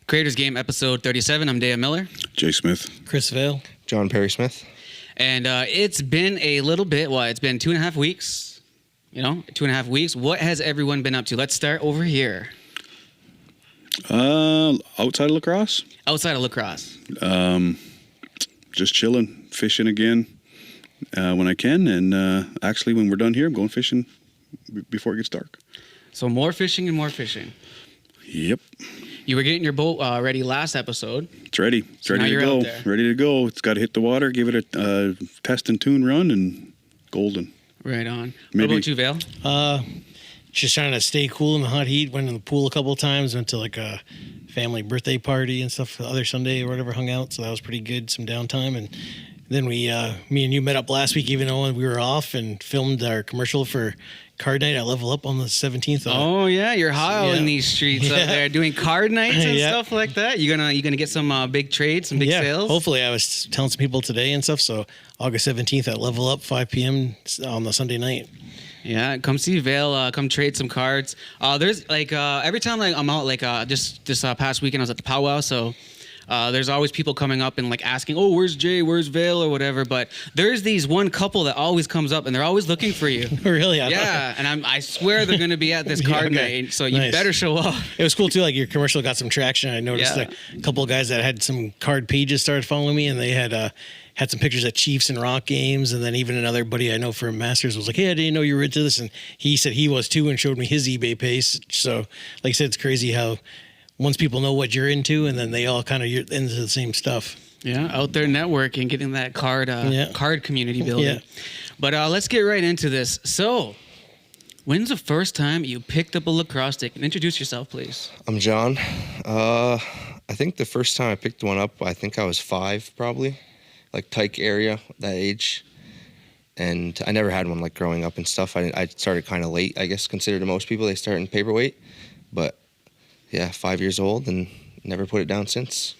Creators Game, episode 37. I'm Daya Miller. Jay Smith. Chris Vale. Jon Parry Smith. And it's been a little bit, it's been 2.5 weeks. 2.5 weeks. What has everyone been up to? Let's start over here. Outside of lacrosse? Outside of lacrosse. Just chilling, fishing again when I can. And actually, when we're done here, I'm going fishing before it gets dark. So more fishing and more fishing. Yep. You were getting your boat ready last episode. It's ready. It's So ready now to you're out go. there. Ready to go. It's got to hit the water, give it a test and tune run, and golden. Right on. Maybe. What about you, Vale? Just trying to stay cool in the hot heat. Went in the pool a couple of times. Went to like a family birthday party and stuff the other Sunday or whatever. Hung out, so that was pretty good. Some downtime, and then me and you met up last week, even though we were off, and filmed our commercial for Card Night at Level Up on the 17th. Oh yeah, you're hot out in these streets up there doing card nights and stuff like that. You gonna get some big trades, some big sales? Hopefully. I was telling some people today and stuff. So August 17th at Level Up, 5 p.m. on the Sunday night. Yeah, come see Vale, come trade some cards. There's every time I'm out, just this past weekend I was at the powwow, so there's always people coming up and asking, oh, where's Jay, where's Vale or whatever. But there's these one couple that always comes up and they're always looking for you. Really? Yeah, and I swear they're going to be at this card night, so you better show up. It was cool too. Like your commercial got some traction. I noticed a couple of guys that had some card pages started following me, and they had some pictures at Chiefs and Rock games. And then even another buddy I know from Masters was like, hey, I didn't know you were into this. And he said he was too, and showed me his eBay page. So like I said, it's crazy how once people know what you're into, and then they all kind of into the same stuff. Yeah, out there networking, getting that card community building. Yeah. But let's get right into this. So, when's the first time you picked up a lacrosse stick? And introduce yourself, please. I'm Jon. I think the first time I picked one up, I think I was 5 probably, like Tyke area, that age. And I never had one growing up and stuff. I started kind of late, I guess, considered to most people. They start in paperweight. But yeah, 5 years old and never put it down since.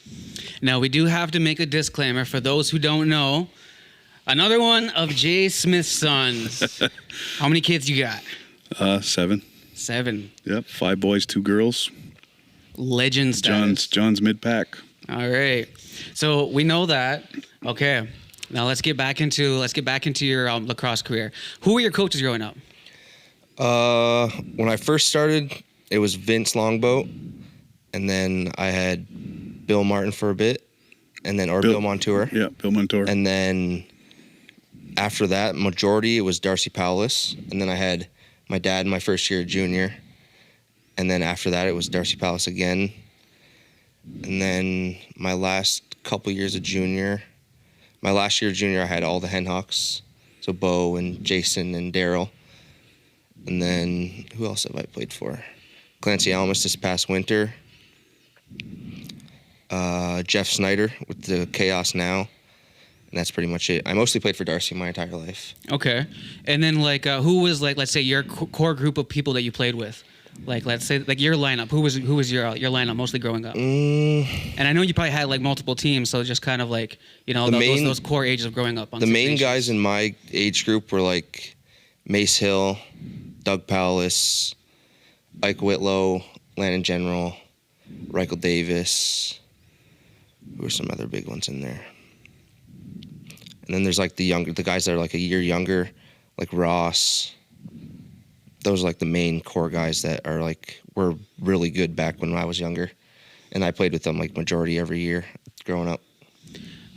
Now, we do have to make a disclaimer for those who don't know. Another one of Jay Smith's sons. How many kids you got? 7. 7. Yep. 5 boys, 2 girls. Legend status. John's mid-pack. All right. So we know that. Okay. Now let's get back into your lacrosse career. Who were your coaches growing up? When I first started, it was Vince Longboat, and then I had Bill Martin for a bit, and then Bill Montour. Yeah, Bill Montour. And then after that, majority, it was Darcy Powlis, and then I had my dad in my first year junior, and then after that, it was Darcy Powlis again, and then my last couple years of junior, my last year of junior, I had all the Henhawks, so Bo and Jason and Daryl, and then who else have I played for? Clancy Almus this past winter. Jeff Snyder with the Chaos Now. And that's pretty much it. I mostly played for Darcy my entire life. Okay. And then who was let's say your core group of people that you played with? Let's say your lineup. Who was your lineup mostly growing up? And I know you probably had multiple teams, so just kind of those core ages of growing up. The main guys in my age group were Mace Hill, Doug Powlis, Ike Whitlow, Landon General, Reichel Davis. Who are some other big ones in there? And then there's the guys that are a year younger, like Ross. Those are the main core guys that are were really good back when I was younger. And I played with them majority every year growing up.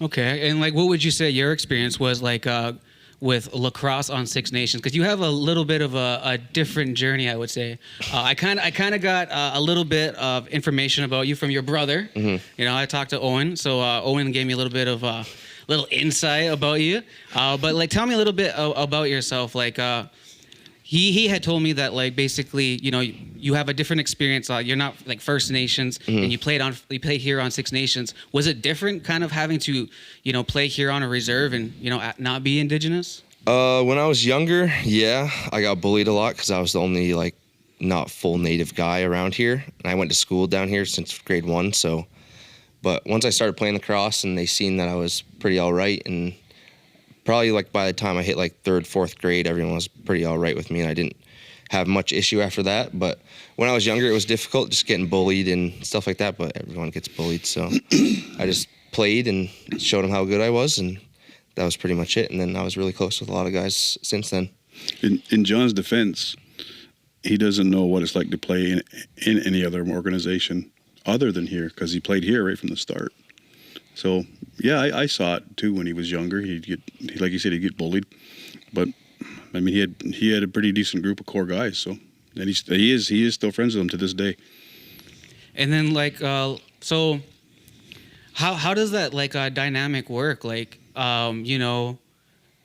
Okay. And what would you say your experience was with lacrosse on Six Nations? Because you have a little bit of a different journey, I would say. I kind of got a little bit of information about you from your brother. Mm-hmm. I talked to Owen, so Owen gave me a little bit of little insight about you. But tell me a little bit about yourself. He had told me that basically you have a different experience. You're not First Nations, and you played here on Six Nations. Was it different, kind of having to play here on a reserve and not be Indigenous? When I was younger, yeah, I got bullied a lot because I was the only not full Native guy around here, and I went to school down here since grade 1. So, but once I started playing lacrosse and they seen that I was pretty all right, and probably by the time I hit 3rd, 4th grade, everyone was pretty all right with me, and I didn't have much issue after that. But when I was younger, it was difficult, just getting bullied and stuff like that. But everyone gets bullied, so I just played and showed them how good I was, and that was pretty much it. And then I was really close with a lot of guys since then. In John's defense, he doesn't know what it's like to play in any other organization other than here, because he played here right from the start. So yeah, I saw it too when he was younger. He'd get, like you said, he'd get bullied, but I mean, he had a pretty decent group of core guys. So, and he is still friends with them to this day. And then like so, how does that like dynamic work? Like you know,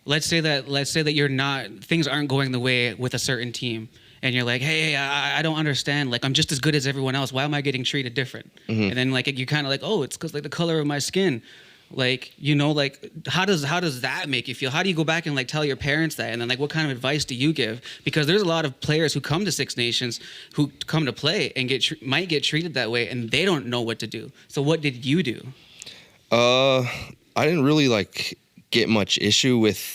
let's say that you're not, things aren't going the way with a certain team. And you're like, hey, I don't understand. Like, I'm just as good as everyone else. Why am I getting treated different? Mm-hmm. And then, like, you're kind of like, oh, it's because, like, the color of my skin. Like, you know, like, how does that make you feel? How do you go back and, like, tell your parents that? And then, like, what kind of advice do you give? Because there's a lot of players who come to Six Nations who come to play and might get treated that way, and they don't know what to do. So what did you do? I didn't really, like, get much issue with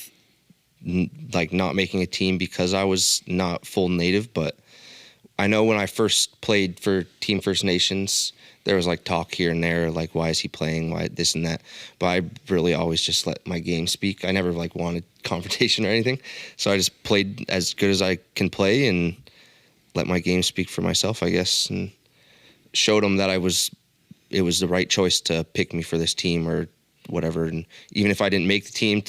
like not making a team because I was not full native, but I know when I first played for Team First Nations, there was like talk here and there, like, why is he playing, why this and that, but I really always just let my game speak. I never like wanted confrontation or anything, so I just played as good as I can play and let my game speak for myself, I guess, and showed them that it was the right choice to pick me for this team or whatever. And even if I didn't make the team,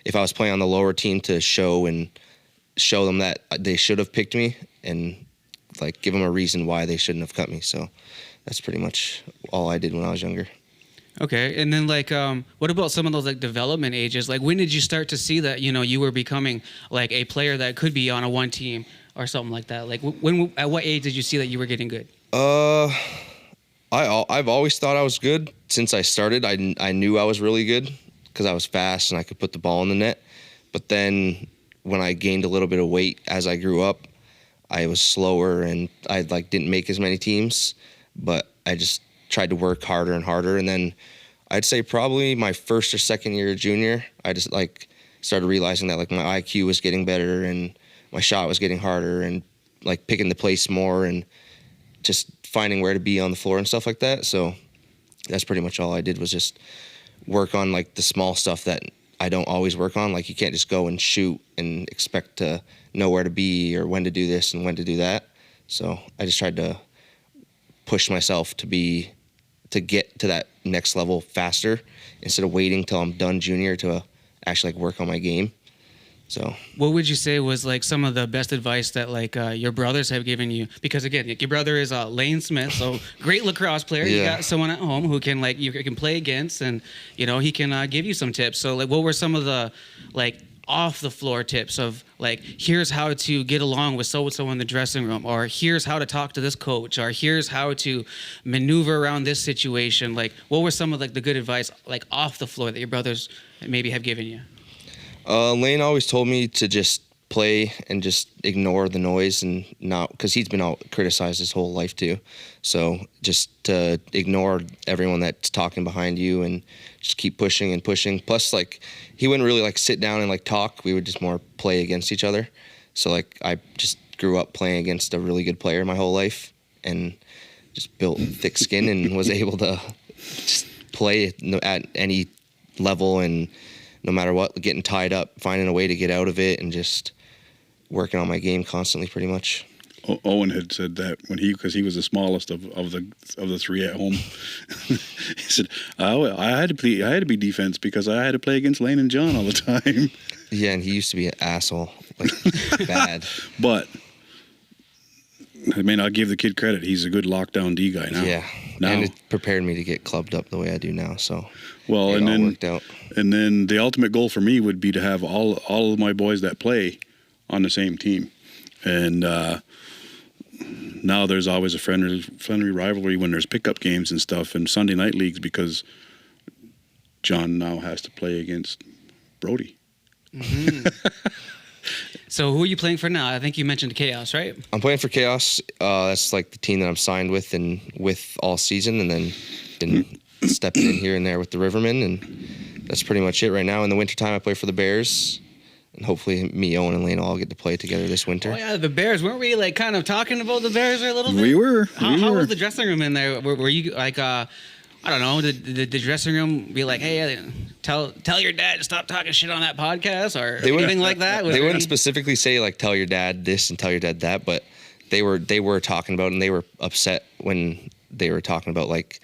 if I was playing on the lower team, to show them that they should have picked me and like give them a reason why they shouldn't have cut me. So that's pretty much all I did when I was younger. Okay. And then like, what about some of those like development ages? Like, when did you start to see that, you know, you were becoming like a player that could be on a one team or something like that? Like at what age did you see that you were getting good? I've always thought I was good since I started. I knew I was really good, because I was fast and I could put the ball in the net. But then when I gained a little bit of weight as I grew up, I was slower and I like didn't make as many teams, but I just tried to work harder and harder. And then I'd say probably my first or second year of junior, I just like started realizing that like my IQ was getting better and my shot was getting harder, and like picking the place more and just finding where to be on the floor and stuff like that. So that's pretty much all I did, was just work on like the small stuff that I don't always work on. Like, you can't just go and shoot and expect to know where to be or when to do this and when to do that. So I just tried to push myself to get to that next level faster, instead of waiting till I'm done junior to actually like work on my game. So what would you say was like some of the best advice that like your brothers have given you? Because again, your brother is Layne Smith, so great lacrosse player. Yeah. You got someone at home who can like you can play against, and you know he can give you some tips. So like, what were some of the like off the floor tips of like, here's how to get along with so and so in the dressing room, or here's how to talk to this coach, or here's how to maneuver around this situation? Like, what were some of like the good advice like off the floor that your brothers maybe have given you? Layne always told me to just play and just ignore the noise, and not, because he's been criticized his whole life too. So just to ignore everyone that's talking behind you and just keep pushing and pushing. Plus, like, he wouldn't really like sit down and like talk. We would just more play against each other. So like, I just grew up playing against a really good player my whole life, and just built thick skin and was able to just play at any level, and no matter what, getting tied up, finding a way to get out of it, and just working on my game constantly, pretty much. Owen had said that because he was the smallest of the three at home. He said, I had to be defense because I had to play against Layne and Jon all the time. Yeah, and he used to be an asshole, like bad. But I may not give the kid credit. He's a good lockdown D guy now. Yeah, and it prepared me to get clubbed up the way I do now. So well, it all worked out. And then the ultimate goal for me would be to have all of my boys that play on the same team. And now there's always a friendly rivalry when there's pickup games and stuff and Sunday night leagues, because Jon now has to play against Brody. Mm-hmm. So who are you playing for now? I think you mentioned Chaos, right? I'm playing for Chaos. That's like the team that I'm signed with and with all season, and then been stepping in here and there with the Rivermen, and that's pretty much it right now. In the wintertime, I play for the Bears, And hopefully me, Owen, and Layne all get to play together this winter. Oh yeah, the Bears. Weren't we like kind of talking about the Bears a little bit? We were. How was the dressing room in there? Were you like, I don't know, did the dressing room be like, hey, tell your dad to stop talking shit on that podcast or anything like that? They wouldn't specifically say like tell your dad this and tell your dad that, but they were talking about it, and they were upset when they were talking about like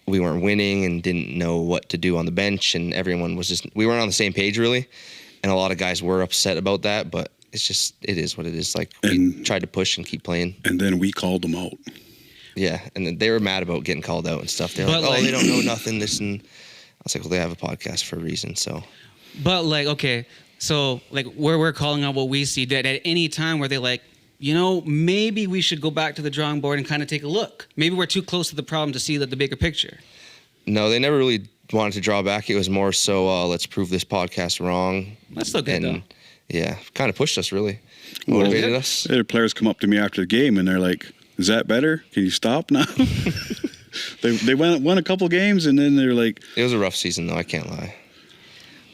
we weren't winning and didn't know what to do on the bench, and everyone was we weren't on the same page really. And a lot of guys were upset about that, but it is what it is. Like, we tried to push and keep playing. And then we called them out. Yeah, and then they were mad about getting called out and stuff. They're like, they don't know nothing, this and... I was like, well, they have a podcast for a reason, so... But, like, okay, so, like, where we're calling out what we see, that at any time where they like, maybe we should go back to the drawing board and kind of take a look. Maybe we're too close to the problem to see the bigger picture. No, they never really wanted to draw back. It was more so, let's prove this podcast wrong. That's still good, though. Yeah, kind of pushed us, really. Motivated us. The players come up to me after the game, and they're like, is that better? Can you stop now? They won a couple games, and then they're like... It was a rough season, though, I can't lie.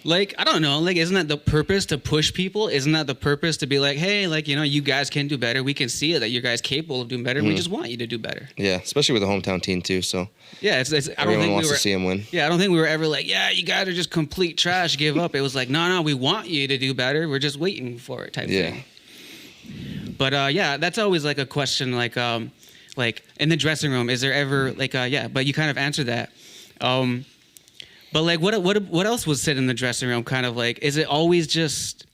Like, I don't know, like, isn't that the purpose to push people? Isn't that the purpose to be like, hey, like, you guys can do better. We can see it, that you guys capable of doing better. We just want you to do better. Yeah, especially with a hometown team, too, so... Yeah, I don't everyone think wants to see him win. Yeah, I don't think we were ever like, yeah, you guys are just complete trash, give up. It was like, no, we want you to do better. We're just waiting for it type thing. But, yeah, that's always, like, a question, like in the dressing room, is there ever, like, but you kind of answered that. But like, what else was said in the dressing room? Kind of like, is it always just?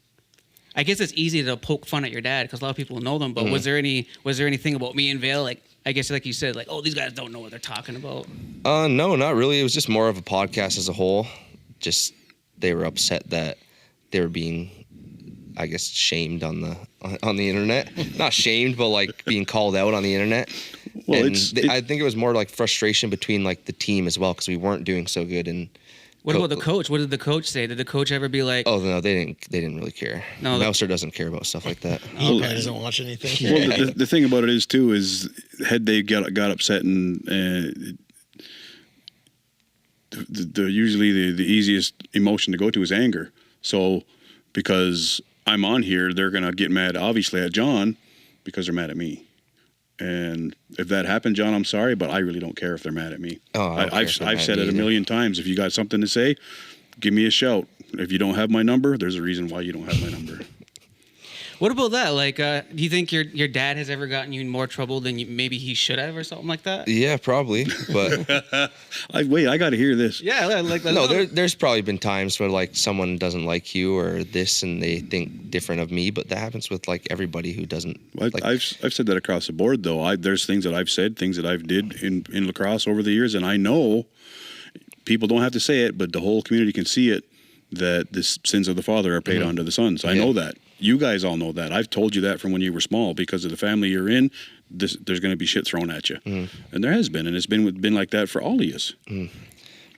I guess it's easy to poke fun at your dad because a lot of people know them. But was there anything about me and Vale? Like, I guess like you said, like, oh, these guys don't know what they're talking about. No, not really. It was just more of a podcast as a whole. Just they were upset that they were being, I guess, shamed on the internet. Not shamed, but like being called out on the internet. Well, I think it was more like frustration between like the team as well because we weren't doing so good. And what about the coach? What did the coach say? Did the coach ever be like? Oh no, they didn't really care. No, Mouser doesn't care about stuff like that. He doesn't watch anything. Well, the thing about it is had they got upset and usually the easiest emotion to go to is anger. So because I'm on here, they're gonna get mad obviously at Jon because they're mad at me. And if that happened, Jon, I'm sorry, but I really don't care if they're mad at me. Oh, I've said it a million times. If you got something to say, give me a shout. If you don't have my number, there's a reason why you don't have my number. What about that? Like, do you think your dad has ever gotten you in more trouble than maybe he should have or something like that? Yeah, probably. But I got to hear this. Yeah, like no, there's probably been times where like someone doesn't like you or this, and they think different of me. But that happens with like everybody who doesn't. I've said that across the board though. There's things that I've said, things that I've did in lacrosse over the years, and I know people don't have to say it, but the whole community can see it. That the sins of the father are paid onto the sons. I know that. You guys all know that. I've told you that from when you were small because of the family you're in. There's going to be shit thrown at you, and there has been, and it's been like that for all of us.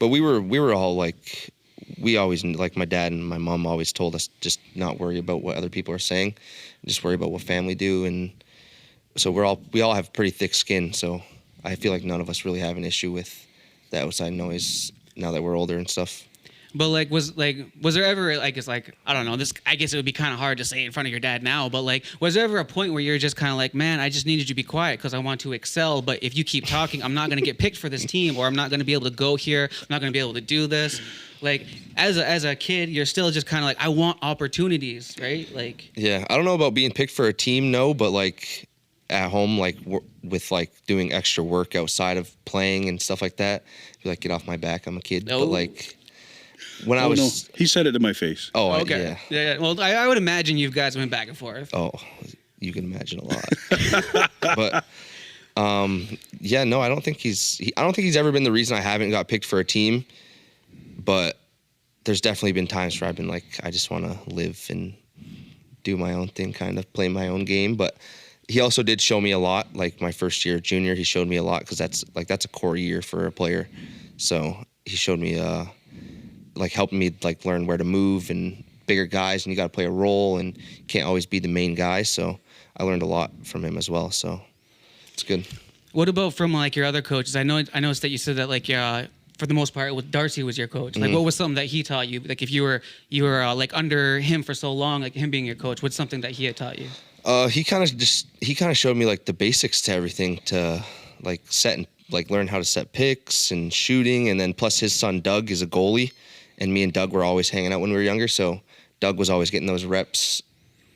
But we were all like, we always like my dad and my mom always told us just not worry about what other people are saying, just worry about what family do, and so we all have pretty thick skin. So I feel like none of us really have an issue with the outside noise now that we're older and stuff. But like, was there ever like, it's like, I don't know, this, I guess it would be kind of hard to say in front of your dad now, but like, was there ever a point where you're just kind of like, man, I just needed you to be quiet because I want to excel, but if you keep talking, I'm not going to get picked for this team, or I'm not going to be able to go here, I'm not going to be able to do this. Like, as a kid, you're still just kind of like, I want opportunities, right? Like, yeah, I don't know about being picked for a team, no, but like at home, like with like doing extra work outside of playing and stuff like that, be like, get off my back, I'm a kid. No. But like, when I was... No, he said it to my face. Oh, okay. Yeah. Well, I would imagine you guys went back and forth. Oh, you can imagine a lot. But, yeah, no, I don't think he's ever been the reason I haven't got picked for a team. But there's definitely been times where I've been like, I just want to live and do my own thing, kind of play my own game. But he also did show me a lot. Like my first year junior, he showed me a lot because that's a core year for a player. So he showed me... like helping me like learn where to move and bigger guys, and you got to play a role and you can't always be the main guy. So I learned a lot from him as well. So it's good. What about from like your other coaches? I noticed that you said that like for the most part, with Darcy was your coach. Like, Mm-hmm. what was something that he taught you? Like, if you were like under him for so long, like him being your coach, what's something that he had taught you? He kind of showed me like the basics to everything, to like set and like learn how to set picks and shooting, and then plus his son Doug is a goalie, and me and Doug were always hanging out when we were younger, so Doug was always getting those reps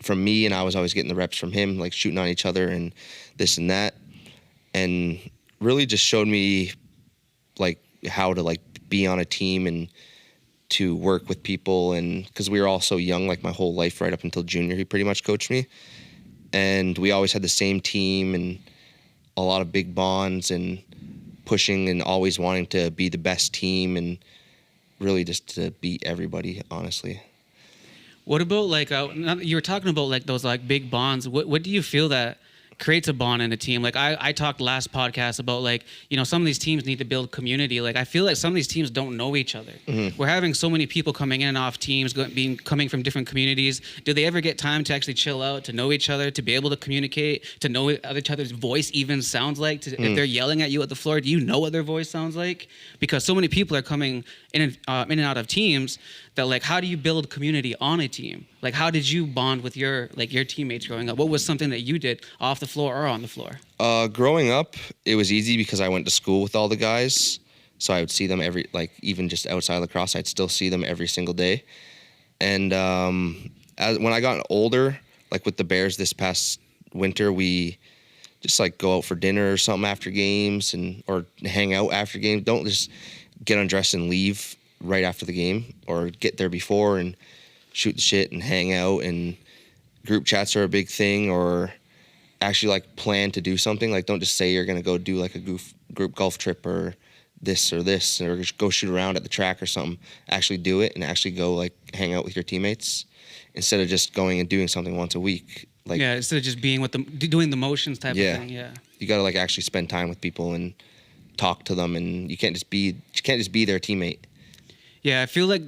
from me, and I was always getting the reps from him, like shooting on each other and this and that, and really just showed me like how to like be on a team and to work with people, and because we were all so young, like my whole life right up until junior, he pretty much coached me, and we always had the same team and a lot of big bonds and pushing and always wanting to be the best team and really just to beat everybody, honestly. What about like you were talking about like those like big bonds? What do you feel that creates a bond in a team? Like I talked last podcast about like, you know, some of these teams need to build community. Like I feel like some of these teams don't know each other. Mm-hmm. We're having so many people coming in and off teams, coming from different communities. Do they ever get time to actually chill out, to know each other, to be able to communicate, to know what each other's voice even sounds like? If they're yelling at you at the floor, do you know what their voice sounds like? Because so many people are coming in and out of teams that like, how do you build community on a team? Like, how did you bond with your teammates growing up? What was something that you did off the floor or on the floor? Growing up, it was easy because I went to school with all the guys, so I would see them even just outside lacrosse, I'd still see them every single day. And when I got older, like with the Bears this past winter, we just like go out for dinner or something after games or hang out after games. Don't just get undressed and leave right after the game, or get there before and shoot the shit and hang out. And group chats are a big thing, or actually like plan to do something. Like don't just say you're going to go do like a group golf trip or this, or just go shoot around at the track or something. Actually do it and actually go like hang out with your teammates instead of just going and doing something once a week. Like, yeah, instead of just being with them, doing the motions type of thing. Yeah. You got to like actually spend time with people and talk to them, and you can't just be their teammate. Yeah, I feel like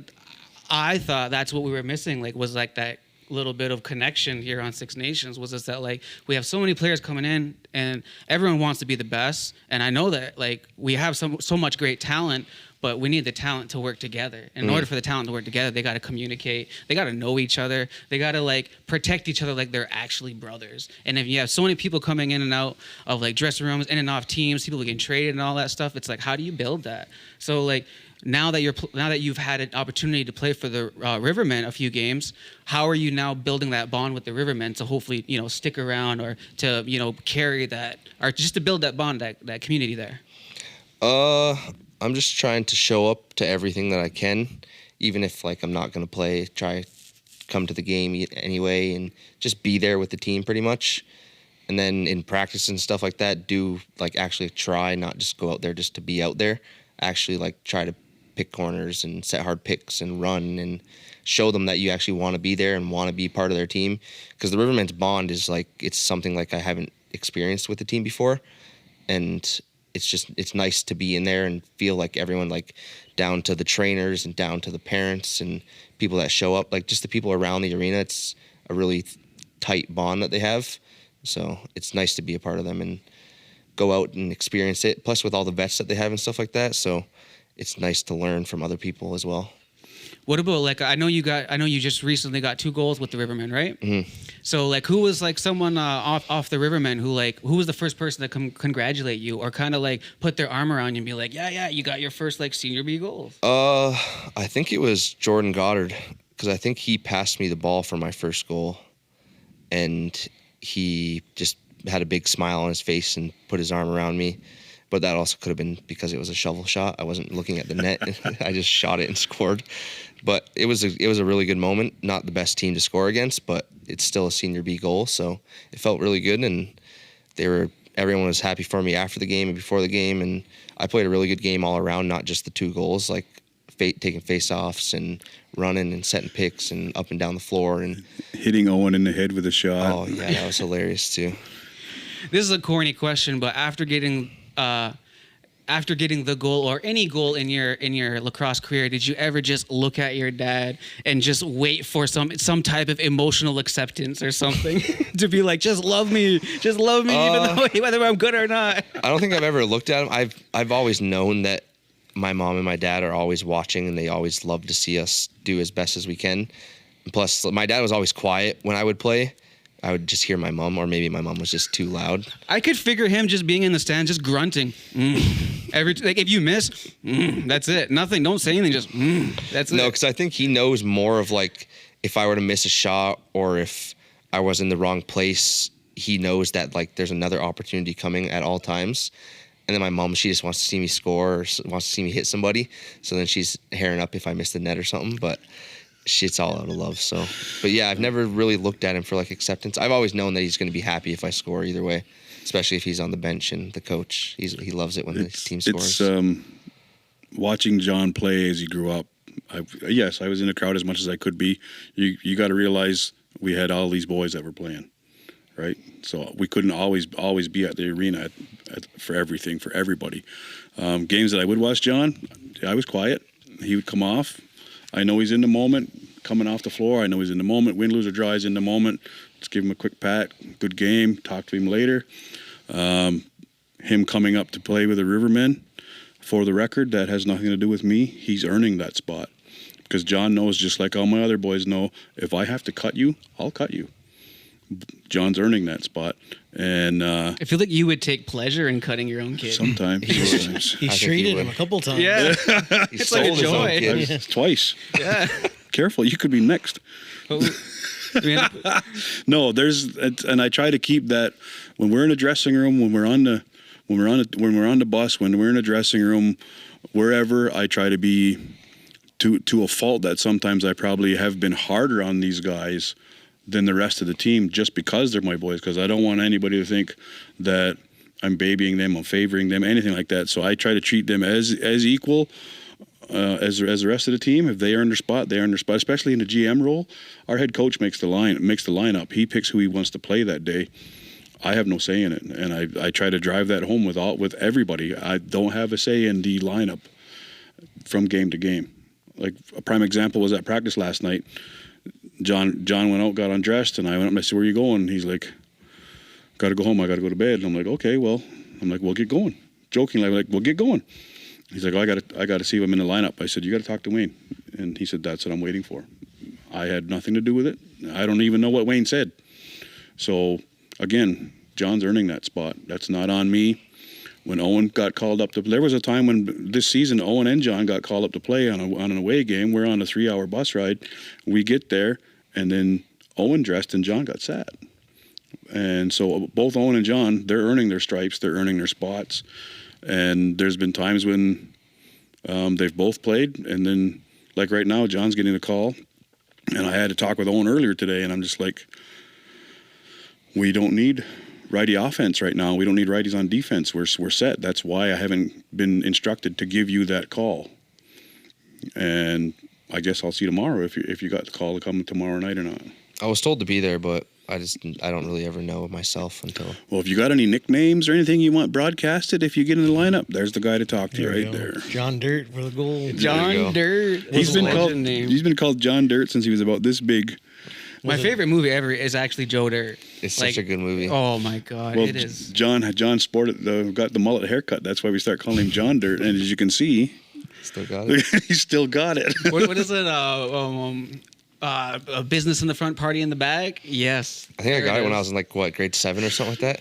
I thought that's what we were missing. Like, was like that little bit of connection here on Six Nations. Was just that like we have so many players coming in, and everyone wants to be the best. And I know that like we have so much great talent, but we need the talent to work together. In order for the talent to work together, they got to communicate. They got to know each other. They got to like protect each other like they're actually brothers. And if you have so many people coming in and out of like dressing rooms, in and off teams, people getting traded and all that stuff, it's like, how do you build that? So like, now that you've had an opportunity to play for the Rivermen a few games, how are you now building that bond with the Rivermen to hopefully, you know, stick around, or to, you know, carry that, or just to build that bond, that community there? I'm just trying to show up to everything that I can, even if like I'm not going to play, try come to the game anyway and just be there with the team pretty much. And then in practice and stuff like that, do like actually try, not just go out there just to be out there, actually like try to pick corners and set hard picks and run and show them that you actually want to be there and want to be part of their team. Because the Rivermen's bond is like, it's something like I haven't experienced with the team before. And it's nice to be in there and feel like everyone, like down to the trainers and down to the parents and people that show up, like just the people around the arena. It's a really tight bond that they have. So it's nice to be a part of them and go out and experience it. Plus with all the vets that they have and stuff like that. So it's nice to learn from other people as well. What about like, I know you just recently got 2 goals with the Rivermen, right? Mm-hmm. So like, who was like someone off the Rivermen who was the first person to congratulate you, or kind of like put their arm around you and be like, yeah, you got your first like senior B goals? I think it was Jordan Goddard, because I think he passed me the ball for my first goal, and he just had a big smile on his face and put his arm around me. But that also could have been because it was a shovel shot. I wasn't looking at the net. I just shot it and scored. But it was a really good moment. Not the best team to score against, but it's still a senior B goal. So it felt really good, and everyone was happy for me after the game and before the game. And I played a really good game all around, not just the 2 goals, like taking face-offs and running and setting picks and up and down the floor and hitting Owen in the head with a shot. Oh yeah, that was hilarious too. This is a corny question, but after getting the goal or any goal in your lacrosse career, did you ever just look at your dad and just wait for some type of emotional acceptance or something to be like, just love me even though whether I'm good or not? I don't think I've ever looked at him. I've always known that my mom and my dad are always watching, and they always love to see us do as best as we can. And plus, my dad was always quiet when I would play. I would just hear my mom, or maybe my mom was just too loud. I could figure him just being in the stand, just grunting. Like if you miss, that's it. Nothing. Don't say anything. Just that's it. No, because I think he knows more of like if I were to miss a shot or if I was in the wrong place, he knows that like there's another opportunity coming at all times. And then my mom, she just wants to see me score or wants to see me hit somebody. So then she's hairing up if I miss the net or something. But it's all out of love. So, but yeah, I've never really looked at him for like acceptance. I've always known that he's going to be happy if I score either way, especially if he's on the bench and the coach. He loves it when the team scores. It's watching Jon play as he grew up. Yes, I was in the crowd as much as I could be. You got to realize we had all these boys that were playing, right? So we couldn't always be at the arena for everything, for everybody. Games that I would watch Jon, I was quiet. He would come off. I know he's in the moment, coming off the floor. I know he's in the moment. Win, lose, or draw, he's in the moment. Just give him a quick pat. Good game. Talk to him later. Him coming up to play with the Rivermen, for the record, that has nothing to do with me. He's earning that spot. Because Jon knows, just like all my other boys know, if I have to cut you, I'll cut you. Jon's earning that spot. And I feel like you would take pleasure in cutting your own kid. sometimes. He's treated him a couple times. Yeah. He It's like a sold his own joy. kid. Twice. Yeah. Careful, you could be next. I mean, No, and I try to keep that when we're in a dressing room, when we're on the bus, when we're in a dressing room, wherever, I try to be to a fault that sometimes I probably have been harder on these guys than the rest of the team just because they're my boys, because I don't want anybody to think that I'm babying them, I'm favoring them, anything like that. So I try to treat them as equal as the rest of the team. If they earn their spot, they earn their spot, especially in the GM role. Our head coach makes the lineup. He picks who he wants to play that day. I have no say in it, and I try to drive that home with everybody. I don't have a say in the lineup from game to game. Like a prime example was at practice last night. Jon went out, got undressed, and I went up and I said, "Where are you going?" And he's like, "Got to go home. I got to go to bed." And I'm like, "Okay, well," "Well, get going." Jokingly, like, "Well, get going." He's like, "Oh, I got to see if I'm in the lineup." I said, "You got to talk to Wayne." And he said, "That's what I'm waiting for." I had nothing to do with it. I don't even know what Wayne said. So again, Jon's earning that spot. That's not on me. When Owen got called up there was a time when this season Owen and Jon got called up to play on an away game. We're on a 3-hour bus ride. We get there, and then Owen dressed and Jon got sat. And so both Owen and Jon, they're earning their stripes, they're earning their spots. And there's been times when they've both played, and then like right now, Jon's getting a call, and I had to talk with Owen earlier today, and I'm just like, we don't need righty offense right now. We don't need righties on defense. We're set. That's why I haven't been instructed to give you that call. And I guess I'll see tomorrow if you got the call to come tomorrow night or not. I was told to be there, but I don't really ever know myself until. Well, if you got any nicknames or anything you want broadcasted, if you get in the lineup, there's the guy to talk to right there. John Dirt for the goal. John Dirt. He's been called John Dirt since he was about this big. My favorite movie ever is actually Joe Dirt. It's such a good movie. Oh my God, Well, it is. John got the mullet haircut. That's why we start calling him John Dirt. And as you can see, Still got it. he's still got it. What is it? A business in the front, party in the back. Yes. I think I got There it when I is. was in like grade 7 or something like that.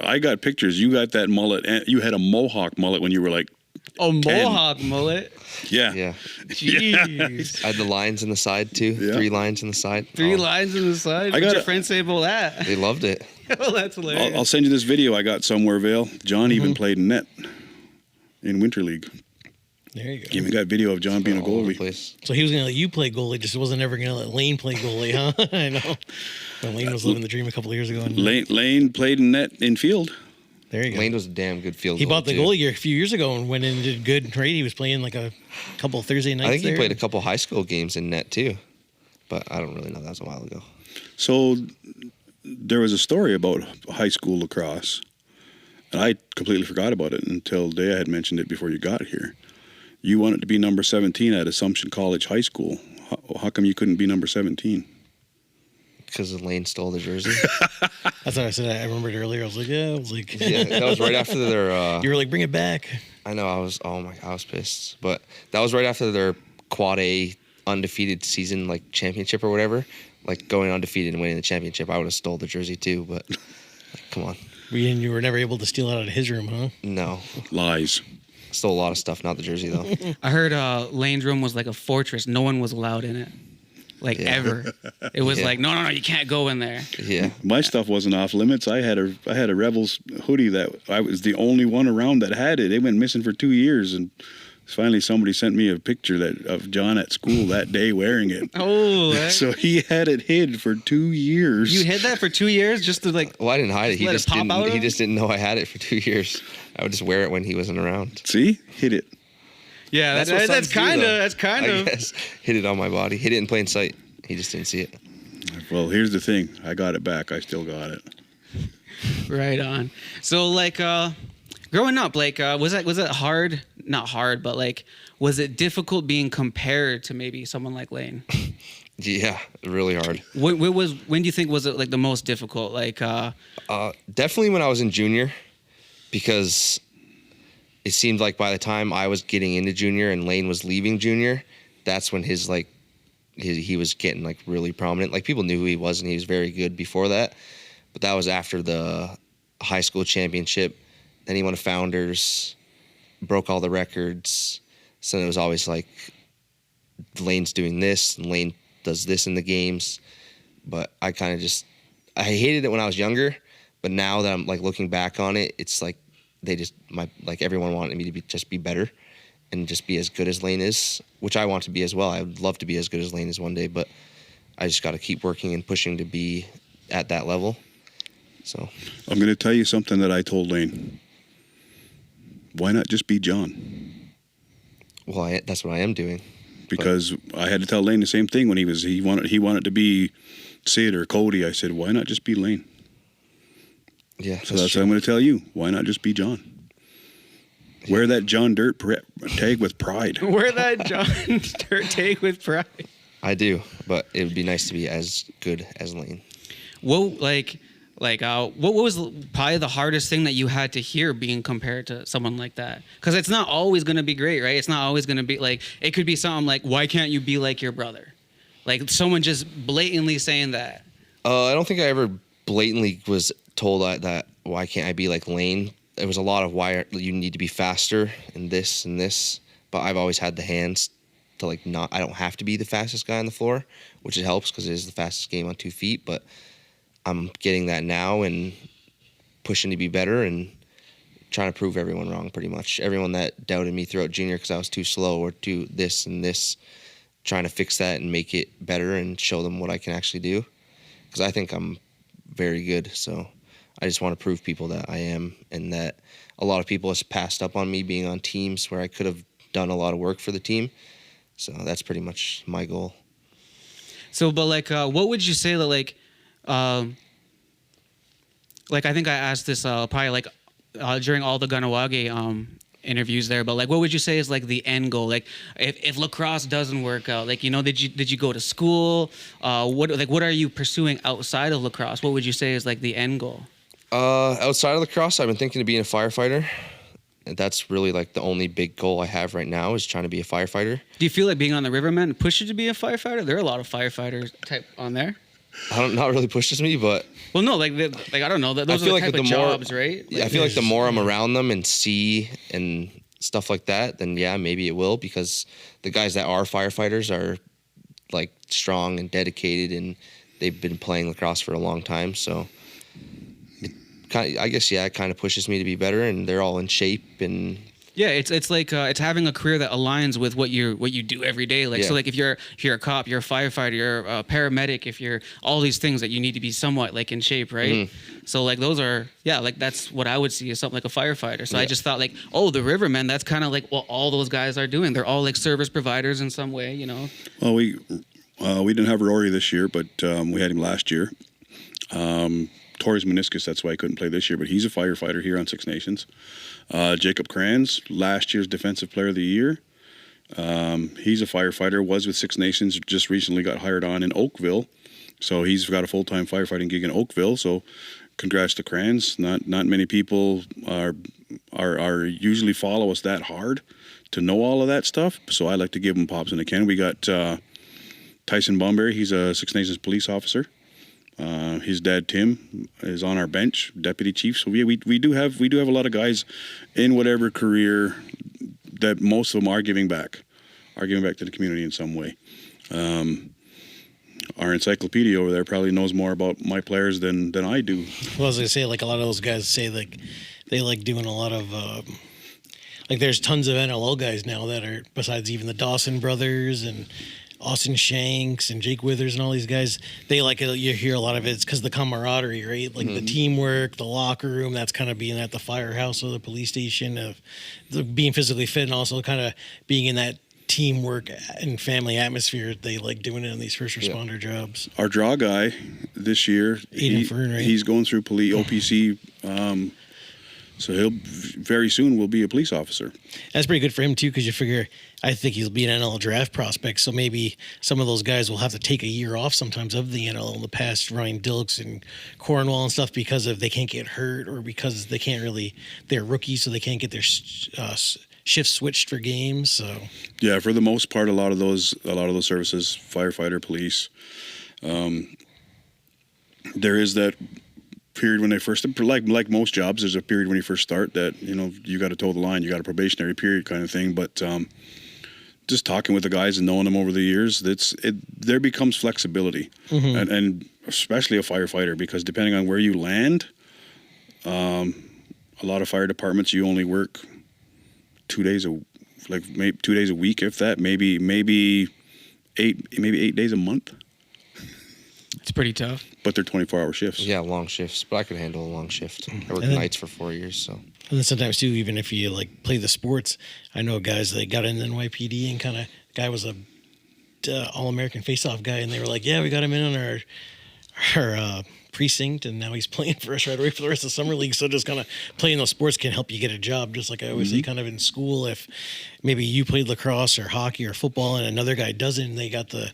I got pictures. You got that mullet, and you had a mohawk mullet when you were like, Oh, Mohawk mullet. yeah. Yeah. Jeez. I had the lines in the side too. Yeah. 3 lines in the side. Three lines in the side. I What's got your it. friends say about that? They loved it. Well, that's hilarious. I'll send you this video I got somewhere, Vale. John even played net in Winter League. There you go. Even got video of John being a All over the goalie. place. So he was going to let you play goalie, just wasn't ever going to let Layne play goalie, huh? I know. When Layne was living the dream a couple of years ago. And Layne played in net in field. there you go. Lane was a damn good field He goalie, bought the too. goalie gear a few years ago and went in and did good. Right? He was playing like a couple of Thursday nights. I think he there. played a couple high school games in net too, but I don't really know. That was a while ago. So there was a story about high school lacrosse, and I completely forgot about it until the day I had mentioned it before you got here. You wanted to be number 17 at Assumption College High School. How come you couldn't be number 17? Because Layne stole the jersey. That's what I said. I remembered earlier. I was like, yeah. Yeah, that was right after their. You were like, bring it back. I know. I was pissed. But that was right after their quad A undefeated season, like championship or whatever. Like going undefeated and winning the championship. I would have stole the jersey too. But like, come on. You were never able to steal it out of his room, huh? No. Lies. Stole a lot of stuff, not the jersey though. I heard Layne's room was like a fortress. No one was allowed in it, like ever. It was like, no, you can't go in there. Yeah. My stuff wasn't off limits. I had a Rebels hoodie that I was the only one around that had it. It went missing for 2 years, and finally somebody sent me a picture of John at school that day wearing it. Oh, So he had it hid for 2 years. you hid that for 2 years just to like. Well, I didn't hide it. He let it just pop didn't. out of He him? just didn't know I had it for 2 years. I would just wear it when he wasn't around. See, hid it. Yeah, what that's sons do, kind though. of. I guess hid it on my body. Hid it in plain sight. He just didn't see it. Well, here's the thing. I got it back. I still got it. Right on. So like growing up, like was it hard? Not hard, but like was it difficult being compared to maybe someone like Layne? Yeah, really hard. When do you think was it like the most difficult? Like Definitely when I was in junior, because it seemed like by the time I was getting into junior and Layne was leaving junior, that's when he was getting like really prominent. Like people knew who he was and he was very good before that. But that was after the high school championship. Then he won a Founders, broke all the records. So it was always like Layne's doing this and Layne does this in the games. But I kind of I hated it when I was younger. But now that I'm like looking back on it, it's like everyone wanted me to just be better and just be as good as Layne is, which I want to be as well. I would love to be as good as Layne is one day, but I just got to keep working and pushing to be at that level. So I'm going to tell you something that I told Layne. Why not just be John? Well, that's what I am doing. Because I had to tell Layne the same thing when he wanted to be Sid or Cody. I said, why not just be Layne? Yeah. So that's what I'm going to tell you. Why not just be John? Yeah. Wear that John Dirt tag with pride. wear that John Dirt tag with pride. I do, but it would be nice to be as good as Layne. What was probably the hardest thing that you had to hear being compared to someone like that? Because it's not always going to be great, right? It's not always going to be like, it could be something like, why can't you be like your brother? Like someone just blatantly saying that. I don't think I ever blatantly was told that why can't I be like Layne? There was a lot of why you need to be faster and this, but I've always had the hands to I don't have to be the fastest guy on the floor, which it helps because it is the fastest game on 2 feet, but I'm getting that now and pushing to be better and trying to prove everyone wrong pretty much. Everyone that doubted me throughout junior because I was too slow or too this and this, trying to fix that and make it better and show them what I can actually do because I think I'm very good, so I just want to prove people that I am and that a lot of people have passed up on me being on teams where I could have done a lot of work for the team. So that's pretty much my goal. So, but what would you say that I think I asked this probably during all the Kahnawake interviews there, but what would you say is the end goal? If lacrosse doesn't work out, did you go to school? What are you pursuing outside of lacrosse? What would you say is the end goal? Outside of lacrosse, I've been thinking of being a firefighter. And that's really the only big goal I have right now is trying to be a firefighter. Do you feel like being on the Rivermen pushed you to be a firefighter? There are a lot of firefighters type on there. Not really pushes me, but well, no, I don't know. Those are the type of jobs, right? I feel like the more I'm around them and see and stuff like that, then yeah, maybe it will because the guys that are firefighters are strong and dedicated and they've been playing lacrosse for a long time. So it kind of pushes me to be better, and they're all in shape and. Yeah, it's it's having a career that aligns with what you do every day. So if you're a cop, you're a firefighter, you're a paramedic, if you're all these things that you need to be somewhat in shape, right? Mm-hmm. So those are that's what I would see as something like a firefighter. So I just thought the Rivermen, that's kind of what all those guys are doing. They're all service providers in some way, you know. Well, we didn't have Rory this year, but we had him last year. Tore his meniscus, that's why he couldn't play this year, but he's a firefighter here on Six Nations. Jacob Kranz, last year's Defensive Player of the Year. He's a firefighter, was with Six Nations, just recently got hired on in Oakville. So he's got a full-time firefighting gig in Oakville. So congrats to Crans. Not many people are usually follow us that hard to know all of that stuff. So I like to give them pops in the can. We got Tyson Bomberry. He's a Six Nations police officer. His dad Tim is on our bench, deputy chief. So we do have a lot of guys in whatever career that most of them are giving back to the community in some way. Our encyclopedia over there probably knows more about my players than I do. Well, I was gonna say, like, a lot of those guys say, like, they like doing a lot of like, there's tons of NLL guys now that are, besides even the Dawson brothers and Austin Shanks and Jake Withers and all these guys, they like it. You hear a lot of it's because the camaraderie, right? Like the teamwork, the locker room, that's kind of being at the firehouse or the police station, of being physically fit, and also kind of being in that teamwork and family atmosphere. They like doing it in these first responder jobs. Our draw guy this year, he's going through OPC, so he'll very soon will be a police officer. That's pretty good for him too, because you figure, I think he'll be an NLL draft prospect, so maybe some of those guys will have to take a year off sometimes of the NLL in the past, Ryan Dilks and Cornwall and stuff, because of they can't get hurt, or because they can't really, they're rookies, so they can't get their shifts switched for games. So yeah, for the most part, a lot of those services, firefighter, police, there is that period when they first, like most jobs, there's a period when you first start that, you know, you got to toe the line, you got a probationary period kind of thing. But just talking with the guys and knowing them over the years, there becomes flexibility, and especially a firefighter, because depending on where you land, a lot of fire departments, you only work 2 days maybe 2 days a week, if that, maybe 8 days a month. It's pretty tough. But they're 24-hour shifts. Yeah, long shifts. But I could handle a long shift. I worked nights for 4 years, so. And then sometimes too, even if you like play the sports, I know guys that got in NYPD and kind of, guy was a All-American face-off guy, and they were like, yeah, we got him in on our precinct, and now he's playing for us right away for the rest of the summer league. So just kind of playing those sports can help you get a job. Just like I always say, kind of in school, if maybe you played lacrosse or hockey or football and another guy doesn't, and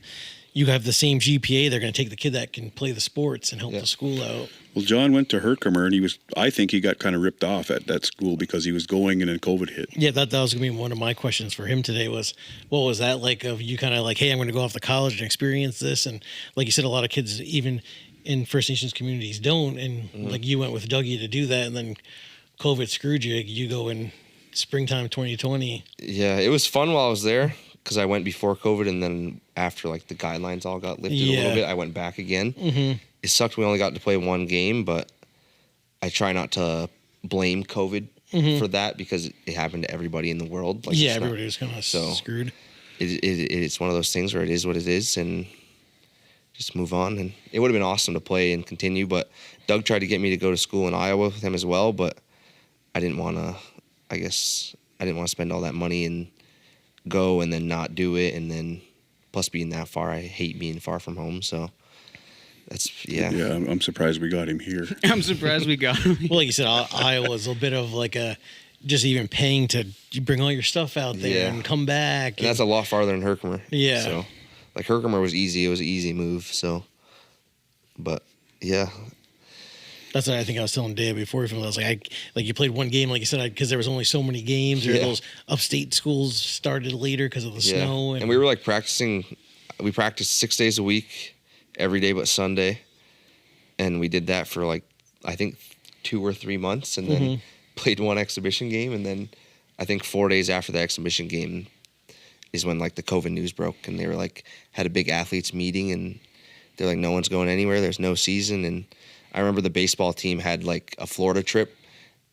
you have the same GPA, they're going to take the kid that can play the sports and help the school out. Well, John went to Herkimer, and I think he got kind of ripped off at that school because he was going and then COVID hit. Yeah, that was going to be one of my questions for him today was, what was that like of you kind of like, hey, I'm going to go off to college and experience this? And like you said, a lot of kids, even in First Nations communities, don't. And like you went with Dougie to do that, and then COVID screwed you. You go in springtime 2020. Yeah, it was fun while I was there, because I went before COVID, and then after like the guidelines all got lifted a little bit, I went back again. It sucked we only got to play one game, but I try not to blame COVID for that, because it happened to everybody in the world. Like, everybody was kind of screwed. It's one of those things where it is what it is, and just move on. And it would have been awesome to play and continue, but Doug tried to get me to go to school in Iowa with him as well, but I didn't want to. I guess I didn't want to spend all that money and go and then not do it, and then plus being that far, I hate being far from home, so that's I'm surprised we got him here. I'm surprised we got him. Well, like you said, Iowa's a bit of like a just even paying to bring all your stuff out there and come back, and that's a lot farther than Herkimer. So like Herkimer was easy. It was an easy move, so but that's what I think I was telling Dave before. I was like, you played one game, like you said, because there was only so many games. Or those upstate schools started later because of the snow. And we were like practicing. We practiced 6 days a week, every day but Sunday, and we did that for like I think 2 or 3 months, and then played one exhibition game, and then I think 4 days after the exhibition game is when like the COVID news broke, and they were like had a big athletes meeting, and they're like, no one's going anywhere. There's no season. And I remember the baseball team had like a Florida trip,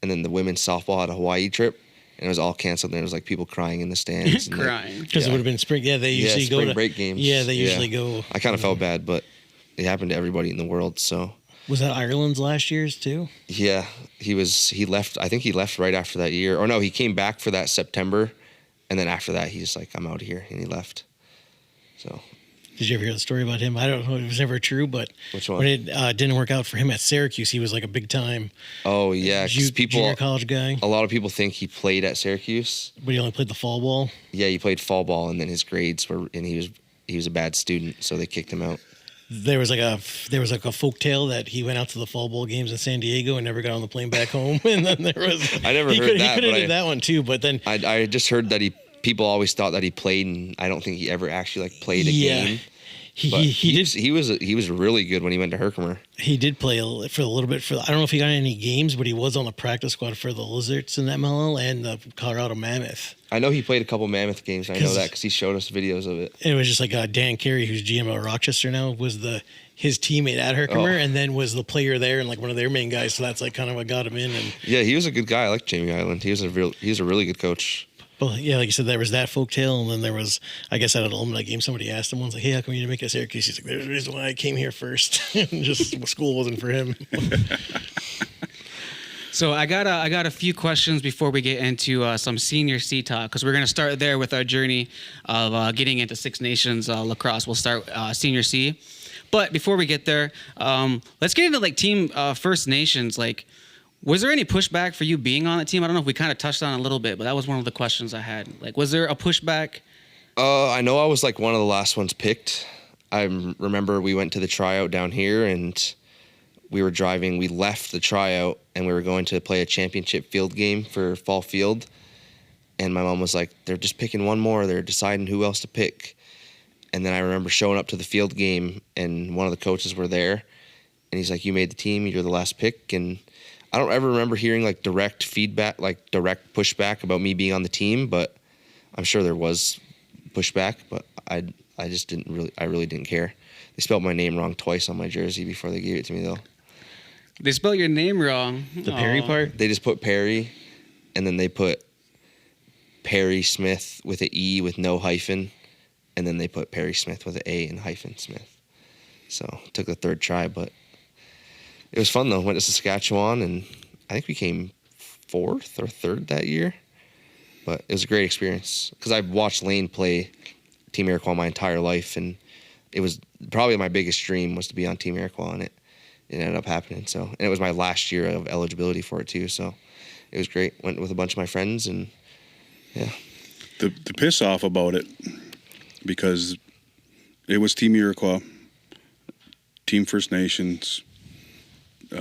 and then the women's softball had a Hawaii trip, and it was all canceled. And there was like people crying in the stands. Crying. Because it would have been spring. Yeah, they usually go to break games. Yeah, they usually go. I kind of felt bad, but it happened to everybody in the world. So was that Ireland's last year's too? Yeah, he left. I think he left right after that year. Or no, he came back for that September, and then after that, he's like, I'm out of here, and he left. So. Did you ever hear the story about him? I don't know if it was ever true, but which one? When it didn't work out for him at Syracuse, he was like a big time. Oh yeah, junior college guy. A lot of people think he played at Syracuse, but he only played the fall ball. Yeah, he played fall ball, and then his grades were, and he was a bad student, so they kicked him out. there was like a folk tale that he went out to the fall bowl games in San Diego and never got on the plane back home. And then there was I never he heard could that, have but did that one too, but then I just heard that people always thought that he played, and I don't think he ever actually like played a game. But he was really good when he went to Herkimer. He did play for a little bit I don't know if he got any games, but he was on the practice squad for the Lizards in that MLL and the Colorado Mammoth. I know he played a couple Mammoth games. I know that because he showed us videos of it. And it was just like Dan Carey, who's GM of Rochester now, was his teammate at Herkimer, and then was the player there and like one of their main guys. So that's like kind of what got him in. And yeah, he was a good guy. I like Jamie Island. He was a really good coach. Well, yeah, like you said, there was that folk tale, and then there was, I guess, at an alumni game, somebody asked him once, like, "Hey, how come you didn't make it to Syracuse?" He's like, "There's a reason why I came here first. Just school wasn't for him." So I got a few questions before we get into some Sr.C talk, because we're going to start there with our journey of getting into Six Nations lacrosse. We'll start Sr.C. But before we get there, let's get into like team First Nations. Like, was there any pushback for you being on the team? I don't know if we kind of touched on it a little bit, but that was one of the questions I had. Like, was there a pushback? I know I was like one of the last ones picked. I remember we went to the tryout down here, and we were driving. We left the tryout, and we were going to play a championship field game for Fall Field. And my mom was like, "They're just picking one more. They're deciding who else to pick." And then I remember showing up to the field game, and one of the coaches were there, and he's like, "You made the team. You're the last pick." And I don't ever remember hearing like direct feedback, like direct pushback about me being on the team, but I'm sure there was pushback, but I really didn't care. They spelled my name wrong twice on my jersey before they gave it to me though. They spelled your name wrong. The Perry part? They just put Perry, and then they put Parry Smith with an E with no hyphen, and then they put Parry Smith with an A and hyphen Smith. So took the third try, but it was fun though. Went to Saskatchewan, and I think we came 4th or 3rd that year. But it was a great experience because I've watched Layne play Team Iroquois my entire life, and it was probably my biggest dream was to be on Team Iroquois, and it ended up happening. So, and it was my last year of eligibility for it too. So it was great. Went with a bunch of my friends, and yeah. The piss off about it, because it was Team Iroquois, Team First Nations. I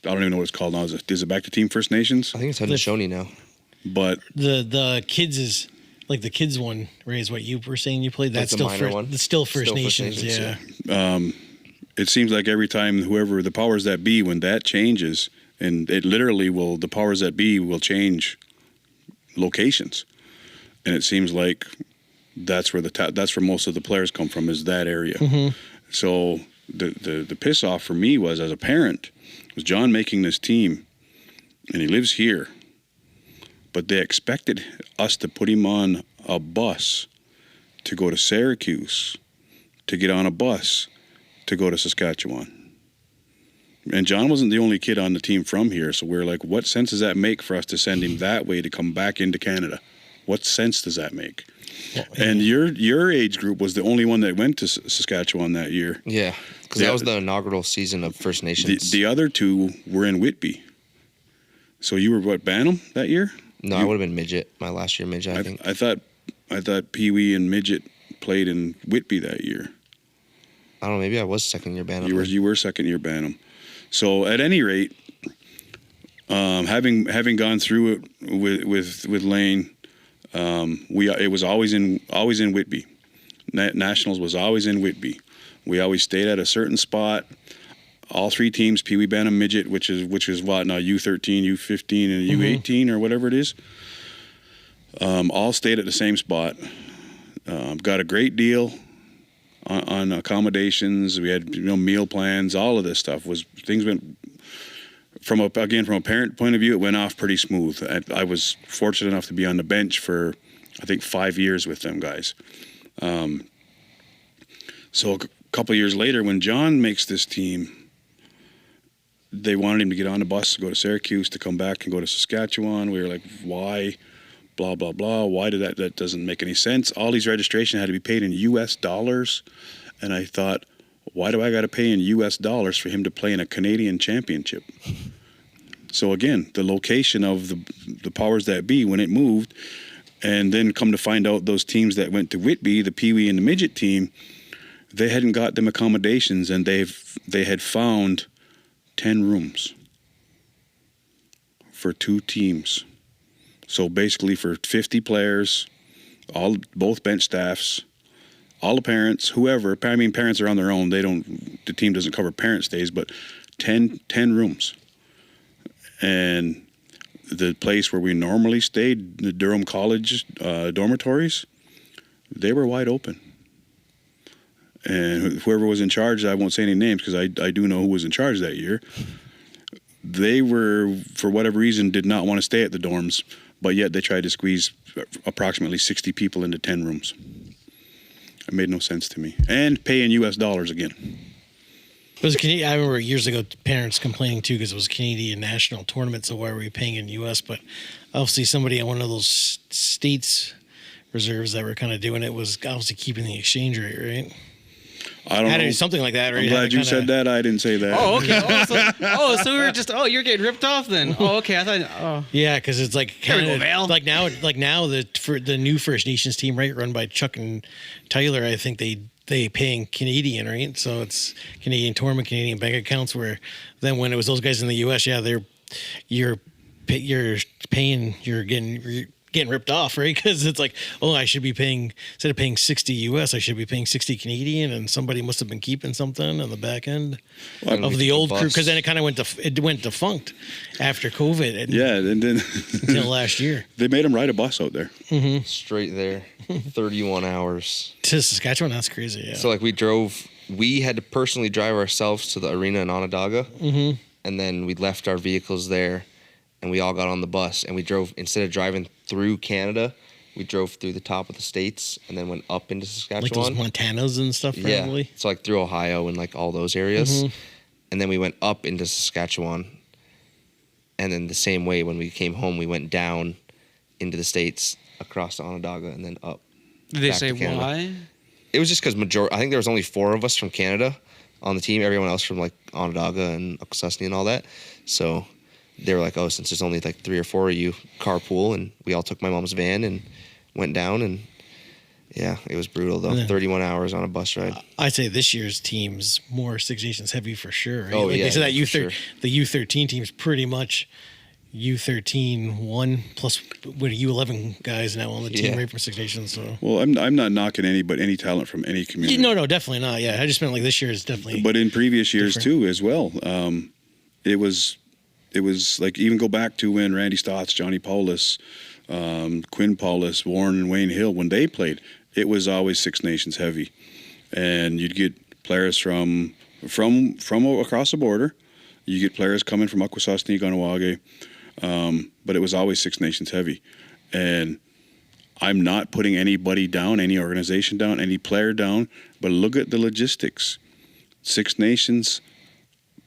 don't even know what it's called now. Is it back to Team First Nations? I think it's Haudenosaunee now. But the kids is like the kids one, Ray, is what you were saying you played. That's the still minor one? It's still First Still First Nations, Nations, yeah. it seems like every time whoever the powers that be, when that changes, and it literally will, the powers that be will change locations, and it seems like that's where that's where most of the players come from, is that area. Mm-hmm. So the piss off for me was, as a parent, was Jon making this team, and he lives here, but they expected us to put him on a bus to go to Syracuse, to get on a bus to go to Saskatchewan. And Jon wasn't the only kid on the team from here, so we're like, what sense does that make for us to send him that way to come back into Canada? What sense does that make? Well, and your age group was the only one that went to Saskatchewan that year. Yeah, because that was the inaugural season of First Nations. The other two were in Whitby. So you were what, Bantam that year? No, I would have been midget. My last year midget, I think. I thought Pee Wee and midget played in Whitby that year. I don't know. Maybe I was second year Bantam. You were second year Bantam. So at any rate, having gone through it with Layne, it was always in Whitby. Nationals was always in Whitby. We always stayed at a certain spot. All three teams, Pee Wee, Bantam, midget, which is what now, U13, U15, and U18 or whatever it is, all stayed at the same spot. Got a great deal on accommodations. We had meal plans. All of this stuff things went from a parent point of view. It went off pretty smooth. I was fortunate enough to be on the bench for, I think, 5 years with them guys. So a couple of years later, when Jon makes this team, they wanted him to get on the bus to go to Syracuse, to come back and go to Saskatchewan. We were like, why? Blah, blah, blah. Why did that doesn't make any sense. All these registration had to be paid in U.S. dollars. And I thought, why do I got to pay in U.S. dollars for him to play in a Canadian championship? So again, the location of the powers that be when it moved, and then come to find out those teams that went to Whitby, the Pee Wee and the midget team, they hadn't got them accommodations, and they had found 10 rooms for 2 teams. So basically for 50 players, both bench staffs, all the parents, whoever. I mean, parents are on their own. The team doesn't cover parent stays, but 10 rooms. And the place where we normally stayed, the Durham College dormitories, they were wide open. And whoever was in charge, I won't say any names because I do know who was in charge that year. They were, for whatever reason, did not want to stay at the dorms, but yet they tried to squeeze approximately 60 people into 10 rooms. It made no sense to me. And pay in U.S. dollars again. I remember years ago parents complaining too because it was a Canadian national tournament, so why were we paying in U.S.? But obviously somebody at one of those states reserves that were kind of doing it was obviously keeping the exchange rate, right? I don't know. Something like that, right? I'm glad you said that. I didn't say that. Oh, okay. So we were just. Oh, you're getting ripped off then. Oh, okay. I thought. Oh. Yeah, because it's like There we go, kinda, Val. like now the new First Nations team, right, run by Chuck and Tyler. I think they paying Canadian, right? So it's Canadian tournament, Canadian bank accounts. Where then when it was those guys in the U.S., yeah, you're getting ripped off, right? Because it's like, oh, I should be paying, instead of paying 60 US, I should be paying 60 Canadian, and somebody must have been keeping something on the back end of the old crew, because then it kind of went defunct after COVID. Yeah, and then until last year. They made them ride a bus out there. Mm-hmm. Straight there, 31 hours. To Saskatchewan, that's crazy, yeah. So like we had to personally drive ourselves to the arena in Onondaga, and then we left our vehicles there, and we all got on the bus, and we drove, instead of driving through Canada, we drove through the top of the states and then went up into Saskatchewan. Like those Montanas and stuff, probably? Yeah, so like through Ohio and like all those areas. And then we went up into Saskatchewan. And then the same way when we came home, we went down into the states, across to Onondaga, and then up. Did they back say to Canada. why? It was just because I think there was only 4 of us from Canada on the team. Everyone else from like Onondaga and Akwesasne and all that. So they were like, oh, since there's only like 3 or 4 of you, carpool. And we all took my mom's van and went down. And yeah, it was brutal though. Yeah. 31 hours on a bus ride. I'd say this year's team's more Six Nations heavy for sure. Right? Oh, like yeah, they said that for sure. the U13 team's pretty much U13 1 plus with U11 guys now on the team, Yeah. right, from Six Nations. So. Well, I'm not knocking any talent from any community. No, definitely not. Yeah, I just meant like this year is definitely. But in previous years different. too, as well, it was like, even go back to when Randy Stotts, Johnny Paulus, Quinn Paulus, Warren and Wayne Hill, when they played, it was always Six Nations heavy, and you'd get players from across the border. You get players coming from Akwesasne, Kahnawake, but it was always Six Nations heavy. And I'm not putting anybody down, any organization down, any player down, but look at the logistics. Six Nations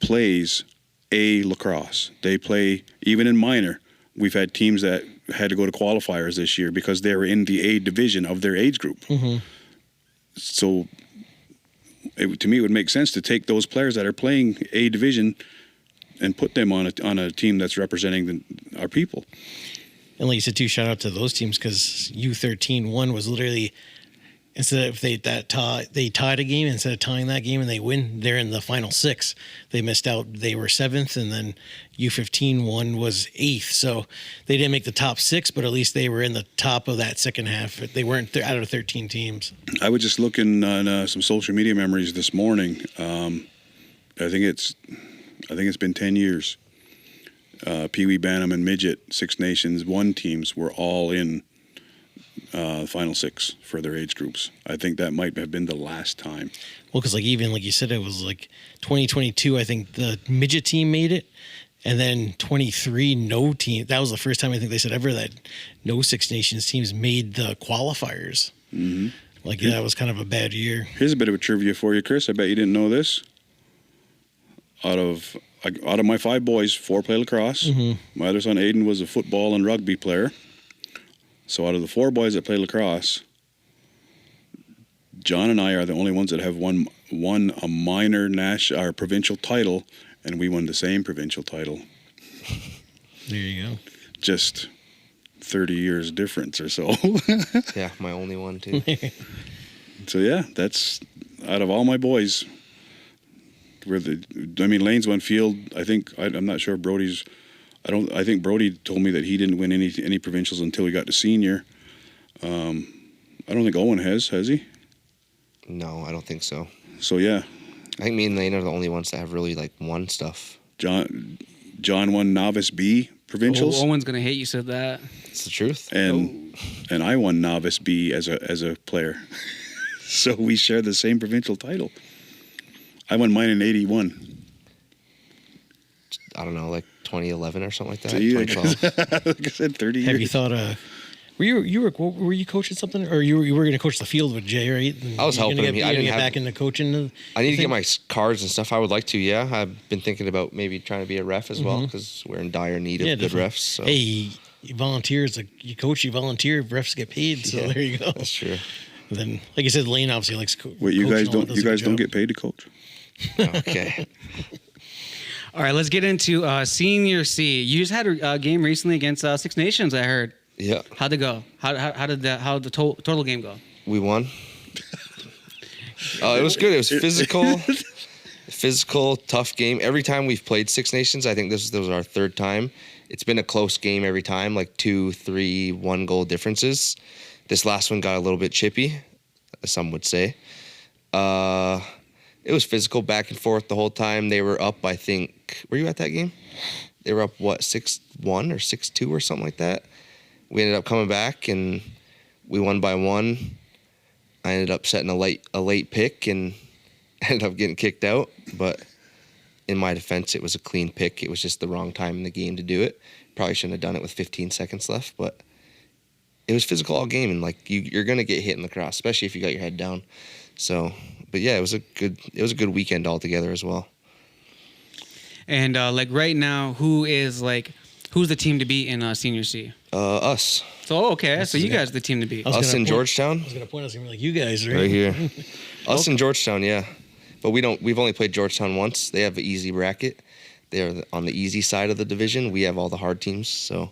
plays A lacrosse. They play, even in minor, we've had teams that had to go to qualifiers this year because they were in the A division of their age group. So to me, it would make sense to take those players that are playing A division and put them on a team that's representing our people. And like you said too, shout out to those teams, because U13 1 was literally, instead of they tied a game, instead of tying that game and they win, they're in the final 6. They missed out. They were 7th, and then U15 1 was 8th. So they didn't make the top 6, but at least they were in the top of that second half. They weren't out of 13 teams. I was just looking on some social media memories this morning. I think it's been 10 years. Pee Wee, Bantam, and Midget Six Nations 1 teams were all in Final 6 for their age groups. I think that might have been the last time. Well, because like even like you said, it was like 2022. I think the midget team made it, and then 23 no team. That was the first time I think they said ever that no Six Nations teams made the qualifiers. Like that was kind of a bad year. Here's a bit of a trivia for you, Chris. I bet you didn't know this. Out of my 5 boys, 4 play lacrosse. My other son Aiden was a football and rugby player. So out of the 4 boys that play lacrosse, John and I are the only ones that have won a minor national or provincial title, and we won the same provincial title. There you go. Just 30 years difference or so. Yeah, my only one too. So yeah, that's out of all my boys, Layne's won field. I think I'm not sure if Brody's. I think Brody told me that he didn't win any provincials until he got to senior. I don't think Owen has he? No, I don't think so. So yeah, I think me and Layne are the only ones that have really like won stuff. John won novice B provincials. Owen's gonna hate you said that. It's the truth. And I won novice B as a player. So we share the same provincial title. I won mine in '81. I don't know, like 2011 or something like that. So you, 2012. like I said, 30 years. Have you thought were you coaching something, or you were going to coach the field with Jay, right? And I was helping him. I didn't get back into coaching. I need to get my cards and stuff. I would like to. Yeah, I've been thinking about maybe trying to be a ref as well because we're in dire need of good definitely. refs. So. Hey, you volunteer. It's like you coach, you volunteer. Refs get paid. So Yeah, there you go. That's true. And then, like you said, Layne obviously likes Wait, you guys coaching. don't? You guys don't get paid to coach? Okay. All right, let's get into Sr.C. You just had a game recently against Six Nations, I heard. Yeah. How'd it go? How did the total game go? We won. It was good. It was physical, tough game. Every time we've played Six Nations, I think this was our third time. It's been a close game every time, like 2, 3, 1 goal differences. This last one got a little bit chippy, some would say. It was physical back and forth the whole time. They were up, I think. Were you at that game? They were up, 6-1 or 6-2 or something like that. We ended up coming back, and we won by 1. I ended up setting a late pick and ended up getting kicked out. But in my defense, it was a clean pick. It was just the wrong time in the game to do it. Probably shouldn't have done it with 15 seconds left, but it was physical all game, and like you're gonna get hit in the cross, especially if you got your head down. So, but yeah, it was a good weekend altogether as well. And like right now, who's the team to beat in Sr.C? Us. So okay, so you guys are the team to beat. Us in Georgetown. I was going to point out something like you guys, right? Right here. Us in Georgetown, yeah. But we've only played Georgetown once. They have an easy bracket. They're on the easy side of the division. We have all the hard teams, so.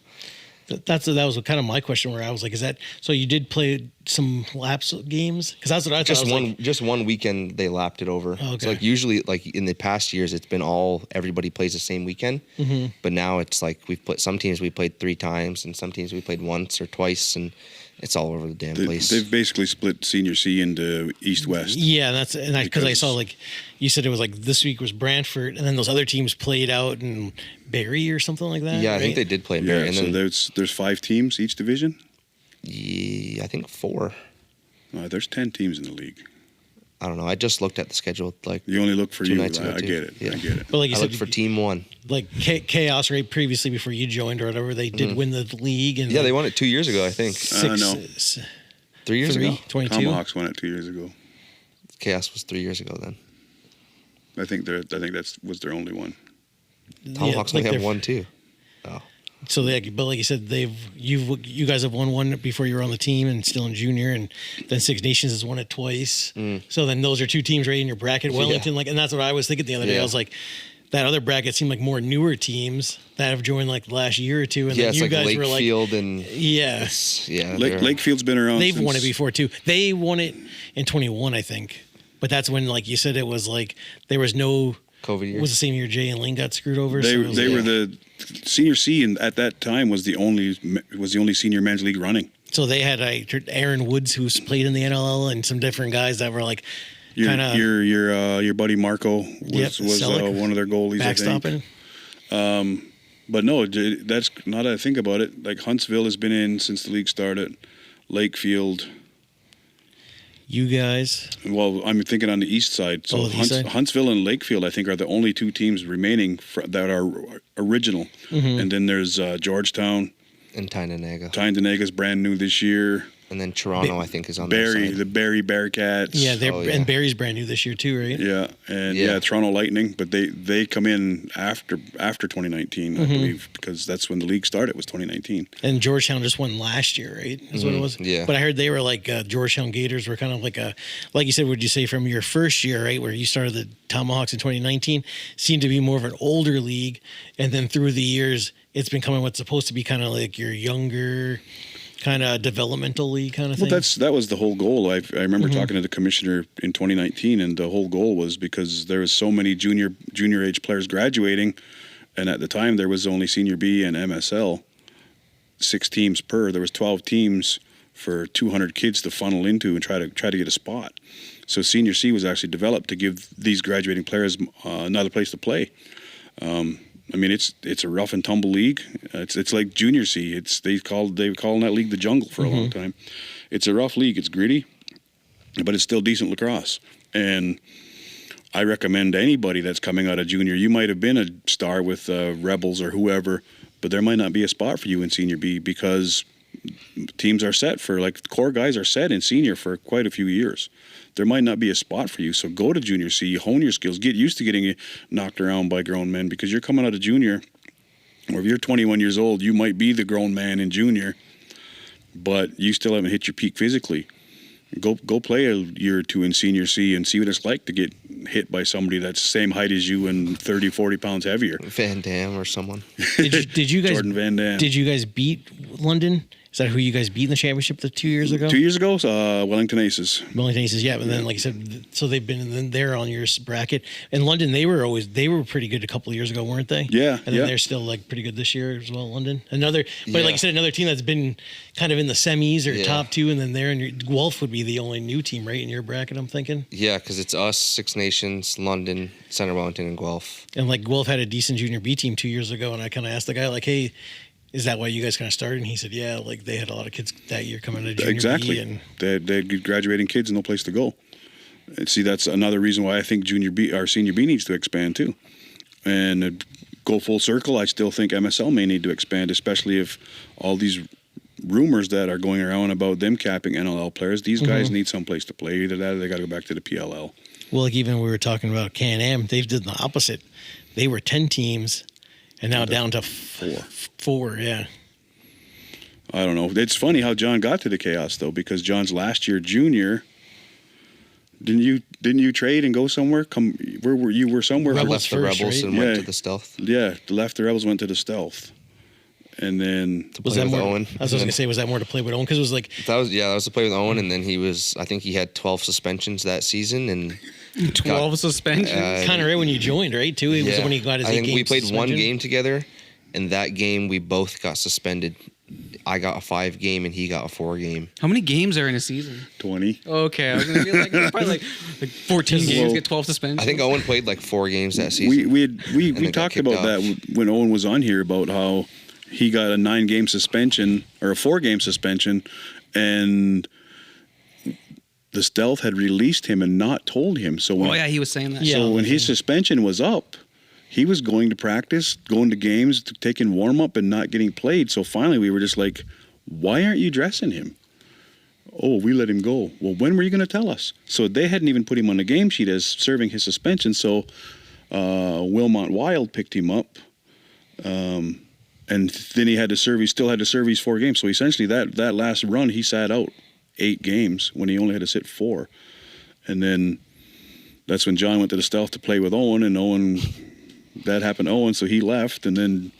That was kind of my question. Where I was like, "Is that so?" You did play some laps games because that's what I thought. Just one weekend they lapped it over. Oh, okay. So like usually, like in the past years, it's been everybody plays the same weekend. Mm-hmm. But now it's like some teams we played 3 times, and some teams we played once or twice, and it's all over the damn place. They've basically split Sr.C into East-West. Yeah, because I saw like you said it was like this week was Brantford, and then those other teams played out in Barrie or something like that. Yeah, right? I think they did play Yeah, Barrie. And so then, there's 5 teams each division. yeah, I think 4. There's 10 teams in the league. I don't know. I just looked at the schedule like You only look for 2 you. nights ago. I too. get it. Yeah. I get it. But like you I said, looked for Team 1. like Chaos, right? Previously, before you joined or whatever, they did win the league. And Yeah, they won it 2 years ago, I think. No. 3 years ago. 22. Tomahawks won it 2 years ago. Chaos was 3 years ago then. I think that was their only one. Tomahawks like only have 1 too. So, but like you said, you guys have won one before you were on the team and still in junior, and then Six Nations has won it twice. So then those are 2 teams right in your bracket. Wellington, and that's what I was thinking the other day. I was like, that other bracket seemed like more newer teams that have joined like the last year or 2, and then it's you like guys were like, Lakefield and yeah, Lakefield's been around. they've won it before too. They won it in 21, I think, but that's when, like you said, it was like there was no COVID year. It was the same year Jay and Layne got screwed over. They so were the Sr.C, and at that time was the only senior men's league running. So they had Aaron Woods, who's played in the NLL, and some different guys that were like kind of your buddy Marco was one of their goalies. Backstopping. I think. But no, that's now that I think about it. Like Huntsville has been in since the league started. Lakefield. You guys. Well, I'm thinking on the east side. So the east side? Huntsville and Lakefield, I think, are the only 2 teams remaining that are original. Mm-hmm. And then there's Georgetown. and Tyndonega. Tyndonaga's brand new this year. And then Toronto, I think, is on Barrie, their the Barrie Bearcats. Yeah, and Barry's brand new this year too, right? Yeah, and Toronto Lightning, but they come in after 2019, I believe, because that's when the league started. Was 2019. And Georgetown just won last year, right? Is what it was. Yeah. But I heard they were like Georgetown Gators were kind of like like you said, would you say from your first year, right, where you started the Tomahawks in 2019, seemed to be more of an older league, and then through the years, it's been coming what's supposed to be kind of like your younger. kind of developmental league kind of thing? Well, that was the whole goal. I remember talking to the commissioner in 2019, and the whole goal was because there was so many junior age players graduating, and at the time there was only Senior B and MSL, 6 teams per. There was 12 teams for 200 kids to funnel into and try to get a spot. So Sr.C was actually developed to give these graduating players another place to play. I mean, it's a rough and tumble league. It's like Junior C. They were calling that league the jungle for a long time. It's a rough league. It's gritty, but it's still decent lacrosse. And I recommend anybody that's coming out of junior. You might have been a star with Rebels or whoever, but there might not be a spot for you in Senior B because teams are set for, like, core guys are set in senior for quite a few years. There might not be a spot for you. So go to Junior C, hone your skills, get used to getting knocked around by grown men, because you're coming out of junior, or if you're 21 years old, you might be the grown man in junior, but you still haven't hit your peak physically. Go play a year or two in Senior C and see what it's like to get hit by somebody that's the same height as you and 30, 40 pounds heavier. Van Damme or someone. Did you guys Jordan Van Damme. Did you guys beat London? Is that who you guys beat in the championship 2 years ago? 2 years ago, Wellington Aces. Wellington Aces, yeah. But then, like I said, so they've been there on your bracket. And London, they were pretty good a couple of years ago, weren't they? Yeah, And then they're still like pretty good this year as well. London, like I said, another team that's been kind of in the semis or top two, and then there. And Guelph would be the only new team, right, in your bracket? I'm thinking. Yeah, because it's us, Six Nations, London, Centre Wellington, and Guelph. And like Guelph had a decent junior B team 2 years ago, and I kind of asked the guy, like, hey, is that why you guys kind of started? And he said, yeah, like they had a lot of kids that year coming to junior exactly. B. And they had graduating kids and no place to go. And see, that's another reason why I think Senior B needs to expand too. And go full circle, I still think MSL may need to expand, especially if all these rumors that are going around about them capping NLL players, these guys need some place to play. Either that or they got to go back to the PLL. Well, like even we were talking about Can-Am, they've done the opposite. They were 10 teams and now down to four, yeah. I don't know. It's funny how Jon got to the Chaos though, because Jon's last year junior, didn't you trade and go somewhere? Where were you? Were somewhere? I Rebels left the first, Rebels right? and went to the Stealth. Yeah, left the Rebels, went to the Stealth, and then To Was play that with more? Owen. I was going to say, was that more to play with Owen? Because it was like That was to play with Owen, and then I think he had 12 suspensions that season, and 12 suspensions. kind of right when you joined, right? Too. It was when he got his I think 8 we game played one suspension. game together, and that game we both got suspended. I got a 5 game, and he got a 4 game. How many games are in a season? 20. Okay, I was gonna be like it's probably like 14 games, get 12 suspensions. I think Owen played like 4 games that season. We then got talked kicked about off. that when Owen was on here, about how he got a 9-game suspension or a 4-game suspension, and the Stealth had released him and not told him. So when, oh yeah, he was saying that. Yeah. so when his suspension was up, he was going to practice, going to games, taking warm up, and not getting played. So finally, we were just like, "Why aren't you dressing him?" Oh, we let him go. Well, when were you going to tell us? So they hadn't even put him on the game sheet as serving his suspension. So Wilmot Wild picked him up, and then he had to serve. He still had to serve his 4 games. So essentially, that last run, he sat out 8 games when he only had to sit 4. And then that's when Jon went to the Stealth to play with Owen, and Owen, that happened to Owen, so he left. And then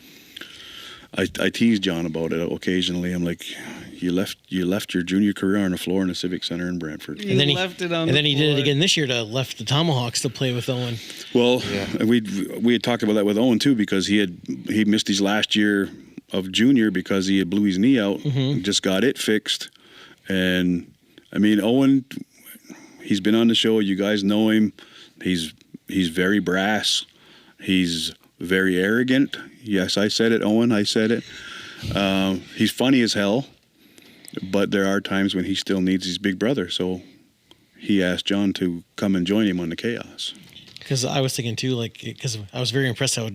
I teased Jon about it occasionally. I'm like, you left your junior career on the floor in the Civic Center in Brantford. He And then left it on. And the then he did floor. it again this year left the Tomahawks to play with Owen. Well, Yeah. we had talked about that with Owen too, because he missed his last year of junior because he had blew his knee out, just got it fixed. And I mean, Owen, he's been on the show. You guys know him. He's very brass. He's very arrogant. Yes, I said it, Owen. I said it. He's funny as hell, but there are times when he still needs his big brother. So he asked Jon to come and join him on the Chaos. Because I was thinking too, like, because I was very impressed how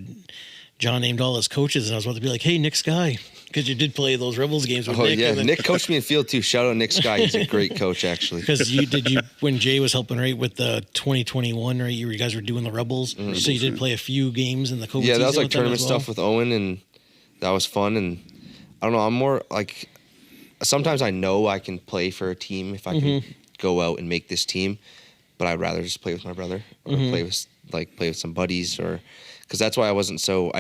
Jon named all his coaches, and I was about to be like, hey, Nick Sky, because you did play those Rebels games with Oh Nick. yeah, and then, Nick coached me in field too. Shout out Nick Sky. He's a great coach, actually. Because you when Jay was helping right with the 2021, right? You guys were doing the Rebels, so you did play a few games in the COVID Yeah, that was season like with them tournament as well? stuff with Owen, and that was fun. And I don't know, I'm more like, sometimes I know I can play for a team if I can go out and make this team, but I'd rather just play with my brother or play with some buddies, or because that's why I wasn't so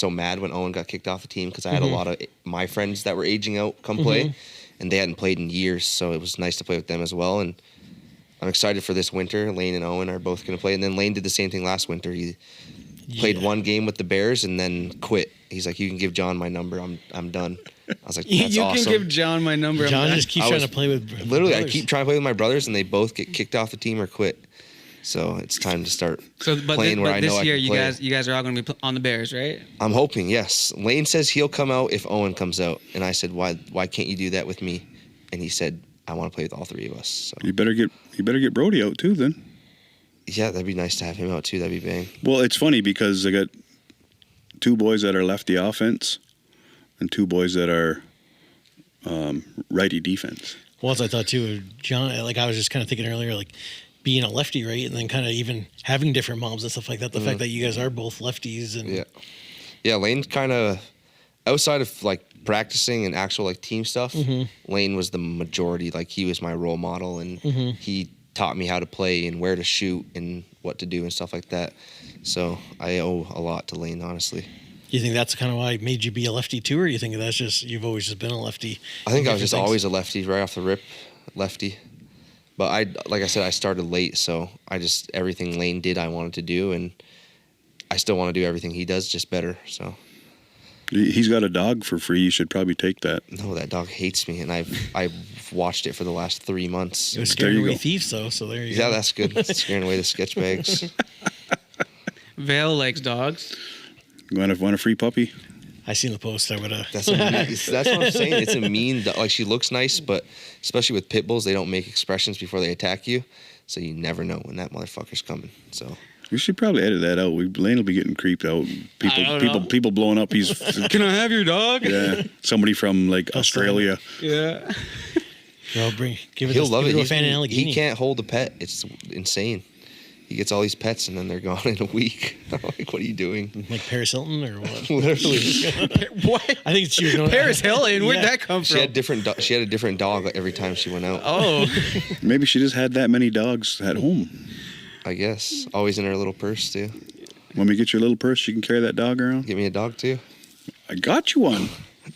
mad when Owen got kicked off the team, because I had a lot of my friends that were aging out come play, and they hadn't played in years, so it was nice to play with them as well. And I'm excited for this winter. Layne and Owen are both going to play, and then Layne did the same thing last winter. He played one game with the Bears and then quit. He's like, you can give Jon my number. I'm done. I was like, that's you awesome. can give Jon my number. Jon just keeps trying to play with literally. I brothers. keep trying to play with my brothers, and they both get kicked off the team or quit. So it's time to start playing where I know this I year, can play. you guys are all going to be on the Bears, right? I'm hoping, yes. Layne says he'll come out if Owen comes out, and I said, why can't you do that with me? And he said, I want to play with all three of us. So. You better get Brody out too then. Yeah, that'd be nice to have him out too. That'd be bang. Well, it's funny because I got 2 boys that are lefty offense and 2 boys that are righty defense. Well, as I thought too, Jon, like I was just kind of thinking earlier, like being a lefty, right? And then kind of even having different moms and stuff like that. The fact that you guys are both lefties and Yeah, Layne's kind of outside of like practicing and actual like team stuff. Layne was the majority. Like he was my role model, and he taught me how to play and where to shoot and what to do and stuff like that. So I owe a lot to Layne, honestly. You think that's kind of why it made you be a lefty too, or you think that's just you've always just been a lefty? I think I was just always a lefty right off the rip, lefty. But like I said, I started late, so I just everything Layne did I wanted to do, and I still want to do everything he does, just better. So He's got a dog for free. You should probably take that. no, that dog hates me, and I've watched it for the last 3 months. It was There scaring you away go. thieves, though. So there you Yeah, go. that's good. It's scaring away the sketch bags. Vale likes dogs. Want a free puppy? I seen the post. I would have. That's what I'm saying. It's a mean dog. Like she looks nice, but especially with pit bulls, they don't make expressions before they attack you, so you never know when that motherfucker's coming. So We should probably edit that out. Layne will be getting creeped out. People blowing up. He's Can I have your dog? yeah. Somebody from like Australia. Yeah. Well, give it. he'll love it. To a He's- fan in Allegheny. He can't hold a pet. It's insane. He gets all these pets and then they're gone in a week. I'm like, what are you doing? Like Paris Hilton or what? Literally, What? I think she was going. Paris Hilton? Where'd Yeah. that come she from? had she had a different dog every time she went out. Oh. Maybe she just had that many dogs at home. I guess always in her little purse too. When we get your little purse, you can carry that dog around. Get me a dog too. I got you one.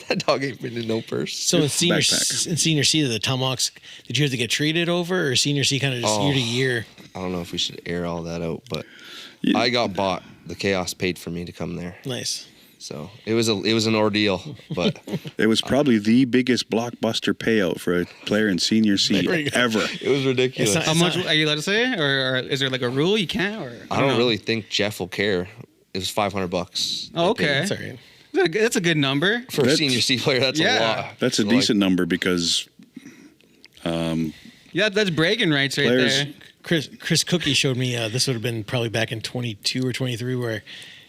That dog ain't been in no purse. So in senior C, the Tomahawks, did you have to get traded over, or senior C kind of just year to year? I don't know if we should air all that out, but Yeah. I got bought. The Chaos paid for me to come there, Nice. so it was an ordeal. But It was probably the biggest blockbuster payout for a player in Senior C There you go. ever. it was ridiculous. It's How much are you allowed to say? Or is there like a rule you can't? Or I don't really think Jeff will care. It was $500. Oh, okay. That's all right. That's a good number. For a That's- senior C player, that's a Yeah. lot. That's a So, decent number because Yeah, that's bragging rights right Players- there. Chris Cookie showed me this would have been probably back in 22 or 23 where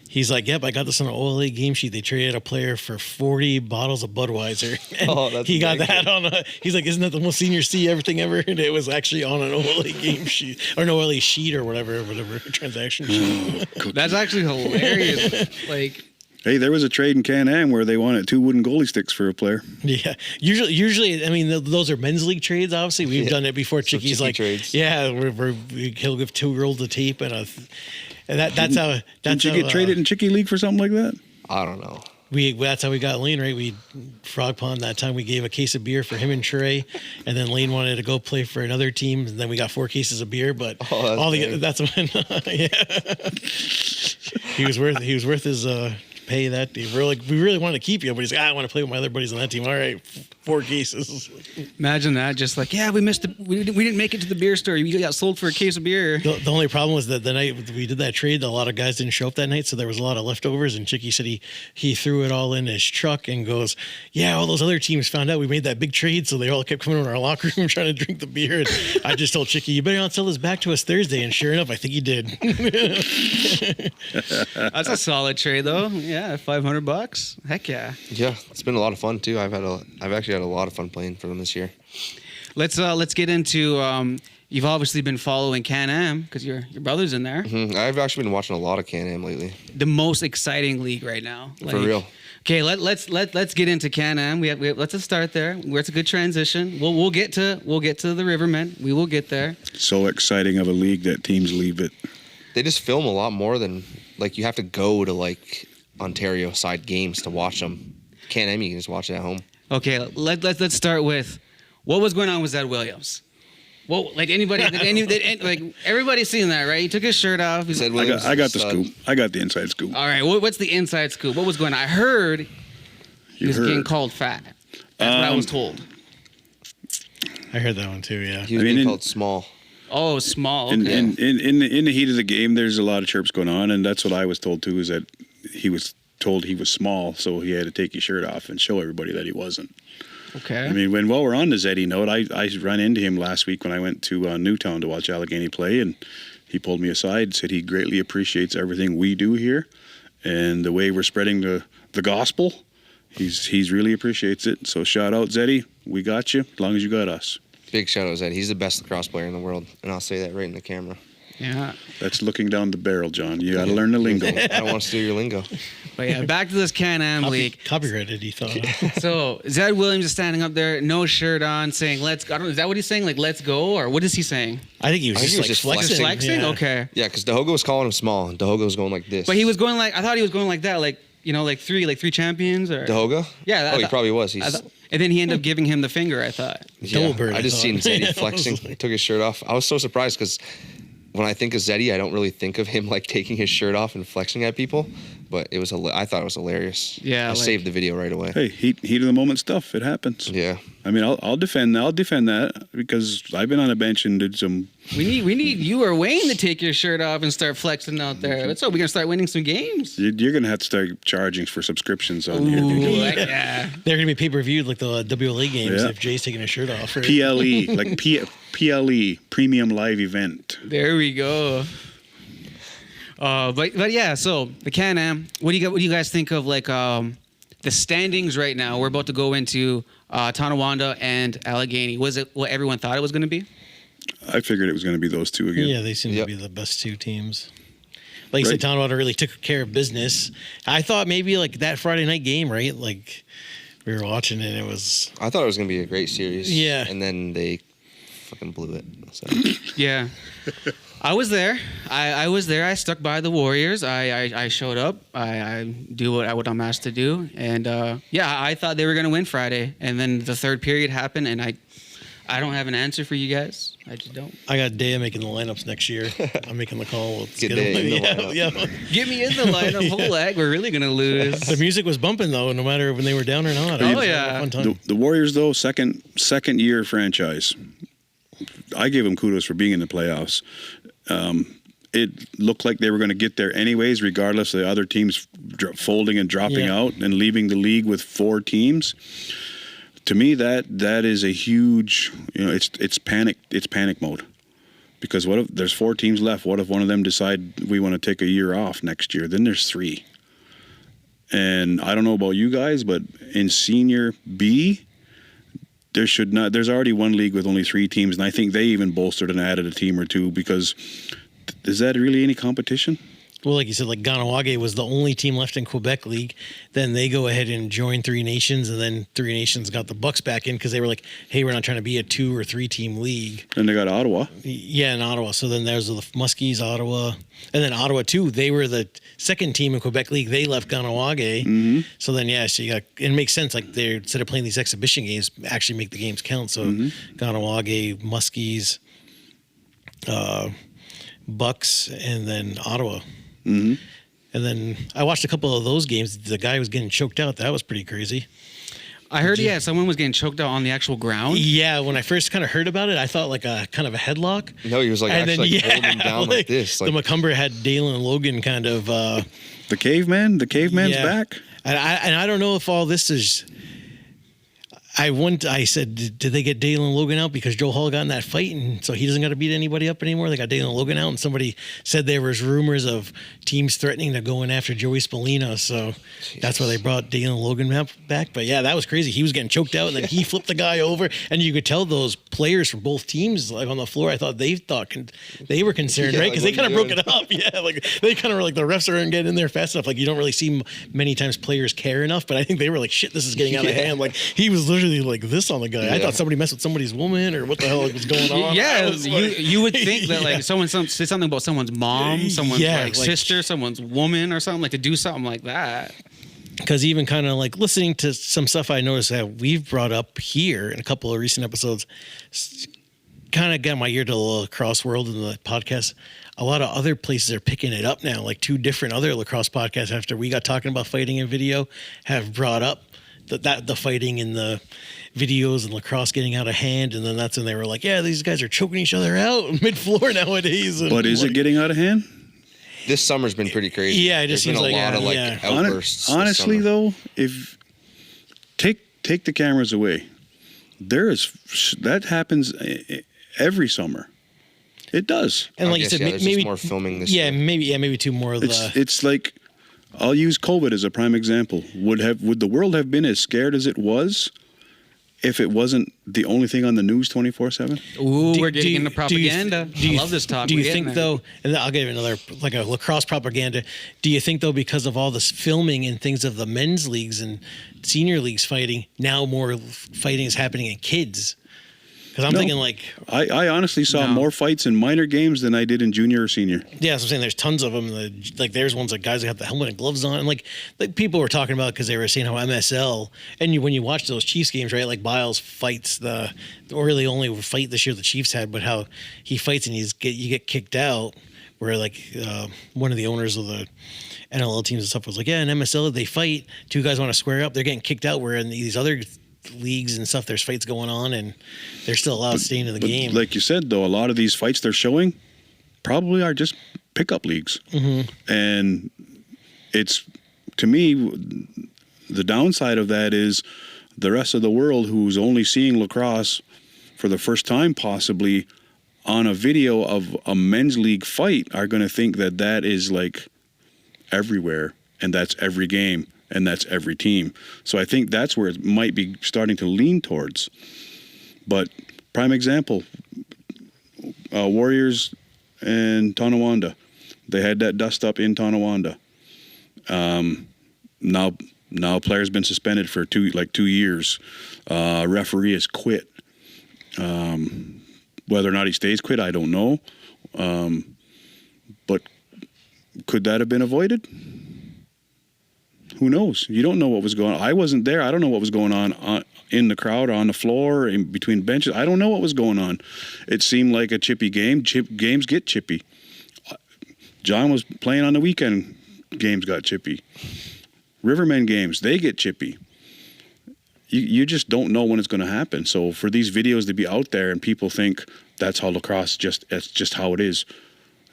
he's like, yep, I got this on an OLA game sheet. They traded a player for 40 bottles of Budweiser. And Oh, that's he got amazing. that on he's like, isn't that the most senior C everything ever? And it was actually on an OLA game sheet or an OLA sheet or whatever transaction sheet. That's actually hilarious. Like, hey, there was a trade in Can-Am where they wanted 2 wooden goalie sticks for a player. Yeah, usually, I mean, those are men's league trades. Obviously, we've done it before. Chicky's Chicky like, trades. yeah, he'll give 2 rolls of tape and that's how Did you get traded in Chicky League for something like that? I don't know. that's how we got Layne, right? We Frog Pond that time we gave a case of beer for him and Trey, and then Layne wanted to go play for another team, and then we got 4 cases of beer. But that's when he was worth his pay that day. We really wanted to keep you, but he's like, I want to play with my other buddies on that team. All right, 4 cases. imagine that. Just like, yeah, we didn't make it to the beer store. We got sold for a case of beer. The only problem was that the night we did that trade, a lot of guys didn't show up that night, so there was a lot of leftovers. And Chicky said he threw it all in his truck and goes, "Yeah, all those other teams found out we made that big trade, so they all kept coming to our locker room trying to drink the beer." And I just told Chicky, "You better not sell this back to us Thursday." And sure enough, I think he did. That's a solid trade, though. Yeah, $500. Heck yeah. Yeah, it's been a lot of fun too. I've actually had a lot of fun playing for them this year. Let's get into. You've obviously been following Can-Am because your brother's in there. I've actually been watching a lot of Can-Am lately. The most exciting league right now. For real. Okay, let's get into Can-Am. Let's just start there. Where it's a good transition. We'll get to the Rivermen. We will get there. So exciting of a league that teams leave it. They just film a lot more than like you have to go to like Ontario side games to watch them. Can-Am, you can just watch it at home. Okay, let's start with What was going on with Zed Williams? Well, like anybody, like everybody's seen that, right? He took his shirt off. Zed I Williams got the is a scoop. I got the inside scoop. All right, what's the inside scoop? What was going on? I heard he was getting called fat. That's what I was told. I heard that one too. Yeah. He was being called small. Oh, small. In Okay. in the heat of the game, there's a lot of chirps going on, and that's what I was told too. Is that he was told he was small, so he had to take his shirt off and show everybody that he wasn't. Okay. I mean, while we're on the Zeddy note, I ran into him last week when I went to Newtown to watch Allegheny play, and he pulled me aside, said he greatly appreciates everything we do here, and the way we're spreading the gospel. He's really appreciates it. So shout out Zeddy, we got you as long as you got us. Big shout out Zed. He's the best lacrosse player in the world, and I'll say that right in the camera. Yeah. That's looking down the barrel, John. You got to learn the lingo. I don't want to steal your lingo. But yeah, back to this Can-Am League. Copyrighted, he thought. So Zed Williams is standing up there, no shirt on, saying "Let's go." I don't know, is that what he's saying? Like "Let's go," or what is he saying? I think he was I think just he was like just flexing. Flexing? Yeah. Okay. Yeah, because Dahoga was calling him small, and Dahoga was going like this. But he was going like I thought he was going like that, like like three champions or Dahoga? Yeah. Oh, he probably was. And then he ended up giving him the finger. I thought. Double bird, I just I seen thought. Zeddy flexing. He took his shirt off. I was so surprised because when I think of Zeddy, I don't really think of him like taking his shirt off and flexing at people. But it was I thought it was hilarious. Yeah, I like- saved the video right away. Hey, heat of the moment stuff. It happens. Yeah. I mean, I'll defend that because I've been on a bench and did some. We need you or Wayne to take your shirt off and start flexing out there. So we're gonna start winning some games. You're gonna have to start charging for subscriptions on here. Yeah. They're gonna be pay-per-viewed like the WLA games Yeah. if Jay's taking his shirt off. Right? PLE, like PLE, premium live event. There we go. But yeah, so the Can-Am. What do you guys think of like the standings right now? We're about to go into Tonawanda and Allegheny. Was it what everyone thought it was going to be? I figured it was going to be those two again. Yeah, they seem Yep. to be the best two teams. Like you Right. said, Tonawanda really took care of business. I thought maybe like that Friday night game, right? Like we were watching it, it was I thought it was going to be a great series. Yeah. And then they fucking blew it. So. Yeah. I was there. I was there. I stuck by the Warriors. I showed up. I do what I'm asked to do. And yeah, I thought they were going to win Friday. And then the third period happened, and I don't have an answer for you guys. I just don't. I got Dea making the lineups next year. I'm making the call. Let's Get get Dea in the them. lineup. Yeah. Get me in the lineup. Whole lag. We're really going to lose. The music was bumping though, no matter when they were down or not. Oh, It was a yeah. fun time. The Warriors, though, second year franchise. I give them kudos for being in the playoffs. It looked like they were going to get there anyways, regardless of the other teams folding and dropping Yeah. out and leaving the league with 4 teams. To me, that is a huge. It's panic. It's panic mode. Because what if there's 4 teams left? What if one of them decide we want to take a year off next year? Then there's 3. And I don't know about you guys, but in Senior B, there's already one league with only 3 teams, and I think they even bolstered and added a team or 2 because is that really any competition? Well, like you said, like Kahnawake was the only team left in Quebec League. Then they go ahead and join 3 Nations, and then 3 Nations got the Bucks back in because they were like, "Hey, we're not trying to be a 2 or 3 team league." And they got Ottawa. Yeah, in Ottawa. So then there's the Muskies, Ottawa, and then Ottawa too. They were the second team in Quebec League. They left Kahnawake. Mm-hmm. So then so you got it makes sense. Like they instead of playing these exhibition games, actually make the games count. So Kahnawake, Muskies, Bucks, and then Ottawa. Mm-hmm. And then I watched a couple of those games. The guy was getting choked out. That was pretty crazy. I heard, someone was getting choked out on the actual ground. Yeah, when I first kind of heard about it, I thought like a kind of a headlock. No, he was like actually holding him down like this. The McCumber had Dalen Logan kind of. The caveman's back. And I don't know if all this is. I said, did they get Dalen Logan out because Joe Hall got in that fight, and so he doesn't got to beat anybody up anymore? They got Dalen Logan out, and somebody said there was rumors of teams threatening to go in after Joey Spallina, so that's why they brought Dalen Logan back. But yeah, that was crazy. He was getting choked out, and then he flipped the guy over, and you could tell those players from both teams like on the floor. I thought they were concerned, Yeah, right? like, Because they what are kind you of broke it up. Yeah, like they kind of were like the refs aren't getting in there fast enough. Like you don't really see many times players care enough, but I think they were like, shit, this is getting out of hand. Like he was literally like this on the guy. I thought somebody messed with somebody's woman or what the hell was going on. Yeah, was like, you would think that like someone said something about someone's mom, someone's Yeah, like like- sister, someone's woman or something, like to do something like that. because even kind of like listening to some stuff I noticed that we've brought up here in a couple of recent episodes, kind of got my ear to the lacrosse world and the podcast. A lot of other places are picking it up now, like 2 different other lacrosse podcasts after we got talking about fighting in video have brought up the fighting in the videos and lacrosse getting out of hand. And then that's when they were like, yeah, these guys are choking each other out mid-floor nowadays. And But is it getting out of hand? This summer's been pretty crazy. Yeah, it just There's been seems a like, lot of like yeah. outbursts. this Honestly, summer. though, if take the cameras away, that happens every summer. It does. And I like you guess, said, yeah, there's maybe just more filming this yeah, year. maybe 2 more of the. It's like, I'll use COVID as a prime example. Would the world have been as scared as it was if it wasn't the only thing on the news 24/7? Ooh, we're Do getting you- into propaganda. I love this talk. Do you We're getting think there. though, and I'll give you another like a lacrosse propaganda. Do you think though, because of all this filming and things of the men's leagues and senior leagues fighting, now more fighting is happening in kids? Because I'm No. thinking like, I honestly saw No. more fights in minor games than I did in junior or senior. yeah, so I'm saying there's tons of them. Like there's ones that guys that have the helmet and gloves on. And like people were talking about because they were saying how MSL and when you watch those Chiefs games, right? Like Biles fights or really only fight this year the Chiefs had, but how he fights and you get kicked out. Where like one of the owners of the NLL teams and stuff was like, yeah, in MSL they fight. 2 guys want to square up, they're getting kicked out. Where in these other leagues and stuff, there's fights going on and they're still allowed to stay into the But game. like you said, though, a lot of these fights they're showing probably are just pickup leagues. And it's, to me, the downside of that is the rest of the world who's only seeing lacrosse for the first time possibly on a video of a men's league fight are going to think that that is like everywhere and that's every game and that's every team. So I think that's where it might be starting to lean towards. But prime example, Warriors and Tonawanda. They had that dust up in Tonawanda. Now player's been suspended for 2 years. Referee has quit. Whether or not he stays quit, I don't know. But could that have been avoided? Who knows? You don't know what was going on. I wasn't there. I don't know what was going on in the crowd, on the floor, in between benches. I don't know what was going on. It seemed like a chippy game. Games get chippy. Jon was playing on the weekend. Games got chippy. Rivermen games, they get chippy. You just don't know when it's going to happen. So for these videos to be out there and people think that's how lacrosse that's just how it is.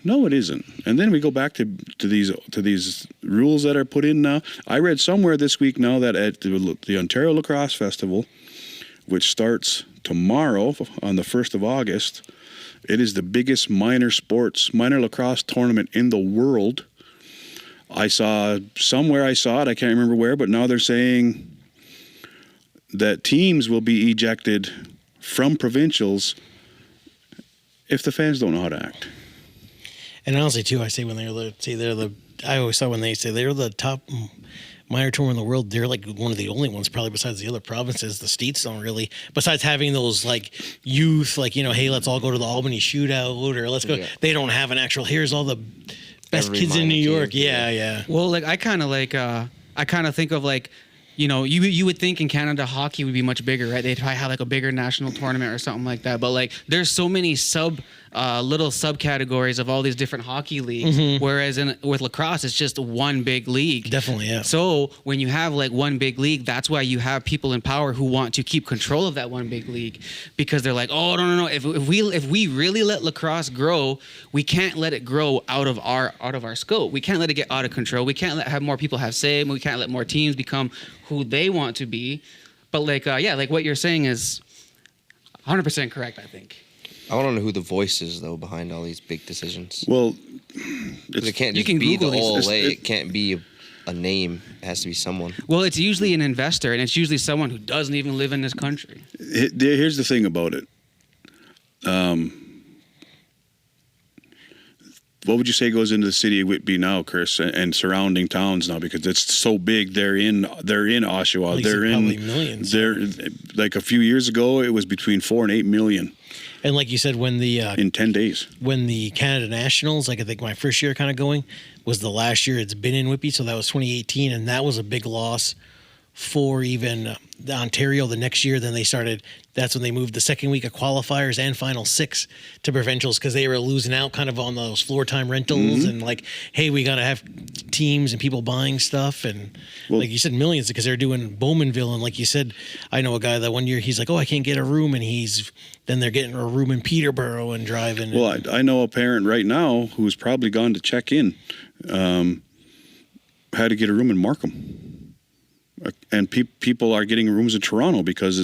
No, it isn't. And then we go back to these rules that are put in now. I read somewhere this week now that at the Ontario Lacrosse Festival, which starts tomorrow on the 1st of August, it is the biggest minor lacrosse tournament in the world. I saw it, I can't remember where, but now they're saying that teams will be ejected from provincials if the fans don't know how to act. And honestly, too, I say when I always thought when they say they're the top minor tournament in the world, they're like one of the only ones, probably besides the other provinces. The states don't really, besides having those like youth, like, hey, let's all go to the Albany shootout or let's go. Yeah. They don't have an actual, here's all the best Every kids in minor New York. team, Yeah. Well, like I kind of think of like, you would think in Canada hockey would be much bigger, right? They'd probably have like a bigger national tournament or something like that. But like, there's so many little subcategories of all these different hockey leagues. Whereas with lacrosse, it's just one big league. Definitely, yeah. So when you have like one big league, that's why you have people in power who want to keep control of that one big league, because they're like, oh no. If we really let lacrosse grow, we can't let it grow out of our scope. We can't let it get out of control. We can't have more people have say. We can't let more teams become who they want to be. But like like what you're saying is 100% correct, I think. I want to know who the voice is though behind all these big decisions. Well, 'Cause it can't you just can be Google the these. OLA. It can't be a name. It has to be someone. Well, it's usually an investor, and it's usually someone who doesn't even live in this country. here's the thing about it. What would you say goes into the city of Whitby now, Chris, and surrounding towns now, because it's so big? They're in Oshawa. Like They're in probably millions. They're like a few years ago, it was between 4 and 8 million. And like you said, when the in 10 days. when the Canada Nationals, like I think my first year kind of going, was the last year it's been in Whitby, so that was 2018, and that was a big loss for even the Ontario the next year. Then they started, that's when they moved the second week of qualifiers and final 6 to provincials, because they were losing out kind of on those floor time rentals and like, hey, we got to have teams and people buying stuff. And like you said, millions, because they're doing Bowmanville. And like you said, I know a guy that one year he's like, oh, I can't get a room. And then they're getting a room in Peterborough and driving. Well, I know a parent right now who's probably gone to check in, had to get a room in Markham. And people are getting rooms in Toronto because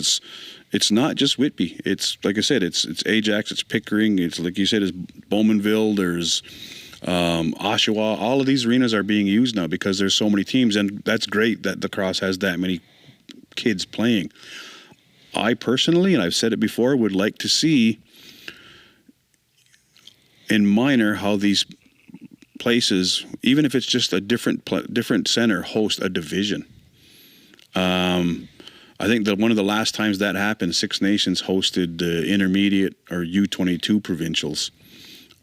it's not just Whitby. It's like I said, it's Ajax, it's Pickering, it's like you said, it's Bowmanville. There's Oshawa. All of these arenas are being used now because there's so many teams, and that's great that the Cross has that many kids playing. I personally, and I've said it before, would like to see in minor how these places, even if it's just a different center, host a division. I think that one of the last times that happened, Six Nations hosted the intermediate or U22 provincials.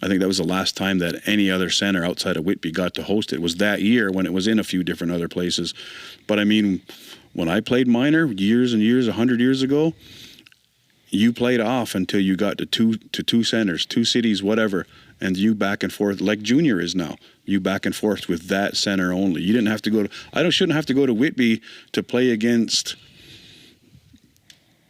I think that was the last time that any other center outside of Whitby got to host it. It was that year when it was in a few different other places. But I mean, when I played minor years and years, 100 years ago, you played off until you got to two centers, 2 cities, whatever, and you back and forth like junior is now. You back and forth with that center only. You didn't have to go to. Shouldn't have to go to Whitby to play against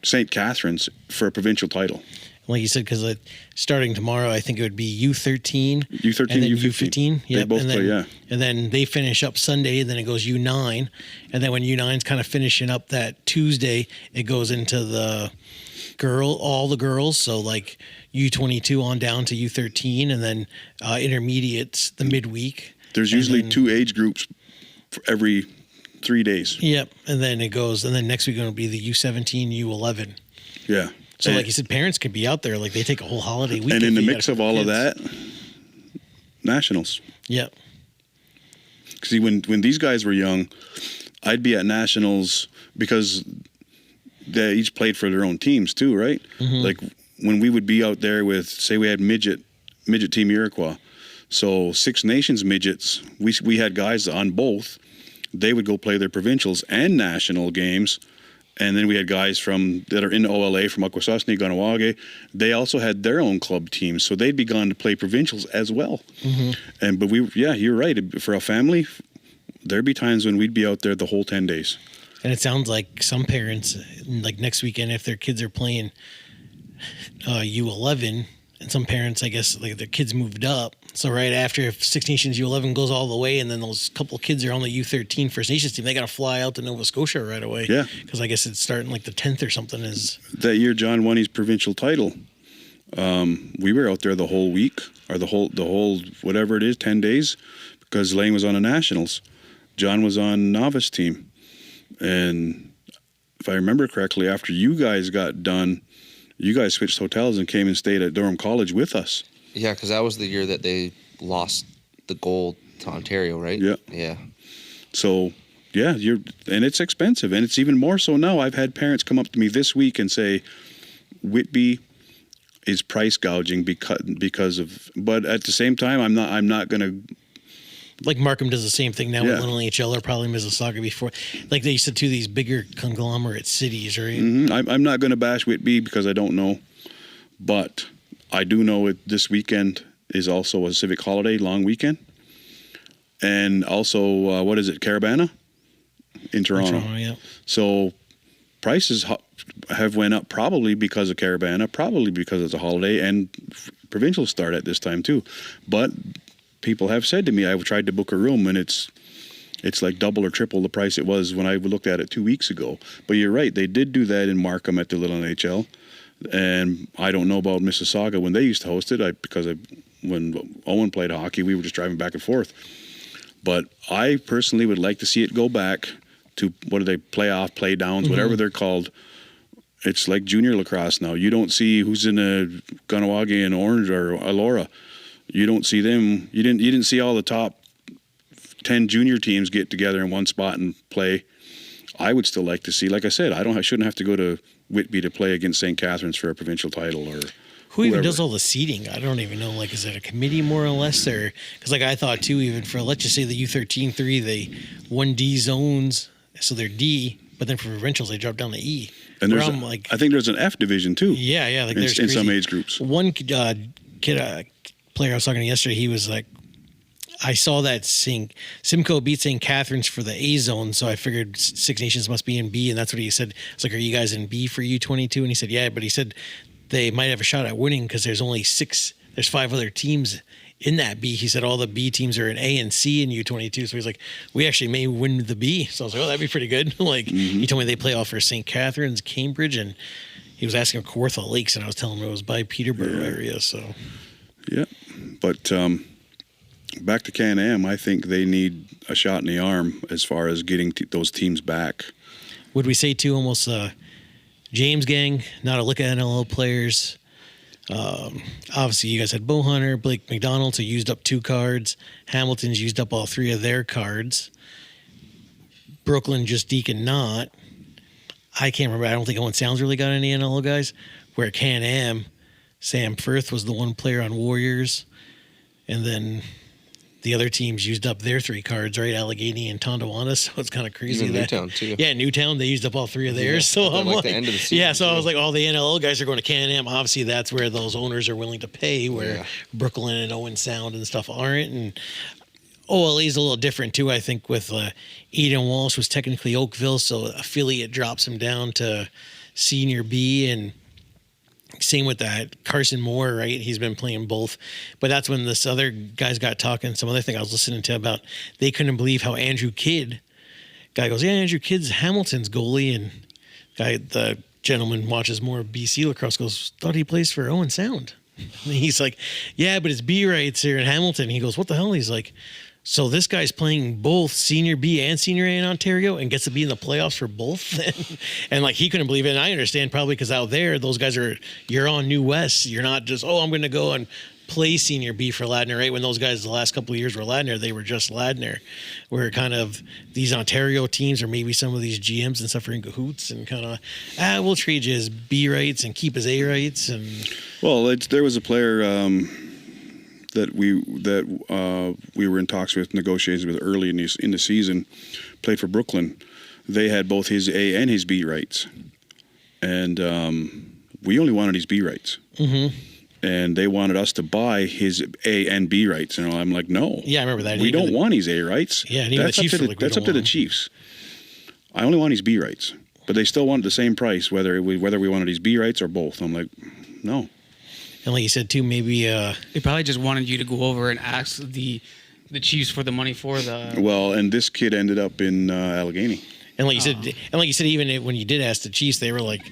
St. Catharines for a provincial title. Like you said, because starting tomorrow, I think it would be U13, U13, and then U15. Yep. They both and then, play, yeah. And then they finish up Sunday, and then it goes U9, and then when U9's kind of finishing up that Tuesday, it goes into the all the girls. So like U22 on down to U13, and then intermediates the midweek. There's usually 2 age groups for every 3 days. Yep, and then it goes, and then next week it'll be the U17, U11. Yeah. So like you said, parents could be out there, like they take a whole holiday week. And in the mix of all of that, nationals. Yep. See, when these guys were young, I'd be at nationals because they each played for their own teams too, right? Mm-hmm. Like when we would be out there with, say we had midget team Iroquois. So Six Nations midgets, we had guys on both. They would go play their provincials and national games. And then we had guys that are in OLA from Akwesasne, Kahnawake. They also had their own club teams, so they'd be gone to play provincials as well. Mm-hmm. But you're right. For a family, there'd be times when we'd be out there the whole 10 days. And it sounds like some parents, like next weekend, if their kids are playing U11, and some parents, I guess, like their kids moved up. So right after, if Six Nations U11 goes all the way, and then those couple of kids are on the U13 First Nations team, they got to fly out to Nova Scotia right away. Yeah. Because I guess it's starting like the 10th or something. That year John won his provincial title. We were out there the whole week, or the whole whatever it is, 10 days, because Layne was on the nationals. John was on novice team. And if I remember correctly, after you guys got done, you guys switched hotels and came and stayed at Durham College with us. Yeah, because that was the year that they lost the gold to Ontario, right? Yeah. Yeah. So, yeah, and it's expensive, and it's even more so now. I've had parents come up to me this week and say, Whitby is price gouging because of, but at the same time, I'm not going to. Like Markham does the same thing now with Little NHL, or probably Mississauga before. Like they used to do these bigger conglomerate cities, right? Mm-hmm. I'm not going to bash Whitby because I don't know, but I do know this weekend is also a civic holiday, long weekend, and also what is it, Caravana in Toronto? Yeah. So prices have went up probably because of Caravana, probably because it's a holiday, and provincials start at this time too, but. People have said to me, I've tried to book a room and it's like double or triple the price it was when I looked at it 2 weeks ago. But you're right, they did do that in Markham at the Little NHL, and I don't know about Mississauga when they used to host it. When Owen played hockey, we were just driving back and forth. But I personally would like to see it go back to what are they, playoff, play downs, whatever they're called. It's like junior lacrosse now. You don't see who's in a Kahnawake and Orange or Elora. You don't see them. You didn't see all the top 10 junior teams get together in one spot and play. I would still like to see, like I said, I shouldn't have to go to Whitby to play against St. Catharines for a provincial title Who even whoever. does all the seating? I don't even know. Like, is it a committee more or less? Or because like I thought too, even for let's just say the U13-3, they 1D zones, so they're D, but then for provincials they drop down to E. And Where there's, I'm like, I think there's an F division too. yeah, like in, there's in some crazy- age groups. One kid, player I was talking to yesterday, he was like, I saw that Simcoe beat St. Catharines for the A zone, so I figured Six Nations must be in B, and that's what he said. I was like, "Are you guys in B for U22?" And he said, "Yeah," but he said they might have a shot at winning because there's only 5 other teams in that B. He said all the B teams are in A and C in U22, so he's like, "We actually may win the B." So I was like, "Oh, that'd be pretty good." Like he told me they play off for St. Catharines, Cambridge, and he was asking Kawartha Lakes, and I was telling him it was by Peterborough area. So Yeah, but back to Can-Am, I think they need a shot in the arm as far as getting those teams back. would we say too almost James Gang, not a look at NLL players. Obviously, you guys had Bowhunter, Blake McDonald, who used up 2 cards. Hamilton's used up all 3 of their cards. Brooklyn, just Deacon not. I can't remember. I don't think Owen Sounds really got any NLL guys. Where Can-Am, Sam Firth was the one player on Warriors. And then the other teams used up their 3 cards, right? Allegheny and Tonawanda. So it's kind of crazy. Even that Newtown, too. Yeah, Newtown, they used up all 3 of theirs. Yeah, so at I'm like like, the end of the season, yeah, so I too. was like, all the NLL guys are going to Can-Am. Obviously, that's where those owners are willing to pay, where Yeah. Brooklyn and Owen Sound and stuff aren't. And OLA is a little different too, I think, with Eden Walsh was technically Oakville, so affiliate drops him down to Senior B, and same with that Carson Moore, right? He's been playing both, but that's when this other guys got talking. Some other thing I was listening to about they couldn't believe how Andrew Kidd, guy goes, yeah, Andrew Kidd's Hamilton's goalie, and the gentleman watches more BC lacrosse goes, thought he plays for Owen Sound. And he's like, yeah, but his B rights here in Hamilton. He goes, what the hell? He's like, so this guy's playing both Senior B and Senior A in Ontario and gets to be in the playoffs for both. And like, he couldn't believe it. And I understand probably because out there, those guys you're on New West. You're not just, I'm going to go and play Senior B for Ladner, right? When those guys the last couple of years were Ladner, they were just Ladner. Where kind of these Ontario teams or maybe some of these GMs and stuff are in cahoots and kind of, we'll trade you his B rights and keep his A rights. And Well, there was a player that we were in talks with, negotiations with early in the season, played for Brooklyn. They had both his A and his B rights, and we only wanted his B rights. Mm-hmm. And they wanted us to buy his A and B rights, and I'm like, no. yeah, I remember that. We don't want his A rights. Yeah, and even that's the Chiefs up to were like, we that's don't up to the want 'em. Chiefs. I only want his B rights, but they still wanted the same price, whether we wanted his B rights or both. I'm like, no. And like you said too, maybe They probably just wanted you to go over and ask the Chiefs for the money for the. Well, and this kid ended up in Allegheny. and like you said, even when you did ask the Chiefs, they were like,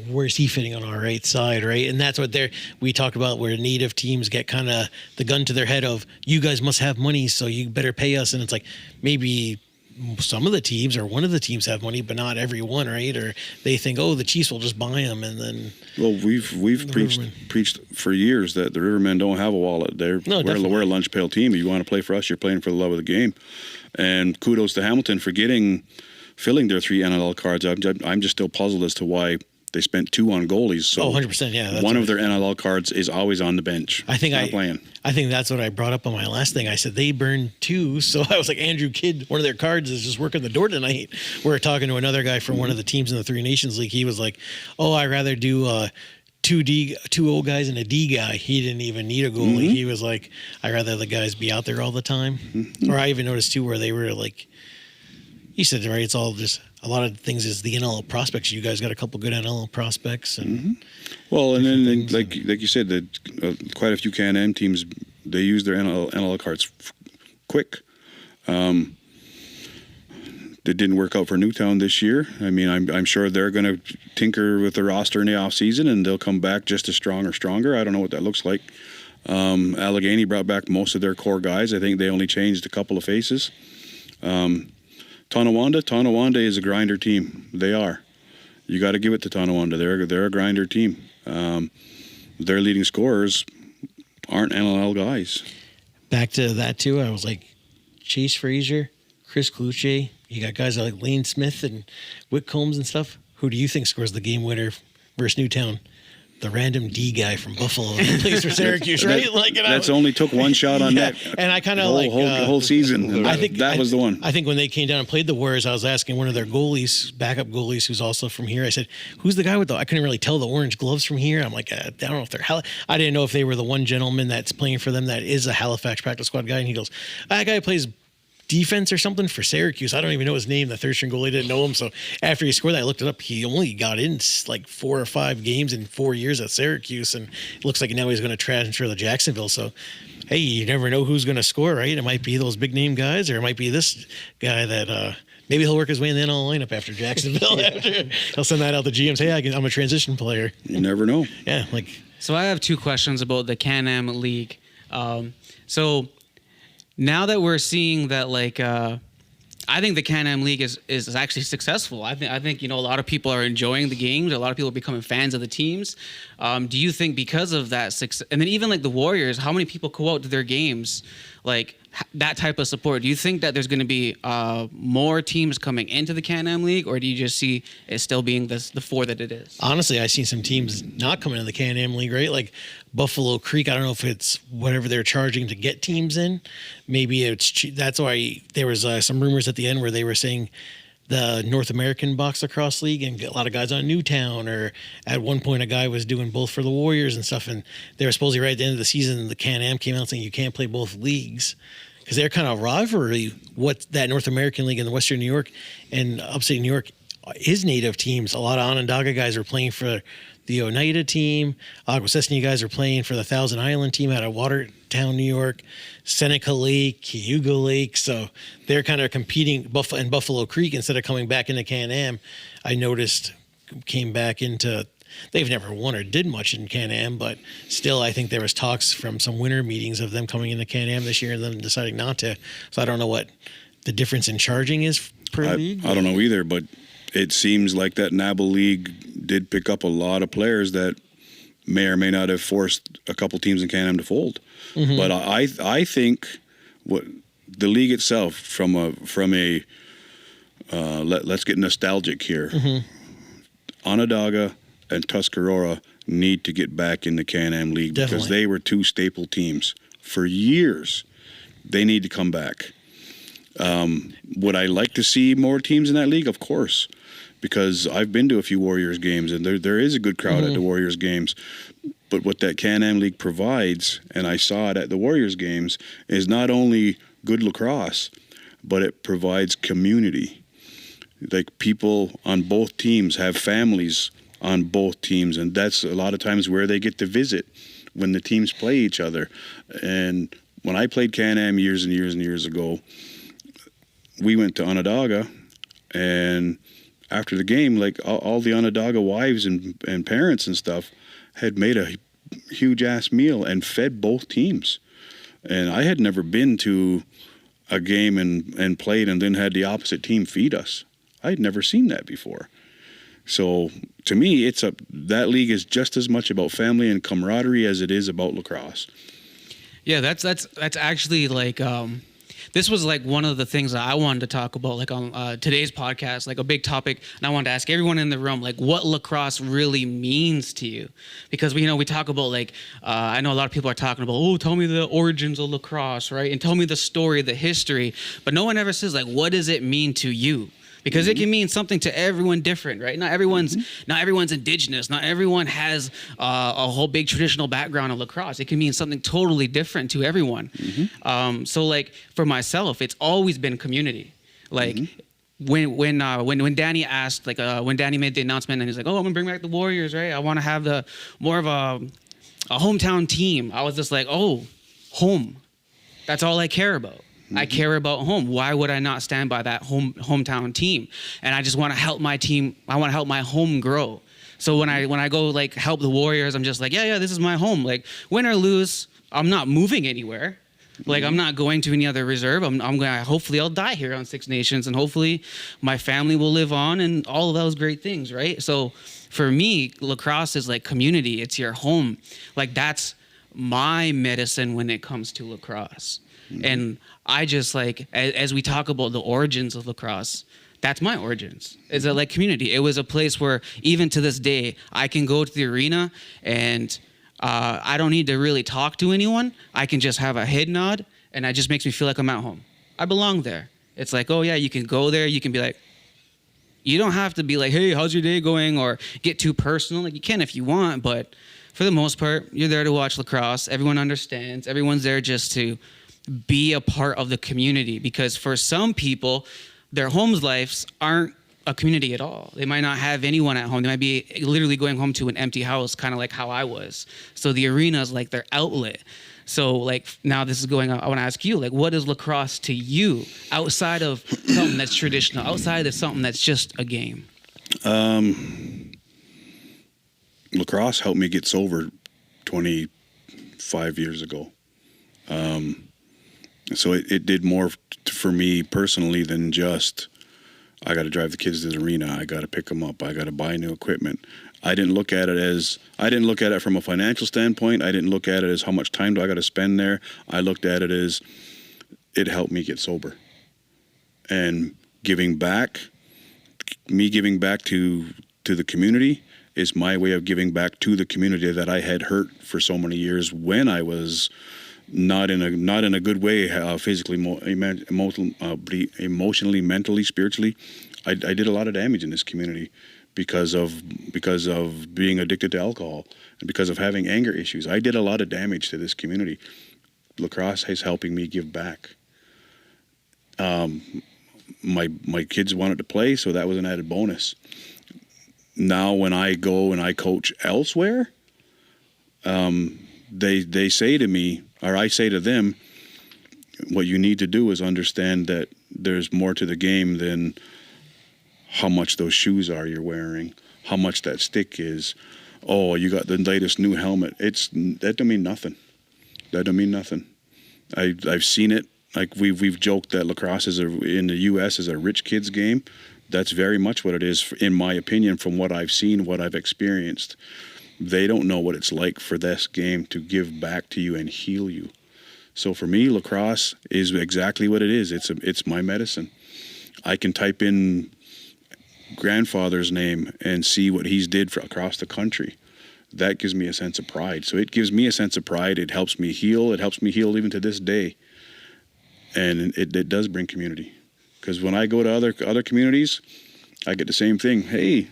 where's he fitting on our right side, right? And that's what we talked about, where native teams get kind of the gun to their head of, you guys must have money, so you better pay us. And it's like, maybe some of the teams or one of the teams have money, but not every one, right? Or they think, the Chiefs will just buy them, and then. Well, we've preached for years that the Rivermen don't have a wallet. We're a lunch pail team. If you want to play for us, you're playing for the love of the game. And kudos to Hamilton for filling their 3 NLL cards. I'm just still puzzled as to why they spent 2 on goalies. So 100%, yeah. One of their NLL cards is always on the bench. I think not playing. I think that's what I brought up on my last thing. I said they burned 2, so I was like, Andrew Kidd, one of their cards is just working the door tonight. We're talking to another guy from one of the teams in the 3 Nations League. He was like, I'd rather do 2 O guys and a D guy. He didn't even need a goalie. Mm-hmm. He was like, I'd rather the guys be out there all the time. Mm-hmm. Or I even noticed too where they were like, he said, right, it's all just a lot of things is the NLL prospects. You guys got a couple good NLL prospects. And well, and then like you said, that quite a few Can-Am teams, they use their NLL cards quick. It didn't work out for Newtown this year. I mean, I'm sure they're going to tinker with the roster in the off season, and they'll come back just as strong or stronger. I don't know what that looks like. Allegheny brought back most of their core guys. I think they only changed a couple of faces. Tonawanda is a grinder team. They are. You got to give it to Tonawanda. They're a grinder team. Their leading scorers aren't NLL guys. back to that too, I was like, Chase Frazier, Chris Cluche, you got guys like Layne Smith and Whitcombs and stuff. Who do you think scores the game winner versus Newtown? the random D guy from Buffalo that plays for Syracuse, right? That's only took one shot on net. And I kind of whole season. I think that was the one. I think when they came down and played the Warriors, I was asking one of their goalies, backup goalies, who's also from here. I said, "Who's the guy with the?" I couldn't really tell the orange gloves from here. I'm like, I don't know if they're. I didn't know if they were the one gentleman that's playing for them that is a Halifax practice squad guy. And he goes, "That guy plays defense or something for Syracuse." I don't even know his name. The third string goalie didn't know him. So after he scored that, I looked it up. He only got in like 4 or 5 games in 4 years at Syracuse, and it looks like now he's going to transfer to Jacksonville. So, hey, you never know who's going to score, right? It might be those big name guys, or it might be this guy that maybe he'll work his way in the NL lineup after Jacksonville. He'll send that out to GMs. Hey, I'm a transition player. You never know. Yeah, like. So I have 2 questions about the Can-Am League. So now that we're seeing that, like, I think the Can-Am League is actually successful. I think a lot of people are enjoying the games. A lot of people are becoming fans of the teams. Do you think because of that success, and then even like the Warriors, how many people go out to their games, like that type of support? Do you think that there's going to be more teams coming into the Can-Am League, or do you just see it still being the 4 that it is? Honestly, I've seen some teams not coming into the Can-Am League, right? Like Buffalo Creek. I don't know if it's whatever they're charging to get teams in. Maybe it's that's why there was some rumors at the end where they were saying the North American Box Lacrosse League and get a lot of guys on Newtown, or at one point a guy was doing both for the Warriors and stuff, and they were supposedly right at the end of the season the Can-Am came out saying you can't play both leagues because they're kind of rivalry. What that North American League in the Western New York and upstate New York is native teams. A lot of Onondaga guys are playing for the Oneida team. Akwesasne guys are playing for the Thousand Island team out of Watertown, New York. Seneca Lake, Cayuga Lake. So they're kind of competing. And Buffalo Creek, instead of coming back into Can-Am, I noticed came back into. They've never won or did much in Can-Am, but still, I think there was talks from some winter meetings of them coming into Can-Am this year and then deciding not to. So I don't know what the difference in charging is per league. I don't know either, but it seems like that NABL League did pick up a lot of players that may or may not have forced a couple teams in Can-Am to fold. Mm-hmm. But I think what the league itself, from a let's get nostalgic here. Mm-hmm. Onondaga and Tuscarora need to get back in the Can-Am League. Definitely. Because they were 2 staple teams for years. They need to come back. Would I like to see more teams in that league? Of course, because I've been to a few Warriors games, and there is a good crowd at the Warriors games. But what that Can-Am League provides, and I saw it at the Warriors games, is not only good lacrosse, but it provides community. Like, people on both teams have families on both teams, and that's a lot of times where they get to visit when the teams play each other. And when I played Can-Am years and years and years ago, we went to Onondaga, and after the game, like all the Onondaga wives and parents and stuff had made a huge ass meal and fed both teams. And I had never been to a game and played and then had the opposite team feed us. I had never seen that before. So to me, that league is just as much about family and camaraderie as it is about lacrosse. Yeah, that's actually like this was like one of the things that I wanted to talk about, like on today's podcast, like a big topic, and I wanted to ask everyone in the room, like, what lacrosse really means to you, because we talk about like I know a lot of people are talking about, oh, tell me the origins of lacrosse, right, and tell me the story, the history, but no one ever says like, what does it mean to you? Because it can mean something to everyone different, right? Not everyone's indigenous. Not everyone has a whole big traditional background of lacrosse. It can mean something totally different to everyone. Mm-hmm. So, like, for myself, it's always been community. Like, when Danny asked, like, when Danny made the announcement and he's like, oh, I'm gonna bring back the Warriors, right? I want to have more of a hometown team. I was just like, oh, home. That's all I care about. I care about home. Why would I not stand by that hometown team? And I just want to help my team. I want to help my home grow. So when I go like help the Warriors, I'm just like, yeah, this is my home. Like, win or lose, I'm not moving anywhere. Like, I'm not going to any other reserve. I'm going. Hopefully, I'll die here on Six Nations, and hopefully, my family will live on, and all of those great things, right? So, for me, lacrosse is like community. It's your home. Like, that's my medicine when it comes to lacrosse. And I just, like, as we talk about the origins of lacrosse, that's my origins. It's a like community. It was a place where even to this day, I can go to the arena and I don't need to really talk to anyone. I can just have a head nod, and that just makes me feel like I'm at home. I belong there. It's like, oh yeah, you can go there. You can be like, you don't have to be like, hey, how's your day going? Or get too personal. Like, you can if you want, but for the most part, you're there to watch lacrosse. Everyone understands. Everyone's there just to be a part of the community, because for some people, their homes lives aren't a community at all. They might not have anyone at home. They might be literally going home to an empty house, kind of like how I was. So the arena is like their outlet. So like now this is going on. I want to ask you, like, what is lacrosse to you outside of something that's traditional, outside of something that's just a game? Lacrosse helped me get sober 25 years ago. So it did more for me personally than just, I got to drive the kids to the arena, I got to pick them up, I got to buy new equipment. I didn't look at it from a financial standpoint. I didn't look at it as how much time do I got to spend there. I looked at it as it helped me get sober. And giving back to the community is my way of giving back to the community that I had hurt for so many years when I was not in a good way, physically, emotionally, mentally, spiritually. I did a lot of damage in this community because of being addicted to alcohol and because of having anger issues. I did a lot of damage to this community. Lacrosse is helping me give back. My kids wanted to play, so that was an added bonus. Now when I go and I coach elsewhere, they say to me, or I say to them, what you need to do is understand that there's more to the game than how much those shoes are you're wearing, how much that stick is. Oh, you got the latest new helmet. That don't mean nothing. That don't mean nothing. I've seen it. Like we've joked that lacrosse in the U.S. is a rich kid's game. That's very much what it is, in my opinion, from what I've seen, what I've experienced. They don't know what it's like for this game to give back to you and heal you. So for me, lacrosse is exactly what it is. It's my medicine. I can type in grandfather's name and see what he's did for across the country. That gives me a sense of pride. So it gives me a sense of pride. It helps me heal. It helps me heal even to this day. And it does bring community. Because when I go to other communities, I get the same thing. Hey,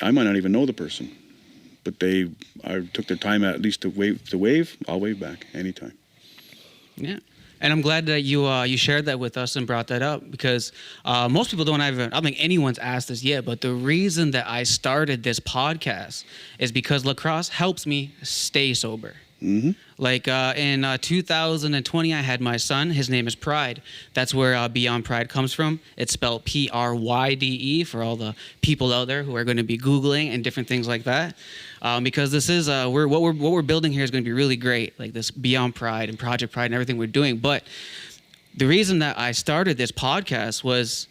I might not even know the person, but I took their time at least to wave. I'll wave back anytime. Yeah. And I'm glad that you shared that with us and brought that up, because most people I don't think anyone's asked this yet, but the reason that I started this podcast is because lacrosse helps me stay sober. Mm-hmm. Like in 2020, I had my son. His name is Pride. That's where Beyond Pride comes from. It's spelled Pryde for all the people out there who are going to be Googling and different things like that. Because this is what we're building here is going to be really great. Like this Beyond Pride and Project Pride and everything we're doing. But the reason that I started this podcast was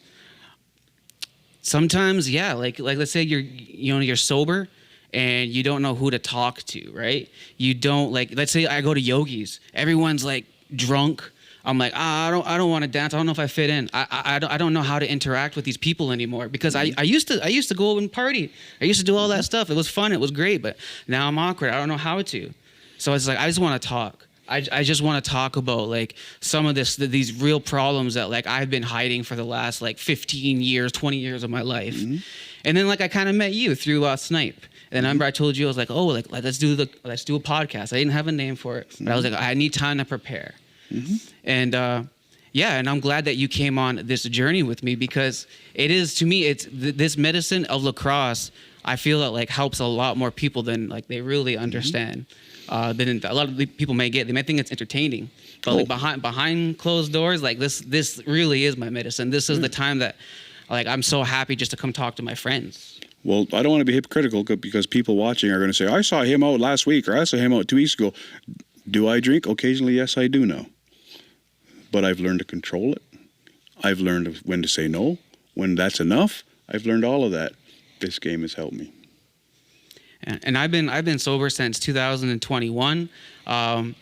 sometimes, like let's say you're sober and you don't know who to talk to, right? You don't, like, let's say I go to Yogi's. Everyone's like drunk. I'm like, I don't want to dance. I don't know if I fit in. I don't know how to interact with these people anymore, because I used to go and party. I used to do all that stuff. It was fun. It was great. But now I'm awkward. I don't know how to. So it's like, I just want to talk. I just want to talk about like some of these real problems that like I've been hiding for the last like 15 years, 20 years of my life. Mm-hmm. And then like I kind of met you through Snipe. And I remember I told you, I was like, oh, like let's do a podcast. I didn't have a name for it, but I was like, I need time to prepare. Mm-hmm. And and I'm glad that you came on this journey with me, because it is, to me, it's this medicine of lacrosse. I feel that like helps a lot more people than like they really understand. Than a lot of people may get. They may think it's entertaining, but like behind closed doors, like this really is my medicine. This is the time that like I'm so happy just to come talk to my friends. Well, I don't want to be hypocritical, because people watching are going to say, I saw him out last week, or I saw him out 2 weeks ago. Do I drink? Occasionally, yes, I do now. But I've learned to control it. I've learned when to say no, when that's enough. I've learned all of that. This game has helped me. And I've been sober since 2021. So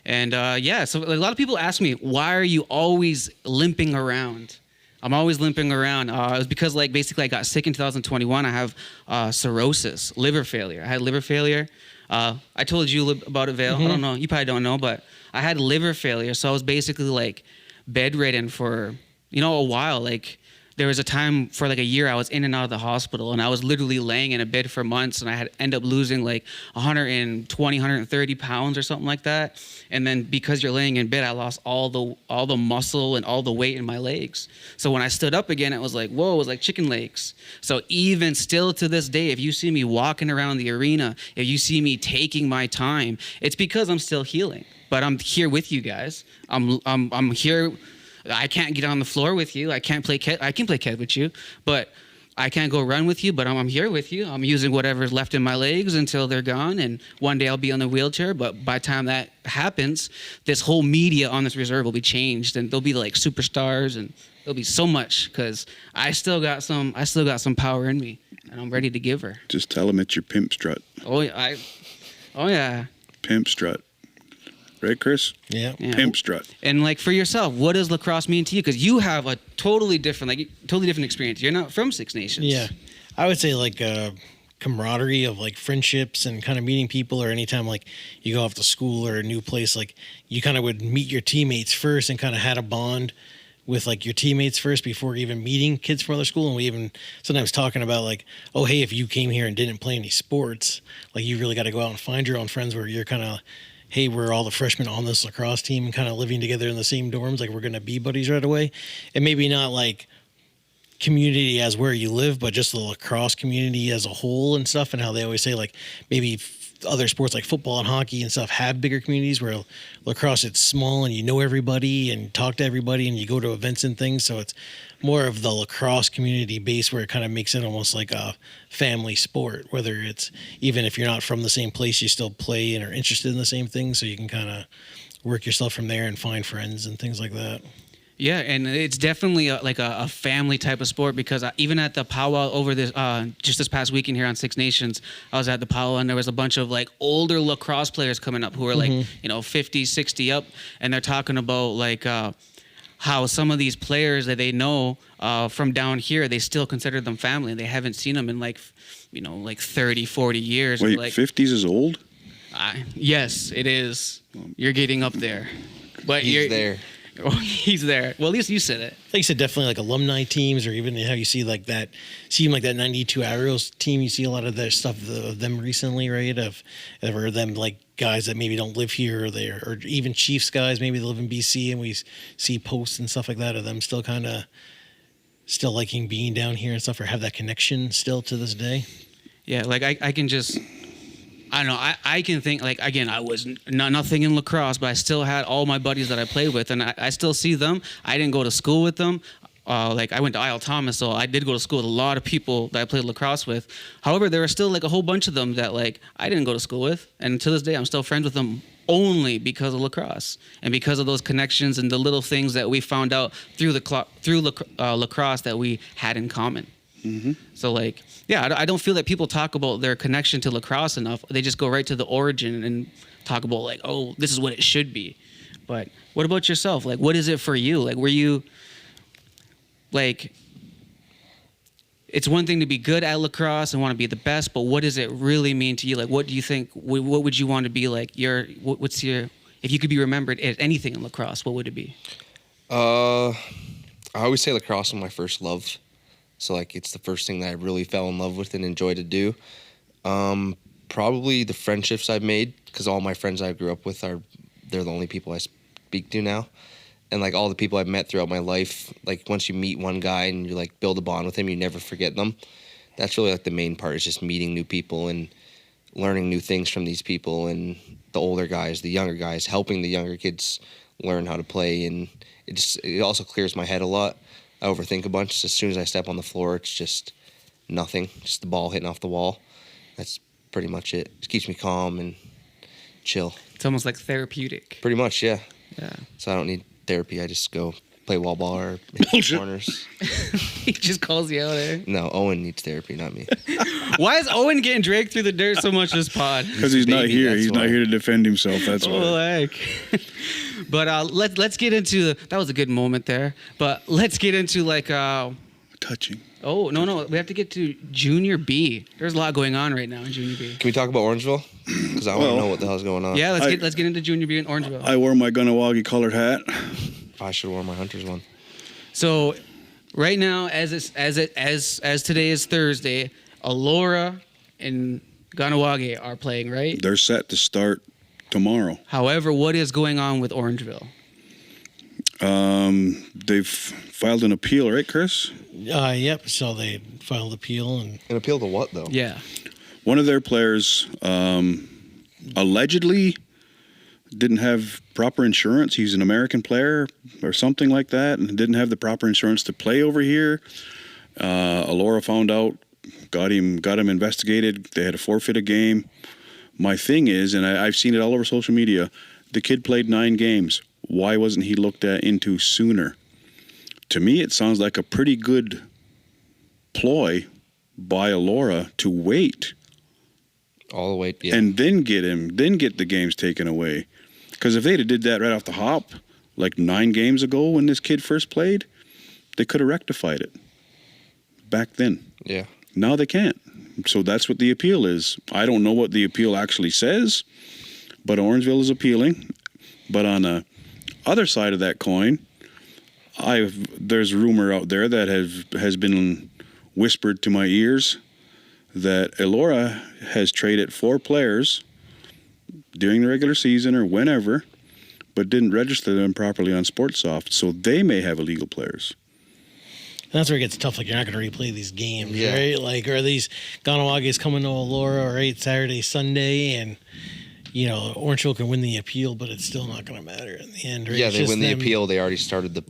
a lot of people ask me, why are you always limping around? I'm always limping around. It was because like basically I got sick in 2021. I have cirrhosis, liver failure. I had liver failure. I told you about it, Vale. I don't know. You probably don't know, but I had liver failure. So I was basically like bedridden for, a while. Like there was a time for like a year I was in and out of the hospital, and I was literally laying in a bed for months, and I had end up losing like 120, 130 pounds or something like that. And then because you're laying in bed, I lost all the muscle and all the weight in my legs. So when I stood up again, it was like, whoa, it was like chicken legs. So even still to this day, if you see me walking around the arena, if you see me taking my time, it's because I'm still healing. But I'm here with you guys. I'm here. I can't get on the floor with you. I can't play I can play catch with you, but I can't go run with you. But I'm here with you. I'm using whatever's left in my legs until they're gone, and one day I'll be on the wheelchair. But by the time that happens, this whole media on this reserve will be changed, and they'll be like superstars, and there'll be so much because I still got some power in me, and I'm ready to give her. Just tell them it's your pimp strut. Oh yeah. Pimp strut. Right, Chris? Yeah. Pimp strut. And like for yourself, what does lacrosse mean to you? Because you have a totally different experience. You're not from Six Nations. Yeah. I would say like camaraderie of like friendships and kind of meeting people, or anytime like you go off to school or a new place, like you kind of would meet your teammates first and kind of had a bond with like your teammates first before even meeting kids from other school. And we even sometimes talking about like, oh, hey, if you came here and didn't play any sports, like you really got to go out and find your own friends where you're kind of, hey, we're all the freshmen on this lacrosse team and kind of living together in the same dorms. Like we're going to be buddies right away. And maybe not like community as where you live, but just the lacrosse community as a whole and stuff. And how they always say like maybe other sports like football and hockey and stuff have bigger communities, where lacrosse, it's small and you know everybody and talk to everybody and you go to events and things. So it's more of the lacrosse community base, where it kind of makes it almost like a family sport, whether it's even if you're not from the same place, you still play and are interested in the same thing. So you can kind of work yourself from there and find friends and things like that. Yeah, and it's definitely like a family type of sport, because even at the powwow over this just this past weekend here on Six Nations, I was at the powwow and there was a bunch of like older lacrosse players coming up who are like 50, 60 up, and they're talking about like how some of these players that they know from down here, they still consider them family, and they haven't seen them in like 30, 40 years. Wait, like, 50s is old? Yes, it is. You're getting up there, but He's there. Oh, he's there. Well, at least you said it. I think so. Definitely like alumni teams, or even how you see like that 92 Ariels team. You see a lot of their stuff of them recently, right? Of them like guys that maybe don't live here, or even Chiefs guys, maybe they live in BC, and we see posts and stuff like that of them still kind of still liking being down here and stuff, or have that connection still to this day. Yeah, like I can just, I don't know, I can think, like, again, I was nothing in lacrosse, but I still had all my buddies that I played with, and I still see them. I didn't go to school with them. Like, I went to Isle Thomas, so I did go to school with a lot of people that I played lacrosse with. However, there were still, like, a whole bunch of them that, like, I didn't go to school with, and to this day, I'm still friends with them only because of lacrosse and because of those connections and the little things that we found out through lacrosse that we had in common. Mm-hmm. So, like, yeah, I don't feel that people talk about their connection to lacrosse enough. They just go right to the origin and talk about, like, oh, this is what it should be. But what about yourself? Like, what is it for you? Like, were you, like, it's one thing to be good at lacrosse and want to be the best, but what does it really mean to you? Like, what do you think, what would you want to be like? What's your, if you could be remembered at anything in lacrosse, what would it be? I always say lacrosse was my first love. So, like, it's the first thing that I really fell in love with and enjoyed to do. Probably the friendships I've made, because all my friends I grew up with they're the only people I speak to now. And, like, all the people I've met throughout my life, like, once you meet one guy and you, like, build a bond with him, you never forget them. That's really, like, the main part, is just meeting new people and learning new things from these people, and the older guys, the younger guys, helping the younger kids learn how to play. And it also clears my head a lot. I overthink a bunch. As soon as I step on the floor, it's just nothing, just the ball hitting off the wall. That's pretty much it. It keeps me calm and chill. It's almost like therapeutic. Pretty much, yeah. Yeah. So I don't need therapy. I just go play wall ball or hit corners. He just calls you out there. No, Owen needs therapy, not me. Why is Owen getting dragged through the dirt so much this pod? Because he's not baby, here. that's He's why. not here to defend himself. That's Oh, why. like. But let's get into that was a good moment there. But let's get into like Touching. oh no we have to get to Junior B. There's a lot going on right now in Junior B. Can we talk about Orangeville? Because I want to know what the hell's going on. Yeah, I- let's get into Junior B in Orangeville. I wore my Kahnawake colored hat. I should have worn my hunter's one. So right now, as today is Thursday, Elora and Kahnawake are playing, right? They're set to start tomorrow. However, what is going on with Orangeville? They've filed an appeal, right, Chris? Yep. So they filed appeal, and An appeal to what, though? Yeah. One of their players allegedly didn't have proper insurance. He's an American player or something like that, and didn't have the proper insurance to play over here. Elora found out, got him investigated. They had to forfeit a game. My thing is, and I've seen it all over social media, the kid played 9 games. Why wasn't he looked into sooner? To me, it sounds like a pretty good ploy by Elora to wait All the way. Yeah. and then get the games taken away. Because if they'd have did that right off the hop, like 9 games ago when this kid first played, they could have rectified it back then. yeah. Now they can't. So that's what the appeal is. I don't know what the appeal actually says, but Orangeville is appealing. But on the other side of that coin, there's rumor out there that has been whispered to my ears that Elora has traded 4 players during the regular season or whenever, but didn't register them properly on SportSoft, so they may have illegal players. And that's where it gets tough. Like, you're not going to replay these games, Yeah. right? Like, are these Kahnawakes coming to Elora, right, Saturday, Sunday, and, you know, Orangeville can win the appeal, but it's still not going to matter in the end, right? Yeah, It's they just win the them- appeal. They already started the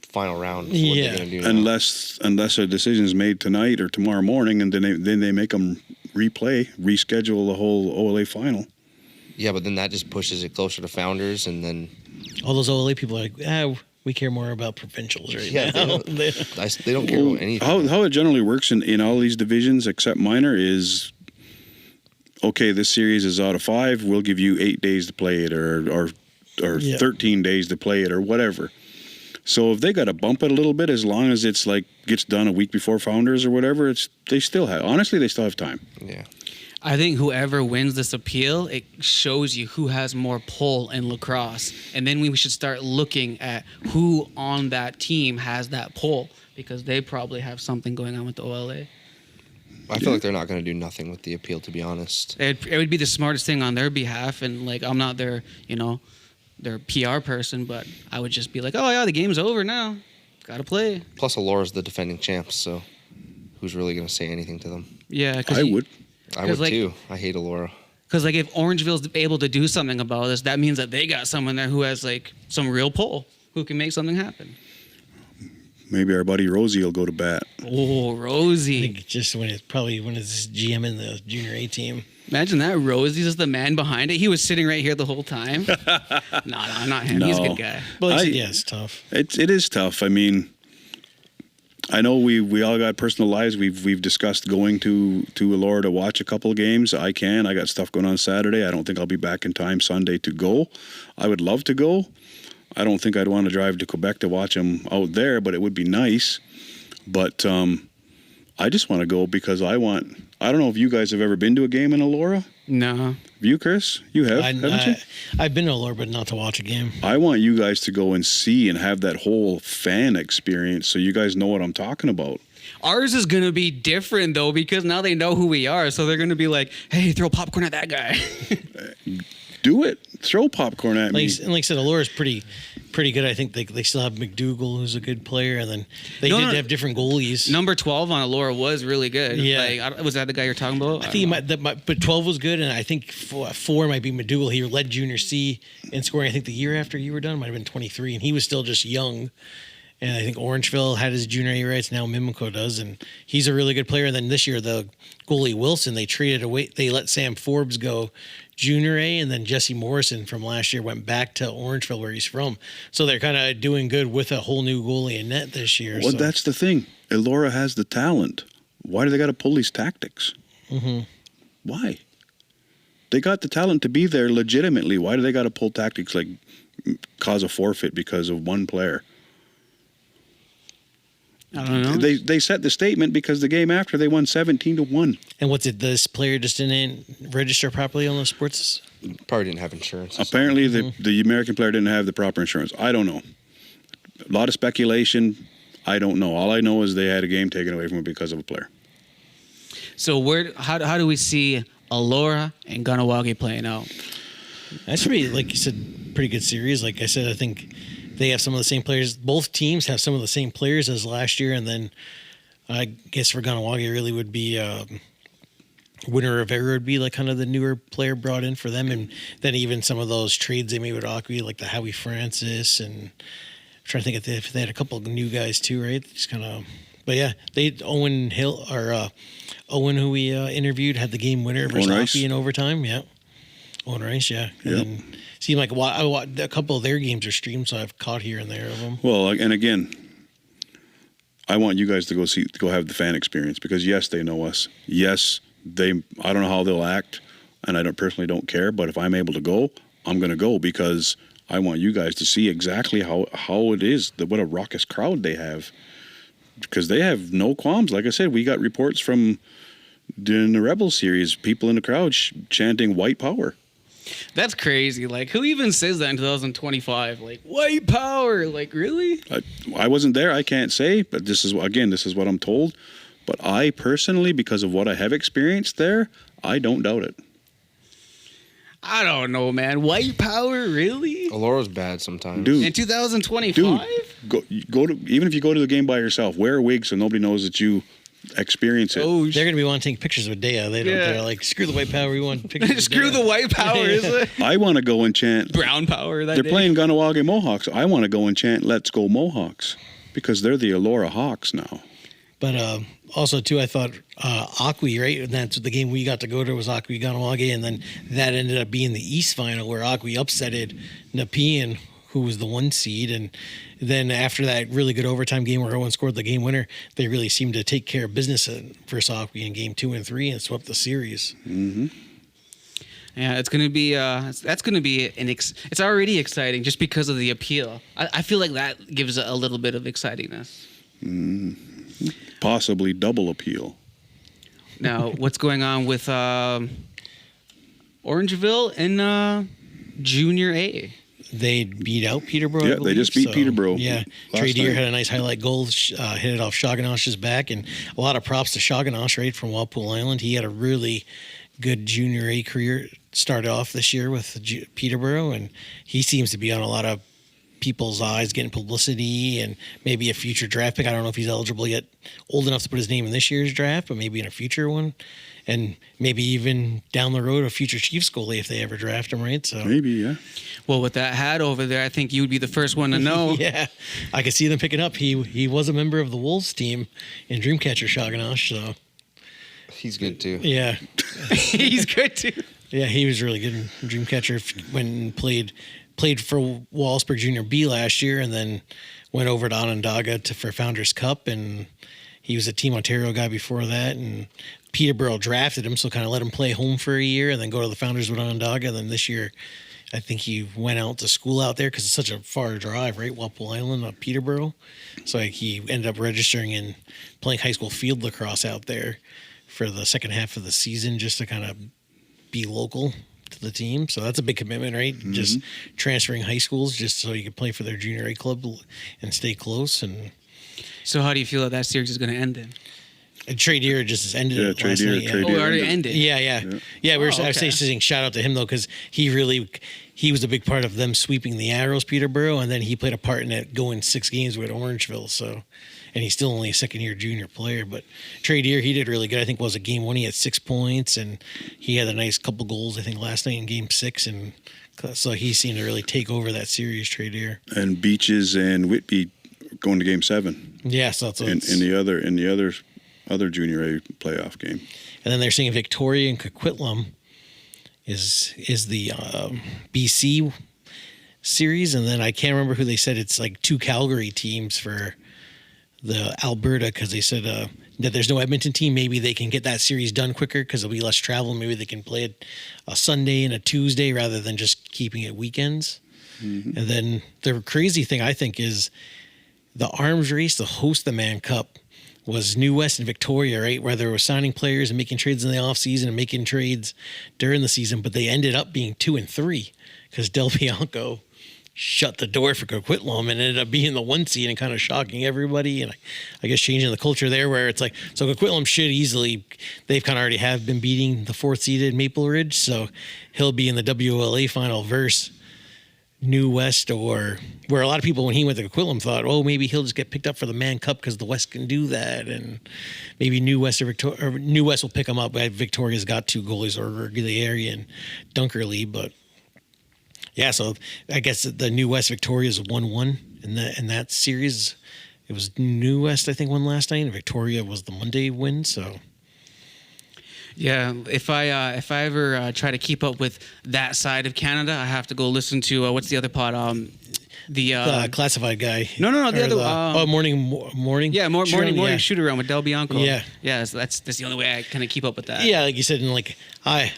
final round. So what Yeah. they're going to do now. Unless a decision is made tonight or tomorrow morning, and then they make them reschedule the whole OLA final. Yeah, but then that just pushes it closer to Founders, and then All those OLA people are like, we care more about provincials right Yeah, they now. don't- they don't care about anything. How it generally works in all these divisions except minor is, okay, this series is out of 5. We'll give you 8 days to play it, or Yeah. 13 days to play it, or whatever. So if they got to bump it a little bit, as long as it's like gets done a week before Founders or whatever, they still have time. Yeah. I think whoever wins this appeal, it shows you who has more pull in lacrosse. And then we should start looking at who on that team has that pull, because they probably have something going on with the OLA. I feel like they're not going to do nothing with the appeal, to be honest. It would be the smartest thing on their behalf. And, like, I'm not their PR person, but I would just be like, oh, yeah, the game's over now. Got to play. Plus, Elora's the defending champs, so who's really going to say anything to them? Yeah. I would. I would like- too. I hate Elora. Because, like, if Orangeville's able to do something about this, that means that they got someone there who has, like, some real pull, who can make something happen. Maybe our buddy Rosie will go to bat. Oh, I Rosie. think just when it's GM in the junior A team. Imagine that. Rosie's just the man behind it. He was sitting right here the whole time. No, not him. He's a No. good guy. But it's tough. It is tough. I mean, I know we all got personal lives. We've discussed going to Elora to watch a couple of games. I got stuff going on Saturday. I don't think I'll be back in time Sunday to go. I would love to go. I don't think I'd want to drive to Quebec to watch them out there, but it would be nice. But I just want to go because I don't know if you guys have ever been to a game in Elora. No. Have you, Chris? You have, haven't you? I've been to Elora, but not to watch a game. I want you guys to go and see and have that whole fan experience so you guys know what I'm talking about. Ours is going to be different, though, because now they know who we are. So they're going to be like, hey, throw popcorn at that guy. Do it. Throw popcorn at me. Like I said, Elora's pretty good. I think they still have McDougal, who's a good player, and then they No, did no. have different goalies. Number 12 on Elora was really good. Yeah. Like, was that the guy you're talking about? I think but 12 was good, and I think 4 might be McDougal. He led Junior C in scoring. I think the year after you were done might have been 23, and he was still just young. And I think Orangeville had his junior A rights. Now Mimico does, and he's a really good player. And then this year, the goalie Wilson, they traded away. They let Sam Forbes go junior A, and then Jesse Morrison from last year went back to Orangeville, where he's from. So they're kind of doing good with a whole new goalie in net this year. Well, so. that's the thing. Elora has the talent. Why do they got to pull these tactics? Mm-hmm. Why? They got the talent to be there legitimately. Why do they got to pull tactics like cause a forfeit because of one player? I don't know. They set the statement because the game after they won 17-1. And what's it? This player just didn't register properly on the sports. Probably didn't have insurance. Apparently, the American player didn't have the proper insurance. I don't know. A lot of speculation. I don't know. All I know is they had a game taken away from them because of a player. So how do we see Elora and Kahnawake playing out? That should be, like you said, pretty good series. Like I said, I think they have some of the same players. Both teams have some of the same players as last year. And then I guess for Kahnawake, really would be winner of Rivera would be like kind of the newer player brought in for them. And then even some of those trades they made with Aqui, like the Howie Francis. And I'm trying to think if they had a couple of new guys too, right? Just kind of, but yeah, Owen Hill or Owen, who we interviewed, had the game winner versus Aqui in overtime. Yeah. Owen Rice, yeah. Yep. And seemed like a couple of their games are streamed, so I've caught here and there of them. Well, and again, I want you guys to go have the fan experience because yes, they know us. Yes, I don't know how they'll act, and I personally don't care. But if I'm able to go, I'm going to go because I want you guys to see exactly how it is. What a raucous crowd they have, because they have no qualms. Like I said, we got reports from in the Rebel series, people in the crowd chanting "White Power." That's crazy. Like, who even says that in 2025? Like, white power. Like, really? I wasn't there. I can't say, but this is what I'm told. But I personally, because of what I have experienced there, I don't doubt it. I don't know, man. White power, really? Elora's bad sometimes. Dude. In 2025? Go to even if you go to the game by yourself, wear a wig so nobody knows that you experience it. Oh, They're going to be wanting to take pictures with Dea. They're like, screw the white power. We want pictures with Screw Dea. the white power, is it? I want to go and chant. Brown power that They're day. playing Kahnawake Mohawks. I want to go and chant "Let's Go Mohawks" because they're the Elora Hawks now. But also, too, I thought Aqui, right? And that's the game we got to go to was Aqui Kahnawake, and then that ended up being the East Final where Aqui upsetted Nepean, who was the 1 seed. And then after that really good overtime game where Owen scored the game winner, they really seemed to take care of business versus Aqui in game 2 and 3 and swept the series. Mm-hmm. Yeah, it's gonna be. That's gonna be it's already exciting just because of the appeal. I feel like that gives a little bit of excitingness. Possibly double appeal. Now, what's going on with Orangeville in Junior A? They beat out Peterborough. I Yeah, they believe, just beat Peterborough Yeah, last Trey Deer night. had a nice highlight goal, hit it off Shoganosh's back, and a lot of props to Shoganosh, right, from Walpole Island. He had a really good Junior A career, started off this year with Peterborough, and he seems to be on a lot of people's eyes, getting publicity, and maybe a future draft pick. I don't know if he's eligible yet, old enough to put his name in this year's draft, but maybe in a future one. And maybe even down the road, a future Chiefs goalie if they ever draft him, right? So Maybe, yeah. Well, with that hat over there, I think you would be the first one to know. yeah, I could see them picking up. He was a member of the Wolves team in Dreamcatcher Shoganosh, so He's good too. yeah, He's good too. yeah, he was really good in Dreamcatcher when played for Wallaceburg Junior B last year, and then went over to Onondaga for Founders Cup, and he was a Team Ontario guy before that, and Peterborough drafted him, so kind of let him play home for a year and then go to the Founders with Onondaga. And then this year, I think he went out to school out there because it's such a far drive, right? Walpole Island, not Peterborough. So he ended up registering and playing high school field lacrosse out there for the second half of the season just to kind of be local to the team. So that's a big commitment, right? Mm-hmm. Just transferring high schools just so you can play for their junior A club and stay close. And So how do you feel that series is going to end then? Trey Deer just ended Yeah, it Trey last Deer- night. Trey Oh, Deer it already ended. ended. Yeah. I was okay. saying shout out to him though, because he was a big part of them sweeping the Arrows, Peterborough, and then he played a part in it going 6 games with Orangeville. So, and he's still only a second-year junior player. But Trey Deer, he did really good. I think was a game 1 he had 6 points, and he had a nice couple goals I think last night in game 6, and so he seemed to really take over that series. Trey Deer. And Beaches and Whitby going to Game 7 Yeah, so that's in the other Junior A playoff game. And then they're saying Victoria and Coquitlam is the BC series, and then I can't remember who they said it's like 2 Calgary teams for the Alberta, because they said that there's no Edmonton team, maybe they can get that series done quicker because there'll be less travel. Maybe they can play it a Sunday and a Tuesday rather than just keeping it weekends. Mm-hmm. And then the crazy thing I think is the arms race to host the Mann Cup was New West and Victoria, right? Where they were signing players and making trades in the off season and making trades during the season, but they ended up being 2 and 3 because Del Bianco shut the door for Coquitlam and ended up being the 1 seed and kind of shocking everybody. And I guess changing the culture there where it's like, so Coquitlam should easily, they've kind of already have been beating the 4th seeded Maple Ridge. So he'll be in the WLA final versus New West, or where a lot of people, when he went to Coquitlam, thought, oh, maybe he'll just get picked up for the Mann Cup because the West can do that. And maybe New West or New West will pick him up. Victoria's got 2 goalies, or Area and Dunkerley, but yeah, so I guess the New West Victoria is 1-1 in that series. It was New West, I think, won last night, and Victoria was the Monday win. So yeah, if I ever try to keep up with that side of Canada, I have to go listen to what's the other pod? The classified guy. No, the other. Morning. Yeah, morning yeah. shoot around with Del Bianco. Yeah, so that's the only way I kind of keep up with that. Yeah, like you said, and like I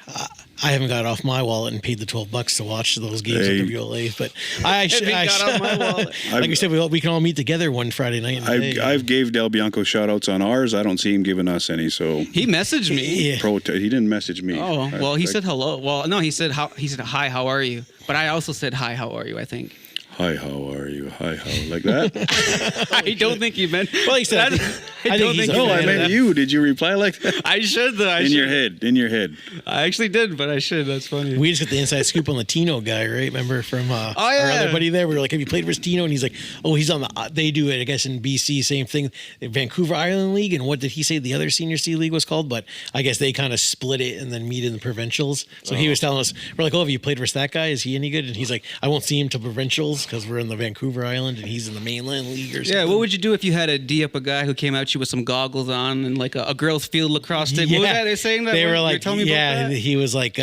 haven't got off my wallet and paid the $12 to watch those games at WLA, but I got off my wallet. Like we said, we can all meet together one Friday night. I've gave Del Bianco shout outs on ours. I don't see him giving us any. So he messaged me. Yeah. He didn't message me. Oh well, he said hello. Well, no, he said hi, how are you? But I also said hi, how are you? I think. Hi, how are you? Hi, how, like that? I don't think you meant. Well, he said. I don't think. No, I meant you. Did you reply like that? I should though. In your head. I actually did, but I should. That's funny. We just got the inside scoop on the Tino guy, right? Remember from our other buddy there? We were like, "Have you played versus Tino?" And he's like, "Oh, he's on the." They do it, I guess, in BC. Same thing, the Vancouver Island League. And what did he say the other Sr.C league was called? But I guess they kind of split it and then meet in the provincials. So he was telling us, we're like, "Oh, have you played versus that guy? Is he any good?" And he's like, "I won't see him till provincials because we're in the Vancouver Island and he's in the mainland league or something." Yeah, what would you do if you had to D up a guy who came at you with some goggles on and like a girls' field lacrosse stick? Yeah. What was that? They're saying that? They were like, telling me about that? He was like,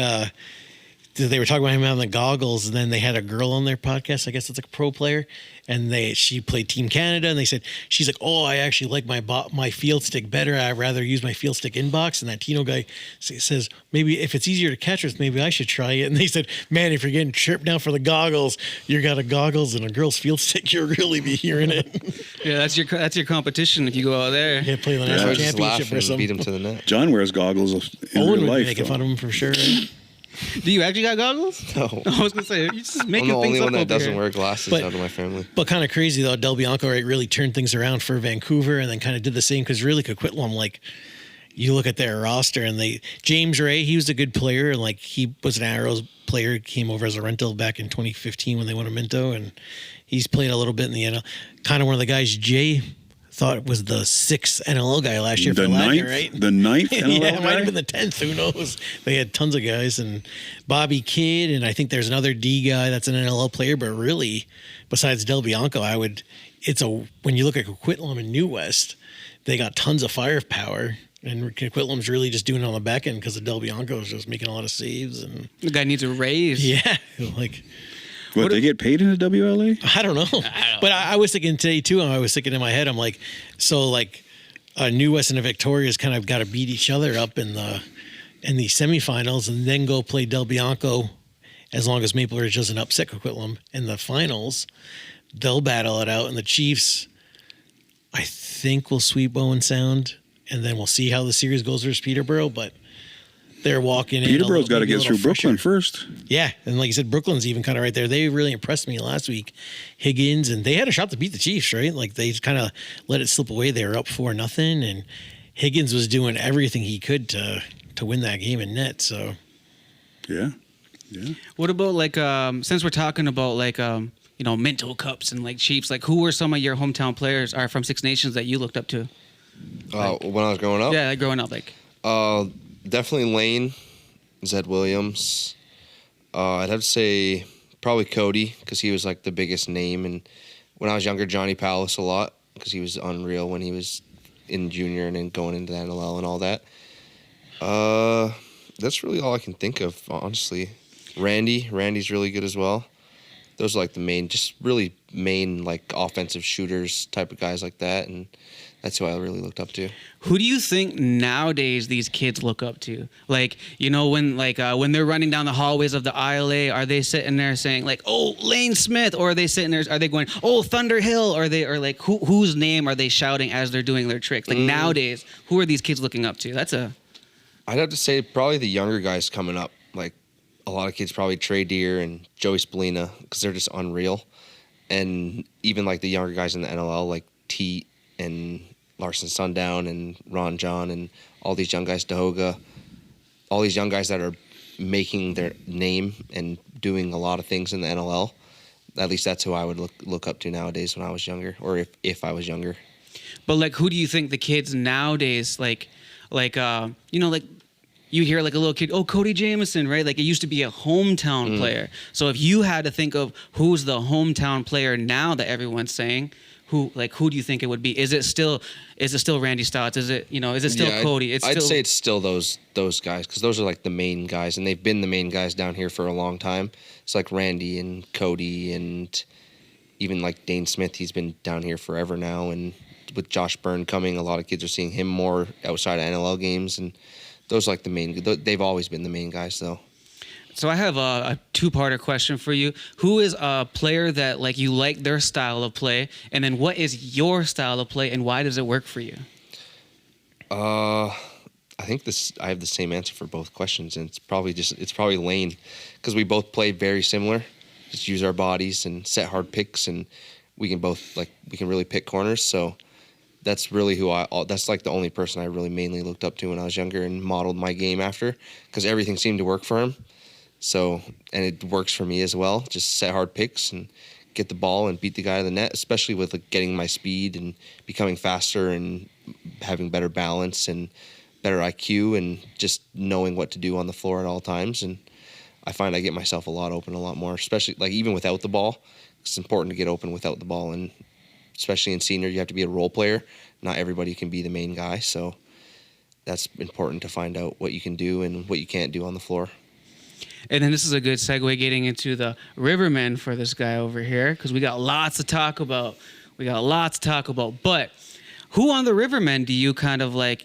they were talking about him having the goggles, and then they had a girl on their podcast. I guess it's like a pro player, and she played Team Canada, and they said she's like, "Oh, I actually like my field stick better. I'd rather use my field stick inbox." And that Tino guy says, "Maybe if it's easier to catch with, maybe I should try it." And they said, "Man, if you're getting tripped now for the goggles, you got a goggles and a girl's field stick, you'll really be hearing it." Yeah, that's your competition if you go out there. Yeah, play the I national was just championship laughing or and something. beat him to the net. John wears goggles in Owen real would be life. making though. fun of him for sure. Right? Do you actually got goggles? No. I was gonna say you're just making I'm the things only up one that over doesn't here. wear glasses But- out of my family. But kind of crazy though, Del Bianco really turned things around for Vancouver, and then kind of did the same because really Coquitlam, like you look at their roster and James Ray, he was a good player, and like he was an Arrows player, came over as a rental back in 2015 when they won a Minto, and he's played a little bit in the NL. Kind of one of the guys Jay thought was the 6th NLL guy last year for Lager, right? The 9th NLL Yeah, it might guy? have been the 10th. Who knows? They had tons of guys, and Bobby Kidd, and I think there's another D guy that's an NLL player. But really, besides Del Bianco, when you look at Coquitlam and New West, they got tons of firepower, and Coquitlam's really just doing it on the back end because Del Bianco is just making a lot of saves, and The guy needs a raise. yeah, like. What, they get paid in the WLA? I don't know. But I was thinking today too, and I was thinking in my head, I'm like, so like New West and the Victoria's kind of got to beat each other up in the semifinals and then go play Del Bianco as long as Maple Ridge doesn't upset Coquitlam in the finals. They'll battle it out, and the Chiefs, I think, will sweep Owen Sound, and then we'll see how the series goes versus Peterborough, but they're walking in. Peterborough's got to maybe a get through little Brooklyn fresher. first. Yeah, and like you said, Brooklyn's even kind of right there. They really impressed me last week. Higgins, and they had a shot to beat the Chiefs, right? Like they kind of let it slip away. They were up 4-0, and Higgins was doing everything he could to win that game in net. So Yeah. What about like since we're talking about like Minto Cups and like Chiefs, like who were some of your hometown players or from Six Nations that you looked up to? When I was growing up? Yeah, like growing up, like Definitely Layne, Zed Williams. I'd have to say probably Cody because he was like the biggest name. And when I was younger, Johnny Palace a lot because he was unreal when he was in junior and then going into the NLL and all that. That's really all I can think of, honestly. Randy's really good as well. Those are like the main, just really main like offensive shooters type of guys like that. And That's who I really looked up to. Who do you think nowadays these kids look up to? Like, when they're running down the hallways of the ILA, are they sitting there saying like, "Oh, Layne Smith," or are they sitting there? Are they going, "Oh, Thunder Hill"? Or like, whose name are they shouting as they're doing their tricks? Like nowadays, who are these kids looking up to? I'd have to say probably the younger guys coming up. Like a lot of kids probably Trey Deer and Joey Spallina because they're just unreal. And even like the younger guys in the NLL like Teat and Larson Sundown and Ron John and all these young guys, Dahoga, all these young guys that are making their name and doing a lot of things in the NLL. At least that's who I would look up to nowadays when I was younger, or if I was younger. But like, who do you think the kids nowadays like you hear like a little kid, "Oh, Cody Jamieson," right? Like it used to be a hometown player. So if you had to think of who's the hometown player now that everyone's saying, who do you think it would be? Is it still Randy Stotts? Is it still Cody? I'd say it's still those guys because those are like the main guys, and they've been the main guys down here for a long time. It's like Randy and Cody and even like Dane Smith. He's been down here forever now, and with Josh Byrne coming, a lot of kids are seeing him more outside of NLL games, and those are like the main. They've always been the main guys, though. So I have a two-parter question for you. Who is a player that like you like their style of play, and then what is your style of play, and why does it work for you? I think I have the same answer for both questions, and it's probably Layne, because we both play very similar. Just use our bodies and set hard picks, and we can really pick corners. So that's really that's like the only person I really mainly looked up to when I was younger and modeled my game after, because everything seemed to work for him. So, and it works for me as well. Just set hard picks and get the ball and beat the guy to the net, especially with like getting my speed and becoming faster and having better balance and better IQ and just knowing what to do on the floor at all times. And I find I get myself a lot open a lot more, especially like even without the ball. It's important to get open without the ball. And especially in senior, you have to be a role player. Not everybody can be the main guy. So that's important to find out what you can do and what you can't do on the floor. And then this is a good segue getting into the Rivermen for this guy over here, because we got lots to talk about. But who on the Rivermen do you kind of like,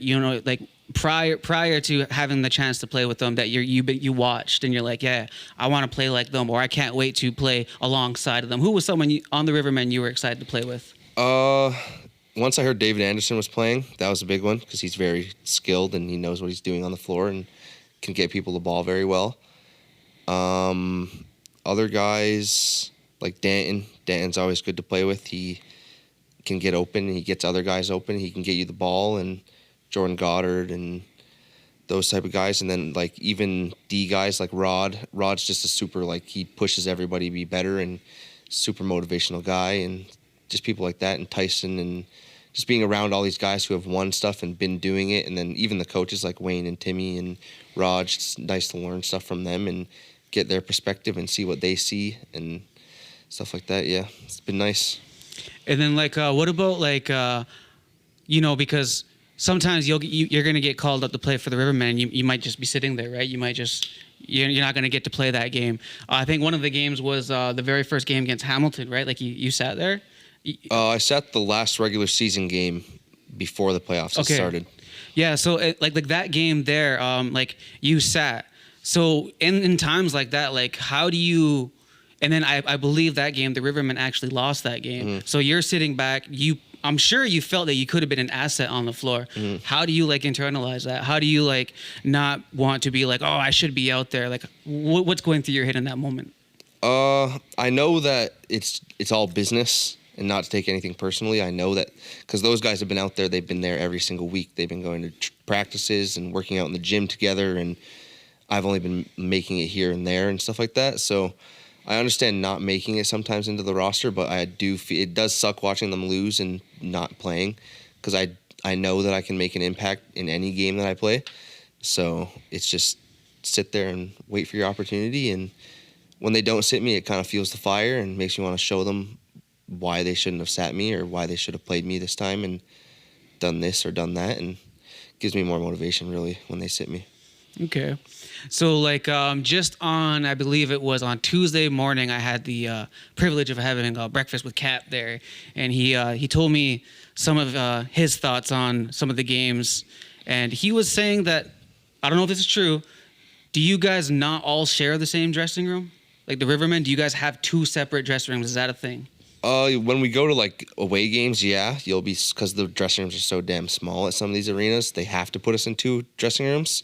prior to having the chance to play with them that you watched and you're like, yeah, I want to play like them, or I can't wait to play alongside of them? Who was someone on the Rivermen you were excited to play with? Once I heard David Anderson was playing, that was a big one because he's very skilled and he knows what he's doing on the floor and can get people the ball very well. Other guys like Danton's always good to play with. He can get open. He gets other guys open. He can get you the ball, and Jordan Goddard and those type of guys. And then like even D guys like Rod's just a super, like he pushes everybody to be better and super motivational guy, and just people like that, and Tyson, and just being around all these guys who have won stuff and been doing it. And then even the coaches like Wayne and Timmy and Raj, it's nice to learn stuff from them and get their perspective and see what they see and stuff like that. Yeah, it's been nice. And then like, what about like, because sometimes you're going to get called up to play for the Rivermen. You might just be sitting there, right? You're not going to get to play that game. I think one of the games was the very first game against Hamilton, right? Like you sat there? I sat the last regular season game before the playoffs had started. Yeah, so like that game there, like you sat. So in times like that, like how do you? And then I believe that game, the Rivermen actually lost that game. Mm-hmm. So you're sitting back. I'm sure you felt that you could have been an asset on the floor. Mm-hmm. How do you like internalize that? How do you like not want to be like, oh, I should be out there? Like, what's going through your head in that moment? I know that it's all business and not to take anything personally. I know that because those guys have been out there. They've been there every single week. They've been going to practices and working out in the gym together. And I've only been making it here and there and stuff like that. So I understand not making it sometimes into the roster, but I do feel it does suck watching them lose and not playing, because I know that I can make an impact in any game that I play. So it's just sit there and wait for your opportunity. And when they don't sit me, it kind of fuels the fire and makes me want to show them why they shouldn't have sat me or why they should have played me this time and done this or done that, and gives me more motivation really when they sit me. Okay. So like just on, I believe it was on Tuesday morning, I had the privilege of having breakfast with Cap there, and he told me some of his thoughts on some of the games, and he was saying that, I don't know if this is true, do you guys not all share the same dressing room? Like the Rivermen, do you guys have two separate dressing rooms? Is that a thing? When we go to like away games, yeah, you'll be, because the dressing rooms are so damn small at some of these arenas, they have to put us in two dressing rooms.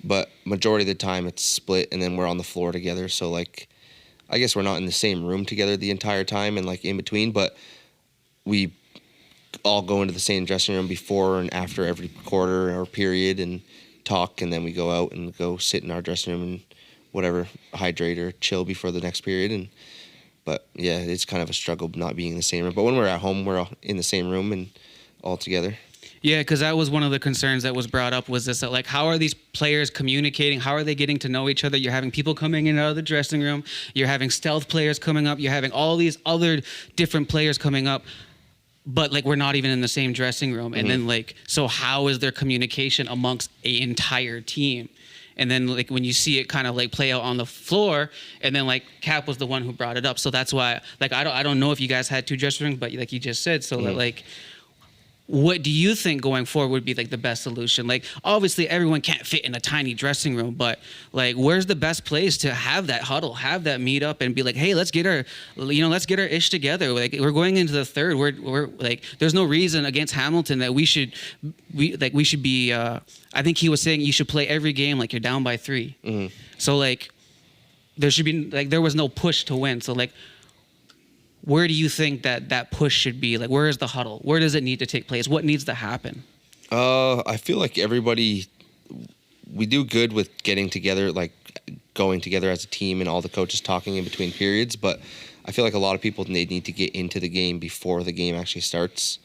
But majority of the time it's split, and then we're on the floor together. So like, I guess we're not in the same room together the entire time and like in between, but we all go into the same dressing room before and after every quarter or period and talk, and then we go out and go sit in our dressing room and whatever, hydrate or chill before the next period. But yeah, it's kind of a struggle not being in the same room. But when we're at home, we're all in the same room and all together. Yeah, because that was one of the concerns that was brought up, was this, like, how are these players communicating? How are they getting to know each other? You're having people coming in and out of the dressing room. You're having stealth players coming up. You're having all these other different players coming up. But, like, we're not even in the same dressing room. And then, like, so how is there communication amongst an entire team? And then, like, when you see it kind of, like, play out on the floor, and then, like, Cap was the one who brought it up. So that's why, like, I don't know if you guys had two dressing rooms, but like you just said, so that, like, what do you think going forward would be like the best solution? Like, obviously everyone can't fit in a tiny dressing room, but like, where's the best place to have that huddle, have that meet up and be like, hey, let's get our ish together. Like, we're going into the third. We're like, there's no reason against Hamilton that we should be, I think he was saying you should play every game like you're down by 3. So like, there should be, like, there was no push to win. So like, where do you think that push should be? Like, where is the huddle? Where does it need to take place? What needs to happen? I feel like we do good with getting together, like going together as a team and all the coaches talking in between periods. But I feel like a lot of people, they need to get into the game before the game actually starts.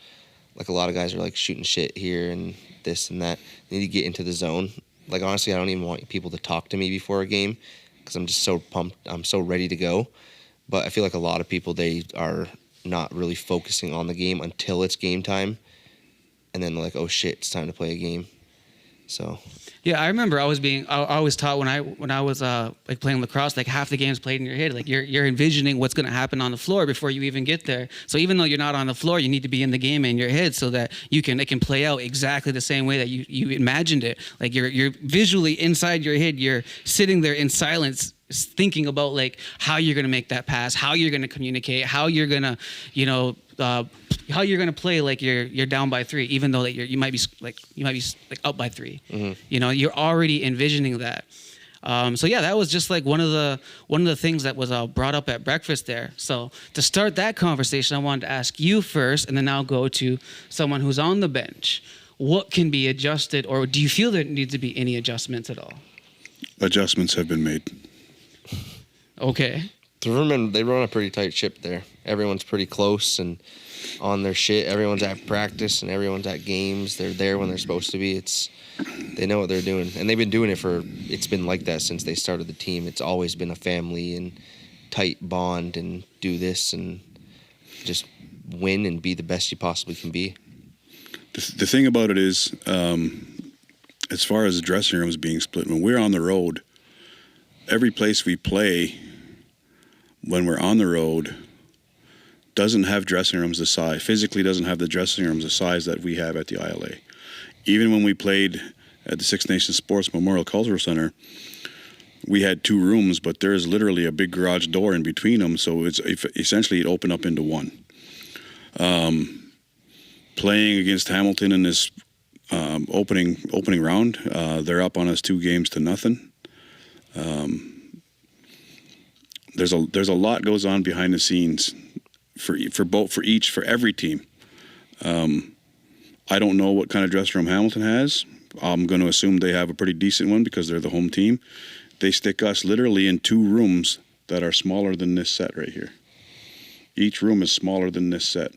Like, a lot of guys are like shooting shit here and this and that. They need to get into the zone. Like, honestly, I don't even want people to talk to me before a game because I'm just so pumped. I'm so ready to go. But I feel like a lot of people, they are not really focusing on the game until it's game time. And then they're like, oh shit, it's time to play a game. So yeah, I remember I was taught when I was like playing lacrosse, like half the game's played in your head. Like you're envisioning what's going to happen on the floor before you even get there. So even though you're not on the floor, you need to be in the game in your head so that it can play out exactly the same way that you imagined it. Like you're visually inside your head. You're sitting there in silence, thinking about like how you're going to make that pass, how you're going to communicate, how you're going to, how you're going to play like you're down by 3, even though that you might be up by 3. You're already envisioning that. So yeah, that was just like one of the things that was brought up at breakfast there. So to start that conversation, I wanted to ask you first, and then I'll go to someone who's on the bench. What can be adjusted, or do you feel there needs to be any adjustments at all? Adjustments have been made. Okay. The Rivermen, they run a pretty tight ship there. Everyone's pretty close and on their shit. Everyone's at practice and everyone's at games. They're there when they're supposed to be. They know what they're doing. And they've been doing it it's been like that since they started the team. It's always been a family and tight bond and do this and just win and be the best you possibly can be. The thing about it is, as far as the dressing rooms being split, when we're on the road, every place we play when we're on the road doesn't have dressing rooms the size, physically doesn't have the dressing rooms the size that we have at the ILA. Even when we played at the Six Nations Sports Memorial Cultural Center, we had 2 rooms, but there's literally a big garage door in between them, so it's essentially it opened up into one. Playing against Hamilton in this opening round, they're up on us 2-0. There's a lot goes on behind the scenes for every team. I don't know what kind of dressing room Hamilton has. I'm going to assume they have a pretty decent one because they're the home team. They stick us literally in 2 rooms that are smaller than this set right here. Each room is smaller than this set.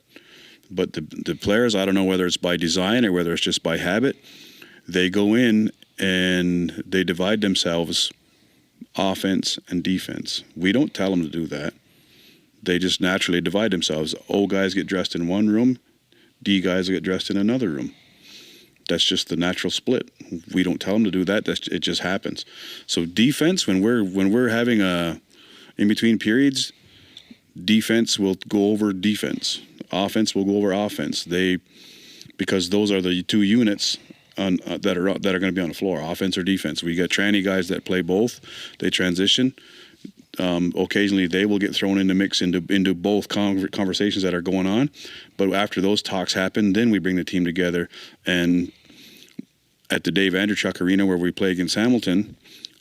But the players, I don't know whether it's by design or whether it's just by habit, they go in and they divide themselves offense and defense. We don't tell them to do that. They just naturally divide themselves. O guys get dressed in one room, D guys get dressed in another room. That's just the natural split. We don't tell them to do that. It just happens. So defense, when we're having in between periods, defense will go over defense. Offense will go over offense. Because those are the two units that are going to be on the floor, offense or defense. We got tranny guys that play both. They transition. Occasionally they will get thrown in the mix into both conversations that are going on. But after those talks happen, then we bring the team together. And at the Dave Andrewchuk Arena where we play against Hamilton,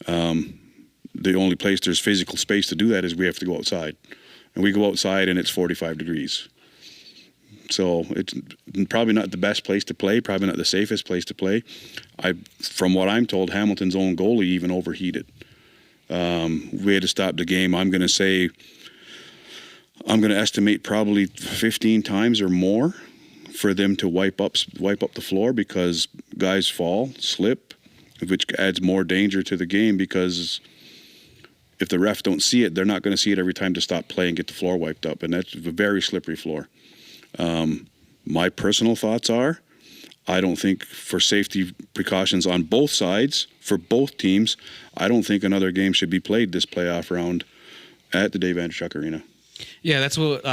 the only place there's physical space to do that is we have to go outside. And we go outside and it's 45 degrees. So it's probably not the best place to play, probably not the safest place to play. From what I'm told, Hamilton's own goalie even overheated. We had to stop the game. I'm going to estimate probably 15 times or more for them to wipe up the floor because guys fall, slip, which adds more danger to the game because if the refs don't see it, they're not going to see it every time to stop play and get the floor wiped up, and that's a very slippery floor. My personal thoughts are, I don't think for safety precautions on both sides, for both teams, I don't think another game should be played this playoff round at the Dave Andrewchuk Arena. Yeah, that's what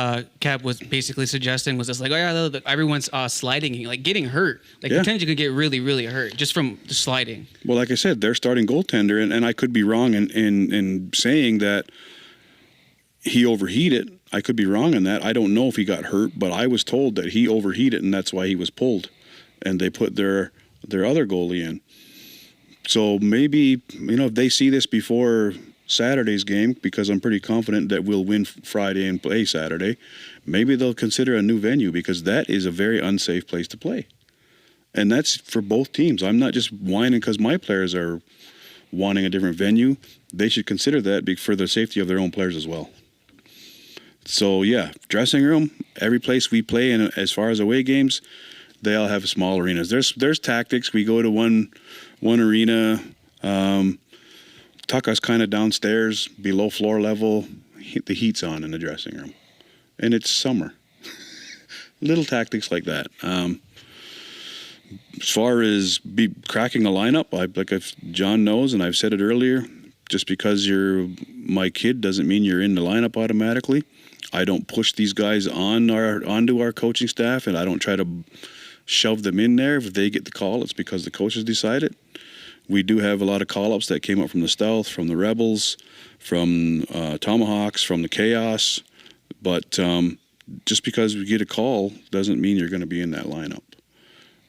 Cap was basically suggesting was just like, oh yeah, everyone's sliding, like getting hurt. Like potentially could get really, really hurt just from the sliding. Well, like I said, they're starting goaltender, and I could be wrong in saying that he overheated. I could be wrong in that. I don't know if he got hurt, but I was told that he overheated, and that's why he was pulled. And they put their other goalie in. So maybe, if they see this before Saturday's game, because I'm pretty confident that we'll win Friday and play Saturday, maybe they'll consider a new venue because that is a very unsafe place to play. And that's for both teams. I'm not just whining because my players are wanting a different venue. They should consider that for the safety of their own players as well. So, yeah, dressing room, every place we play, and as far as away games, they all have small arenas. There's tactics. We go to one arena, tuck us kind of downstairs, below floor level. The heat's on in the dressing room, and it's summer. Little tactics like that. As far as cracking a lineup, if Jon knows, and I've said it earlier, just because you're my kid doesn't mean you're in the lineup automatically. I don't push these guys onto our coaching staff, and I don't try to shove them in there. If they get the call, it's because the coaches decide it. We do have a lot of call-ups that came up from the Stealth, from the Rebels, from Tomahawks, from the Chaos. But just because we get a call doesn't mean you're going to be in that lineup.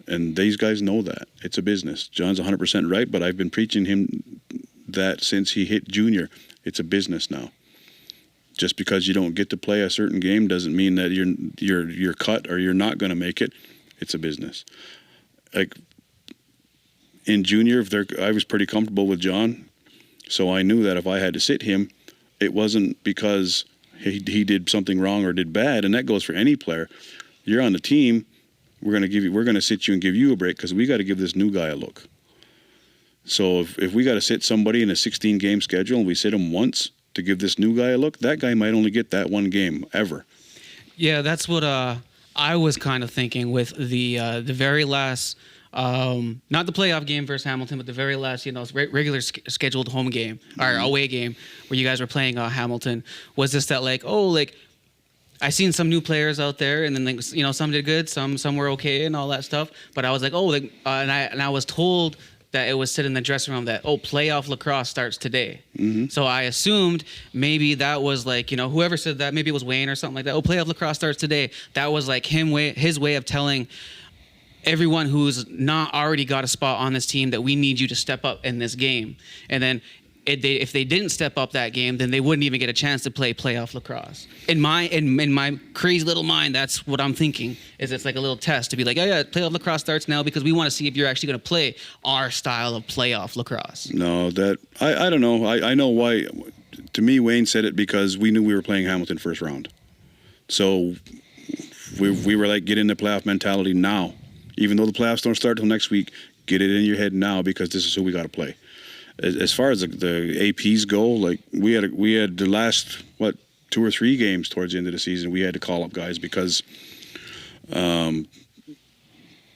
And these guys know that. It's a business. Jon's 100% right, but I've been preaching him that since he hit junior. It's a business now. Just because you don't get to play a certain game doesn't mean that you're cut or you're not going to make it. It's a business. Like in junior, I was pretty comfortable with Jon, so I knew that if I had to sit him, it wasn't because he did something wrong or did bad, and that goes for any player. You're on the team. We're going to sit you and give you a break because we got to give this new guy a look. So if we got to sit somebody in a 16-game schedule and we sit him once to give this new guy a look, that guy might only get that one game ever. Yeah, that's what I was kind of thinking with the very last, not the playoff game versus Hamilton, but the very last, regular scheduled home game or away game where you guys were playing Hamilton. Was this that I seen some new players out there, and then some did good, some were okay, and all that stuff. But I was like, and I was told that it was said in the dressing room that playoff lacrosse starts today. Mm-hmm. So I assumed maybe that was whoever said that, maybe it was Wayne or something like that. Playoff lacrosse starts today. That was his way of telling everyone who's not already got a spot on this team that we need you to step up in this game. And then if they didn't step up that game, then they wouldn't even get a chance to play playoff lacrosse. In my crazy little mind, that's what I'm thinking. Is it's like a little test to be like, yeah, playoff lacrosse starts now because we want to see if you're actually going to play our style of playoff lacrosse. No, I don't know. I know why. To me, Wayne said it because we knew we were playing Hamilton first round, so we were like, get in the playoff mentality now. Even though the playoffs don't start till next week, get it in your head now because this is who we got to play. As far as the APs go, we had the last 2 or 3 games towards the end of the season, we had to call up guys because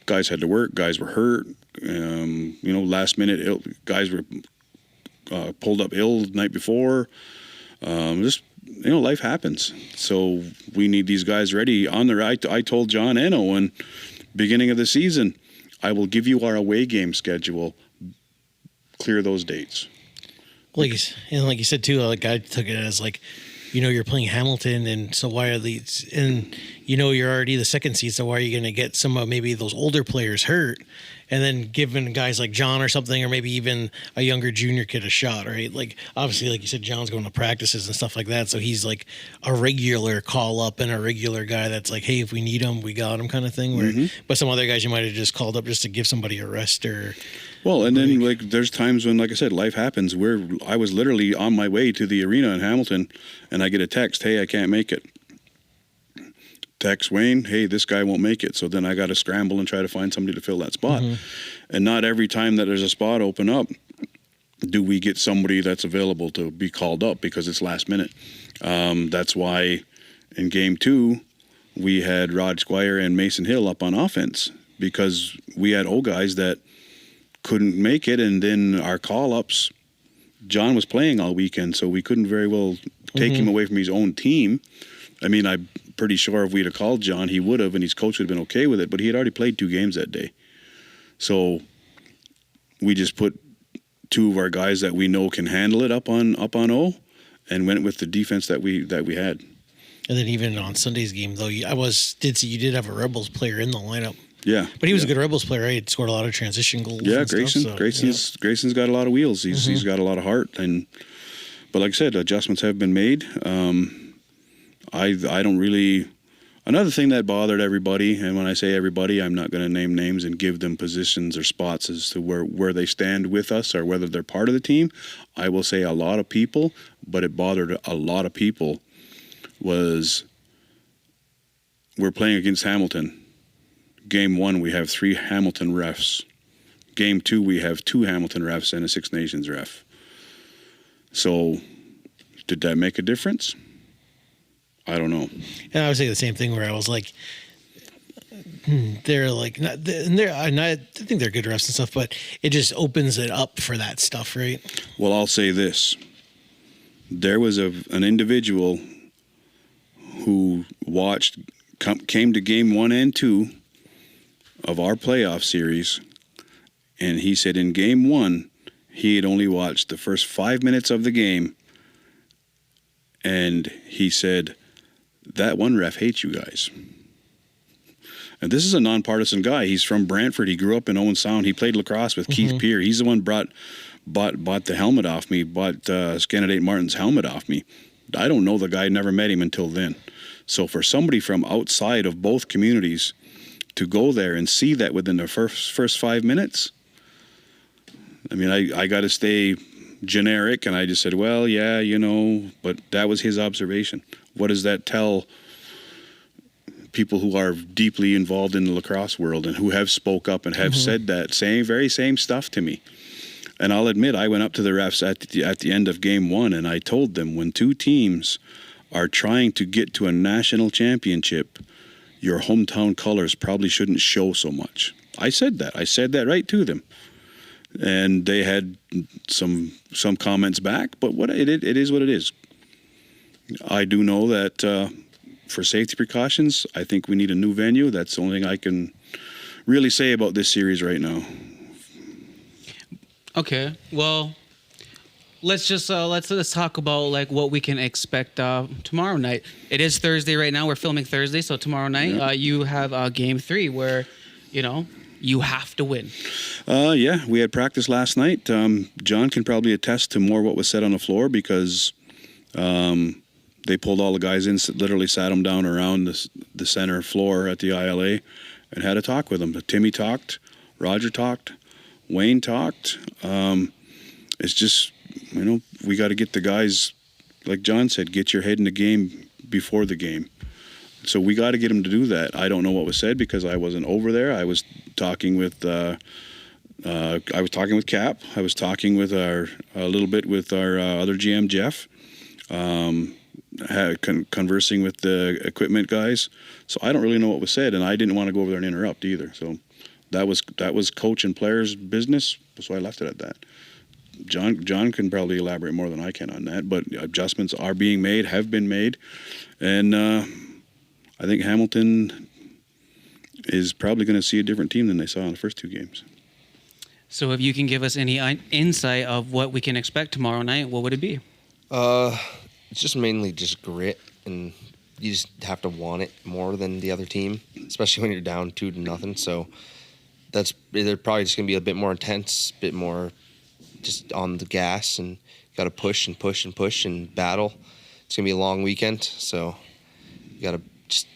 guys had to work, guys were hurt. Last minute guys were pulled up ill the night before. Life happens. So we need these guys ready on their. I told Jon and Owen, beginning of the season, I will give you our away game schedule. Clear those dates. Like you said too, like I took it as like, you're playing Hamilton, and so why are these? And you're already the second seed, so why are you going to get some of maybe those older players hurt, and then giving guys like Jon or something, or maybe even a younger junior kid a shot, right? Like obviously, like you said, Jon's going to practices and stuff like that, so he's like a regular call up and a regular guy that's like, hey, if we need him, we got him, kind of thing. Where, but some other guys you might have just called up just to give somebody a rest or. Well, and then like there's times when, like I said, life happens. I was literally on my way to the arena in Hamilton, and I get a text, "Hey, I can't make it." Text Wayne, "Hey, this guy won't make it." So then I got to scramble and try to find somebody to fill that spot. And not every time that there's a spot open up do we get somebody that's available to be called up because it's last minute. That's why in game 2 we had Rod Squire and Mason Hill up on offense, because we had old guys that couldn't make it, and then our call-ups, Jon was playing all weekend, so we couldn't very well take him away from his own team. I mean, I'm pretty sure if we'd have called Jon, he would have, and his coach would have been okay with it, but he had already played 2 games that day. So we just put 2 of our guys that we know can handle it up on O, and went with the defense that we had. And then even on Sunday's game, though, did see you did have a Rebels player in the lineup. Yeah, but he was a good Rebels player, right? He scored a lot of transition goals. Yeah, Grayson's got a lot of wheels. He's got a lot of heart, but like I said, adjustments have been made. I don't really. Another thing that bothered everybody, and when I say everybody, I'm not going to name names and give them positions or spots as to where they stand with us or whether they're part of the team. I will say a lot of people, but it bothered a lot of people. Was we're playing against Hamilton. Game 1, we have 3 Hamilton refs. Game 2, we have 2 Hamilton refs and a Six Nations ref. So, did that make a difference? I don't know. And I would say the same thing, where I was like, they're like, I think they're good refs and stuff, but it just opens it up for that stuff, right? Well, I'll say this. There was an individual who came to game 1 and 2 of our playoff series, and he said in game 1 he had only watched the first 5 minutes of the game, and he said that one ref hates you guys. And this is a nonpartisan guy. He's from Brantford. He grew up in Owen Sound. He played lacrosse with Keith Peer. He's the one bought the helmet off me, bought Scandidate Martin's helmet off me. I don't know the guy, never met him until then. So for somebody from outside of both communities to go there and see that within the first 5 minutes, I mean, I got to stay generic, and I just said, well, yeah, but that was his observation. What does that tell people who are deeply involved in the lacrosse world and who have spoke up and have said that very same stuff to me? And I'll admit, I went up to the refs at the end of game 1, and I told them, when 2 teams are trying to get to a national championship, your hometown colors probably shouldn't show so much. I said that. I said that right to them. And they had some comments back, but it is what it is. I do know that for safety precautions, I think we need a new venue. That's the only thing I can really say about this series right now. Okay, well, let's talk about like what we can expect tomorrow night. It is Thursday right now. We're filming Thursday, so tomorrow night you have game 3 where you have to win. Yeah, we had practice last night. Jon can probably attest to more what was said on the floor, because they pulled all the guys in, literally sat them down around the center floor at the ILA and had a talk with them. Timmy talked, Roger talked, Wayne talked. It's just, we got to get the guys, like Jon said, get your head in the game before the game. So we got to get them to do that. I don't know what was said because I wasn't over there. I was talking with Cap. I was talking with a little bit with our other GM, Jeff. Conversing with the equipment guys. So I don't really know what was said, and I didn't want to go over there and interrupt either. So that was coach and players' business, so I left it at that. Jon can probably elaborate more than I can on that, but adjustments are being made, have been made, and I think Hamilton is probably going to see a different team than they saw in the first two games. So if you can give us any insight of what we can expect tomorrow night, what would it be? It's just mainly just grit, and you just have to want it more than the other team, especially when you're down 2-0. So they're probably just gonna be a bit more intense, a bit more just on the gas, and got to push and push and push and battle. It's gonna be a long weekend, so you got to just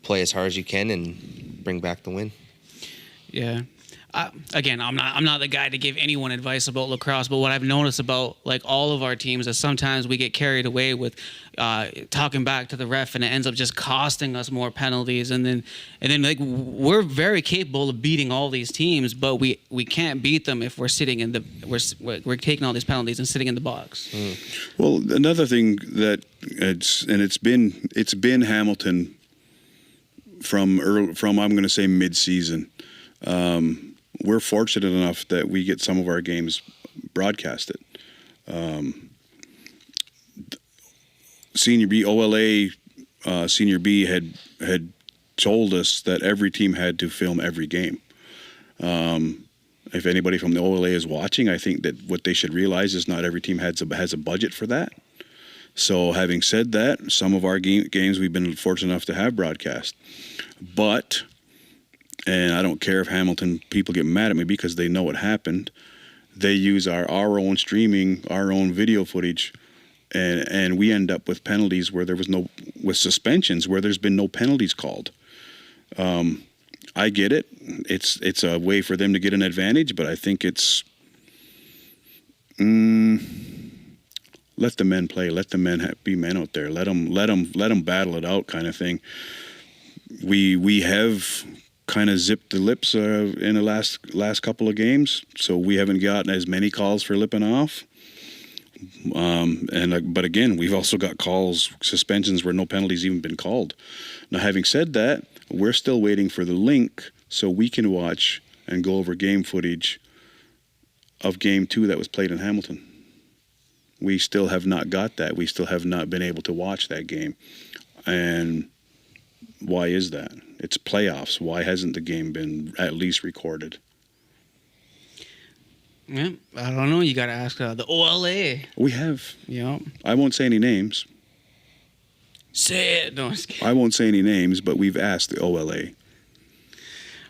play as hard as you can and bring back the win. Yeah. Again, I'm not the guy to give anyone advice about lacrosse, but what I've noticed about like all of our teams is sometimes we get carried away with talking back to the ref, and it ends up just costing us more penalties. And then like we're very capable of beating all these teams, but we can't beat them if we're sitting in we're taking all these penalties and sitting in the box. Well, another thing that it's been Hamilton from I'm going to say mid-season. We're fortunate enough that we get some of our games broadcasted. Senior B, OLA, Senior B had told us that every team had to film every game. If anybody from the OLA is watching, I think that what they should realize is not every team has a budget for that. So having said that, some of our games we've been fortunate enough to have broadcast. But... and I don't care if Hamilton people get mad at me because they know what happened. They use our own streaming, our own video footage, and we end up with penalties where there was with suspensions where there's been no penalties called. I get it. It's a way for them to get an advantage, but I think it's let the men play, let the men be men out there, let them battle it out, kind of thing. We have kind of zipped the lips in the last couple of games, so we haven't gotten as many calls for lipping off. But again, we've also got suspensions where no penalties even been called. Now, having said that, we're still waiting for the link so we can watch and go over game footage of Game 2 that was played in Hamilton. We still have not got that. We still have not been able to watch that game. And why is that? It's playoffs. Why hasn't the game been at least recorded? Yeah, I don't know. You got to ask the OLA. We have. Yeah. I won't say any names. Say it. No, I'm just kidding. I won't say any names, but we've asked the OLA.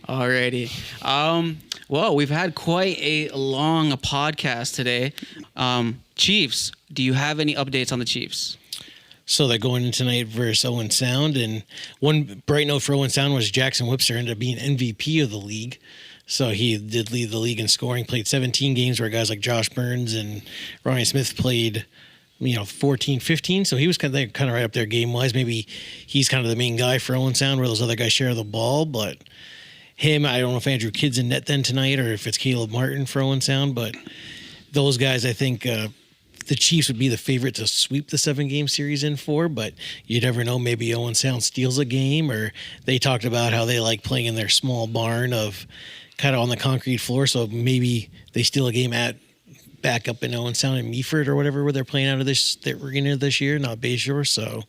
Alrighty. Well, we've had quite a long podcast today. Chiefs, do you have any updates on the Chiefs? So they're going in tonight versus Owen Sound, and one bright note for Owen Sound was Jackson Whipster ended up being MVP of the league. So he did lead the league in scoring, played 17 games where guys like Josh Burns and Layne Smith played, 14, 15. So he was kind of right up there game-wise. Maybe he's kind of the main guy for Owen Sound where those other guys share the ball, but him, I don't know if Andrew Kidd's in net then tonight or if it's Caleb Martin for Owen Sound, but those guys, I think the Chiefs would be the favorite to sweep the 7-game series in 4, but you never know. Maybe Owen Sound steals a game, or they talked about how they like playing in their small barn of kind of on the concrete floor. So maybe they steal a game back up in Owen Sound in Meaford or whatever, where they're playing out of their arena this year, not Bayshore. So,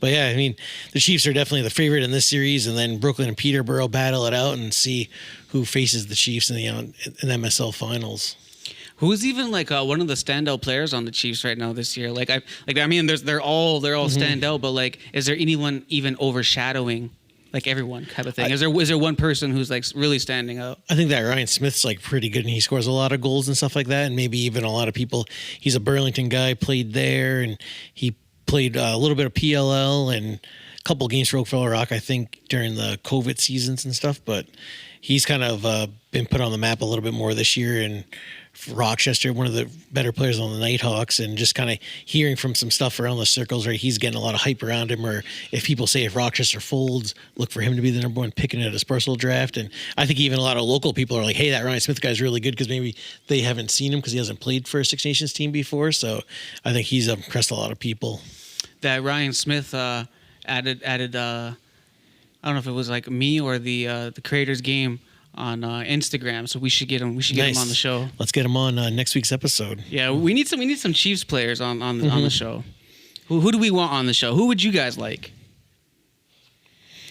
but yeah, I mean, the Chiefs are definitely the favorite in this series, and then Brooklyn and Peterborough battle it out and see who faces the Chiefs in the MSL finals. Who's even like one of the standout players on the Chiefs right now this year? They're all stand out, but like, is there anyone even overshadowing like everyone type of thing? Is there one person who's like really standing out? I think that Layne Smith's like pretty good, and he scores a lot of goals and stuff like that, and maybe even a lot of people. He's a Burlington guy, played there, and he played a little bit of PLL and a couple games for Oakville Rock, I think, during the COVID seasons and stuff. But he's kind of been put on the map a little bit more this year, and Rochester, one of the better players on the Nighthawks, and just kind of hearing from some stuff around the circles, right? He's getting a lot of hype around him, or if people say if Rochester folds, look for him to be the number one pick in a dispersal draft. And I think even a lot of local people are like, hey, that Layne Smith guy's really good, because maybe they haven't seen him because he hasn't played for a Six Nations team before. So I think he's impressed a lot of people. That Layne Smith added I don't know if it was like me or the Creators Game Instagram. So we should get him. We should get him on the show. Let's get him on next week's episode. Yeah, we need some Chiefs players on the show. Who do we want on the show? Who would you guys like?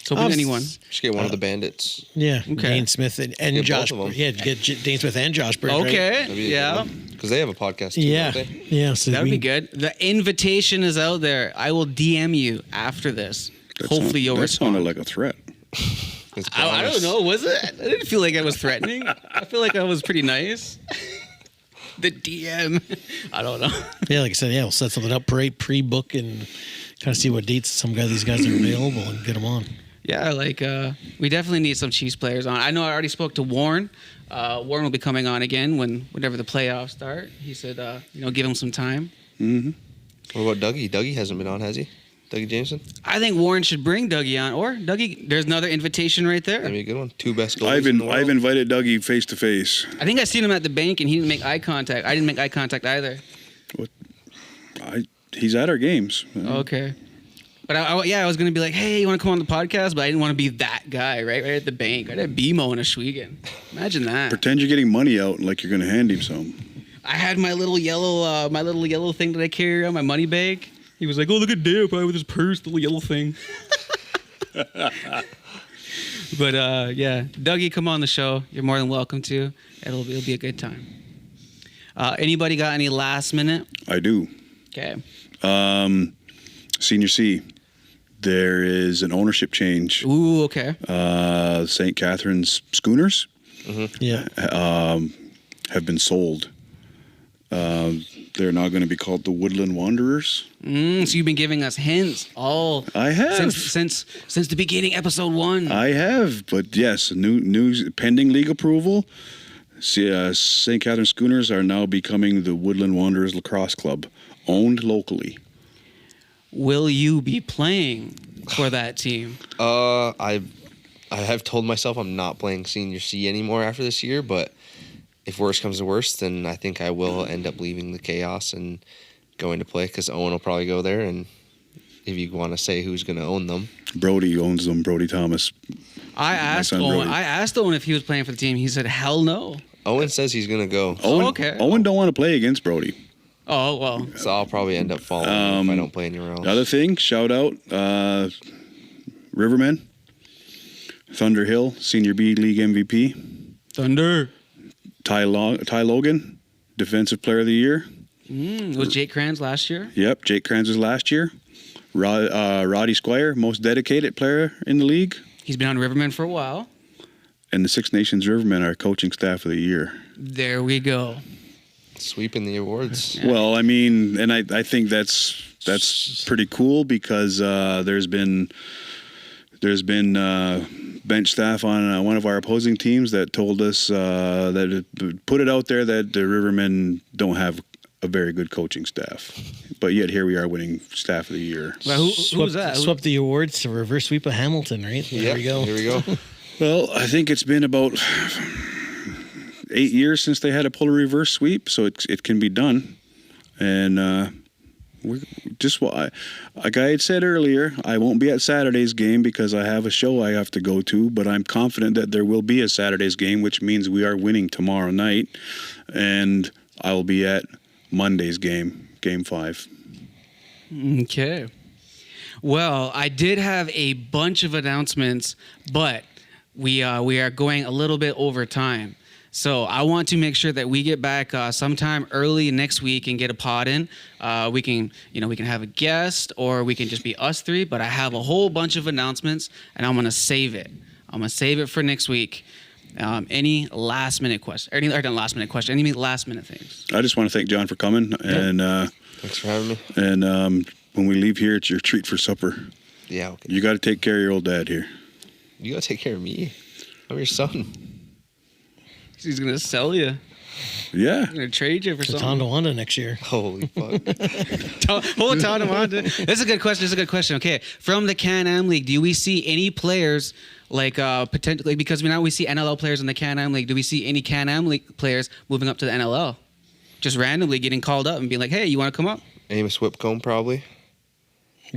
So anyone. Just get one of the Bandits. Yeah, Okay. Layne Smith and Josh. both of them. Yeah, get Dane Smith and Josh Bird. Okay. Right? Yeah. Because they have a podcast too, Yeah, don't they? yeah. So That would be good. The invitation is out there. I will DM you after this. Hopefully you'll that respond. sounded like a threat. It's I don't promise. know. Was it? I didn't feel like I was threatening. I feel like I was pretty nice. The DM. I don't know. Yeah, like I said, we'll set something up, pre-book, and kind of see what dates these guys are available and get them on. Yeah, we definitely need some Chiefs players on. I know I already spoke to Warren. Warren will be coming on again whenever the playoffs start. He said, give him some time. Mm-hmm. What about Dougie? Dougie hasn't been on, has he? Dougie Jameson? I think Warren should bring Dougie on. Or Dougie, there's another invitation right there. That'd be a good one. 2 best goalies in the world. I've invited Dougie face to face. I think I seen him at the bank and he didn't make eye contact. I didn't make eye contact either. He's at our games. Okay. But I was going to be like, hey, you want to come on the podcast? But I didn't want to be that guy, right at the bank. Right at BMO in Ashwegan. Imagine that. Pretend you're getting money out like you're going to hand him some. I had my little yellow thing that I carry around, my money bag. He was like, oh, look at Dale probably with his purse, the little yellow thing. But Dougie, come on the show. You're more than welcome to. It'll be a good time. Anybody got any last minute? I do. Okay. Sr.C. There is an ownership change. Ooh, okay. St. Catharines Schooners Yeah. have been sold. They're now going to be called the Woodland Wanderers. So you've been giving us hints all I have. since the beginning, episode 1. I have, but yes, new pending league approval. St. Catharines Schooners are now becoming the Woodland Wanderers Lacrosse Club, owned locally. Will you be playing for that team? I have told myself I'm not playing Senior C anymore after this year, but if worse comes to worse, then I think I will end up leaving the Chaos and going to play because Owen will probably go there. And if you want to say who's going to own them, Brody owns them. Brody Thomas. I asked son, Owen. Brody. I asked Owen if he was playing for the team. He said, "Hell no." Owen says he's going to go. Owen, okay. Owen don't want to play against Brody. Oh well. So I'll probably end up following him if I don't play anywhere else. The other thing, shout out, Rivermen, Thunder Hill, Senior B League MVP. Thunder. Ty Logan, Defensive Player of the Year. Was Jake Kranz last year? Yep, Jake Kranz was last year. Roddy Squire, most dedicated player in the league. He's been on Rivermen for a while. And the Six Nations Rivermen are coaching staff of the year. There we go. Sweeping the awards. Yeah. Well, I mean, and I think that's pretty cool because there's been bench staff on one of our opposing teams that told us that put it out there that the Rivermen don't have a very good coaching staff, but yet here we are winning staff of the year. Well, who's that? Swept the awards to reverse sweep of Hamilton, right? There we go. Here we go. Well, I think it's been about 8 years since they had a pull reverse sweep, so it can be done. And we just like I had said earlier, I won't be at Saturday's game because I have a show I have to go to, but I'm confident that there will be a Saturday's game, which means we are winning tomorrow night, and I will be at Monday's game 5. Okay. Well, I did have a bunch of announcements, but we are going a little bit over time. So I want to make sure that we get back sometime early next week and get a pod in. We can have a guest or we can just be us three, but I have a whole bunch of announcements and I'm going to save it. I'm going to save it for next week. Any last minute question? Any last minute things? I just want to thank Jon for coming, and Thanks for having me. and when we leave here, it's your treat for supper. Yeah, okay. You got to take care of your old dad here. You got to take care of me. I'm your son. He's going to sell you. Yeah. He's going to trade you for To something. Tonawanda next year. Holy fuck. Hold Tonawanda. That's a good question. Okay. From the Can-Am League, do we see any players potentially, because now we see NLL players in the Can-Am League, do we see any Can-Am League players moving up to the NLL? Just randomly getting called up and being like, hey, you want to come up? Amos Whipcombe, probably.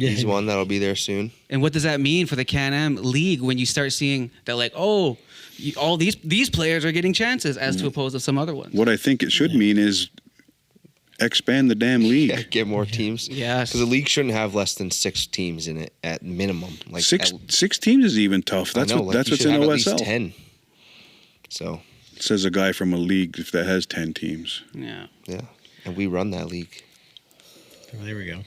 Yeah. He's one that'll be there soon. And what does that mean for the Can-Am League when you start seeing that, like, all these players are getting chances as to opposed to some other ones? What I think it should mean is expand the damn league. Yeah, get more teams. Yes. Because the league shouldn't have less than 6 teams in it at minimum. Like Six teams is even tough. That's I know, that's you what's should in have OSL. At least 10. So. Says a guy from a league that has 10 teams. Yeah. Yeah, and we run that league. Oh, there we go.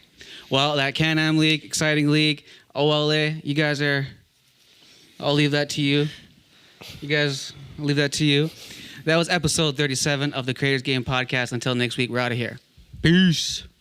Well, that Can-Am League, exciting league. OLA, you guys are. I'll leave that to you. You guys, I'll leave that to you. That was episode 37 of the Creators Game Podcast. Until next week, we're out of here. Peace.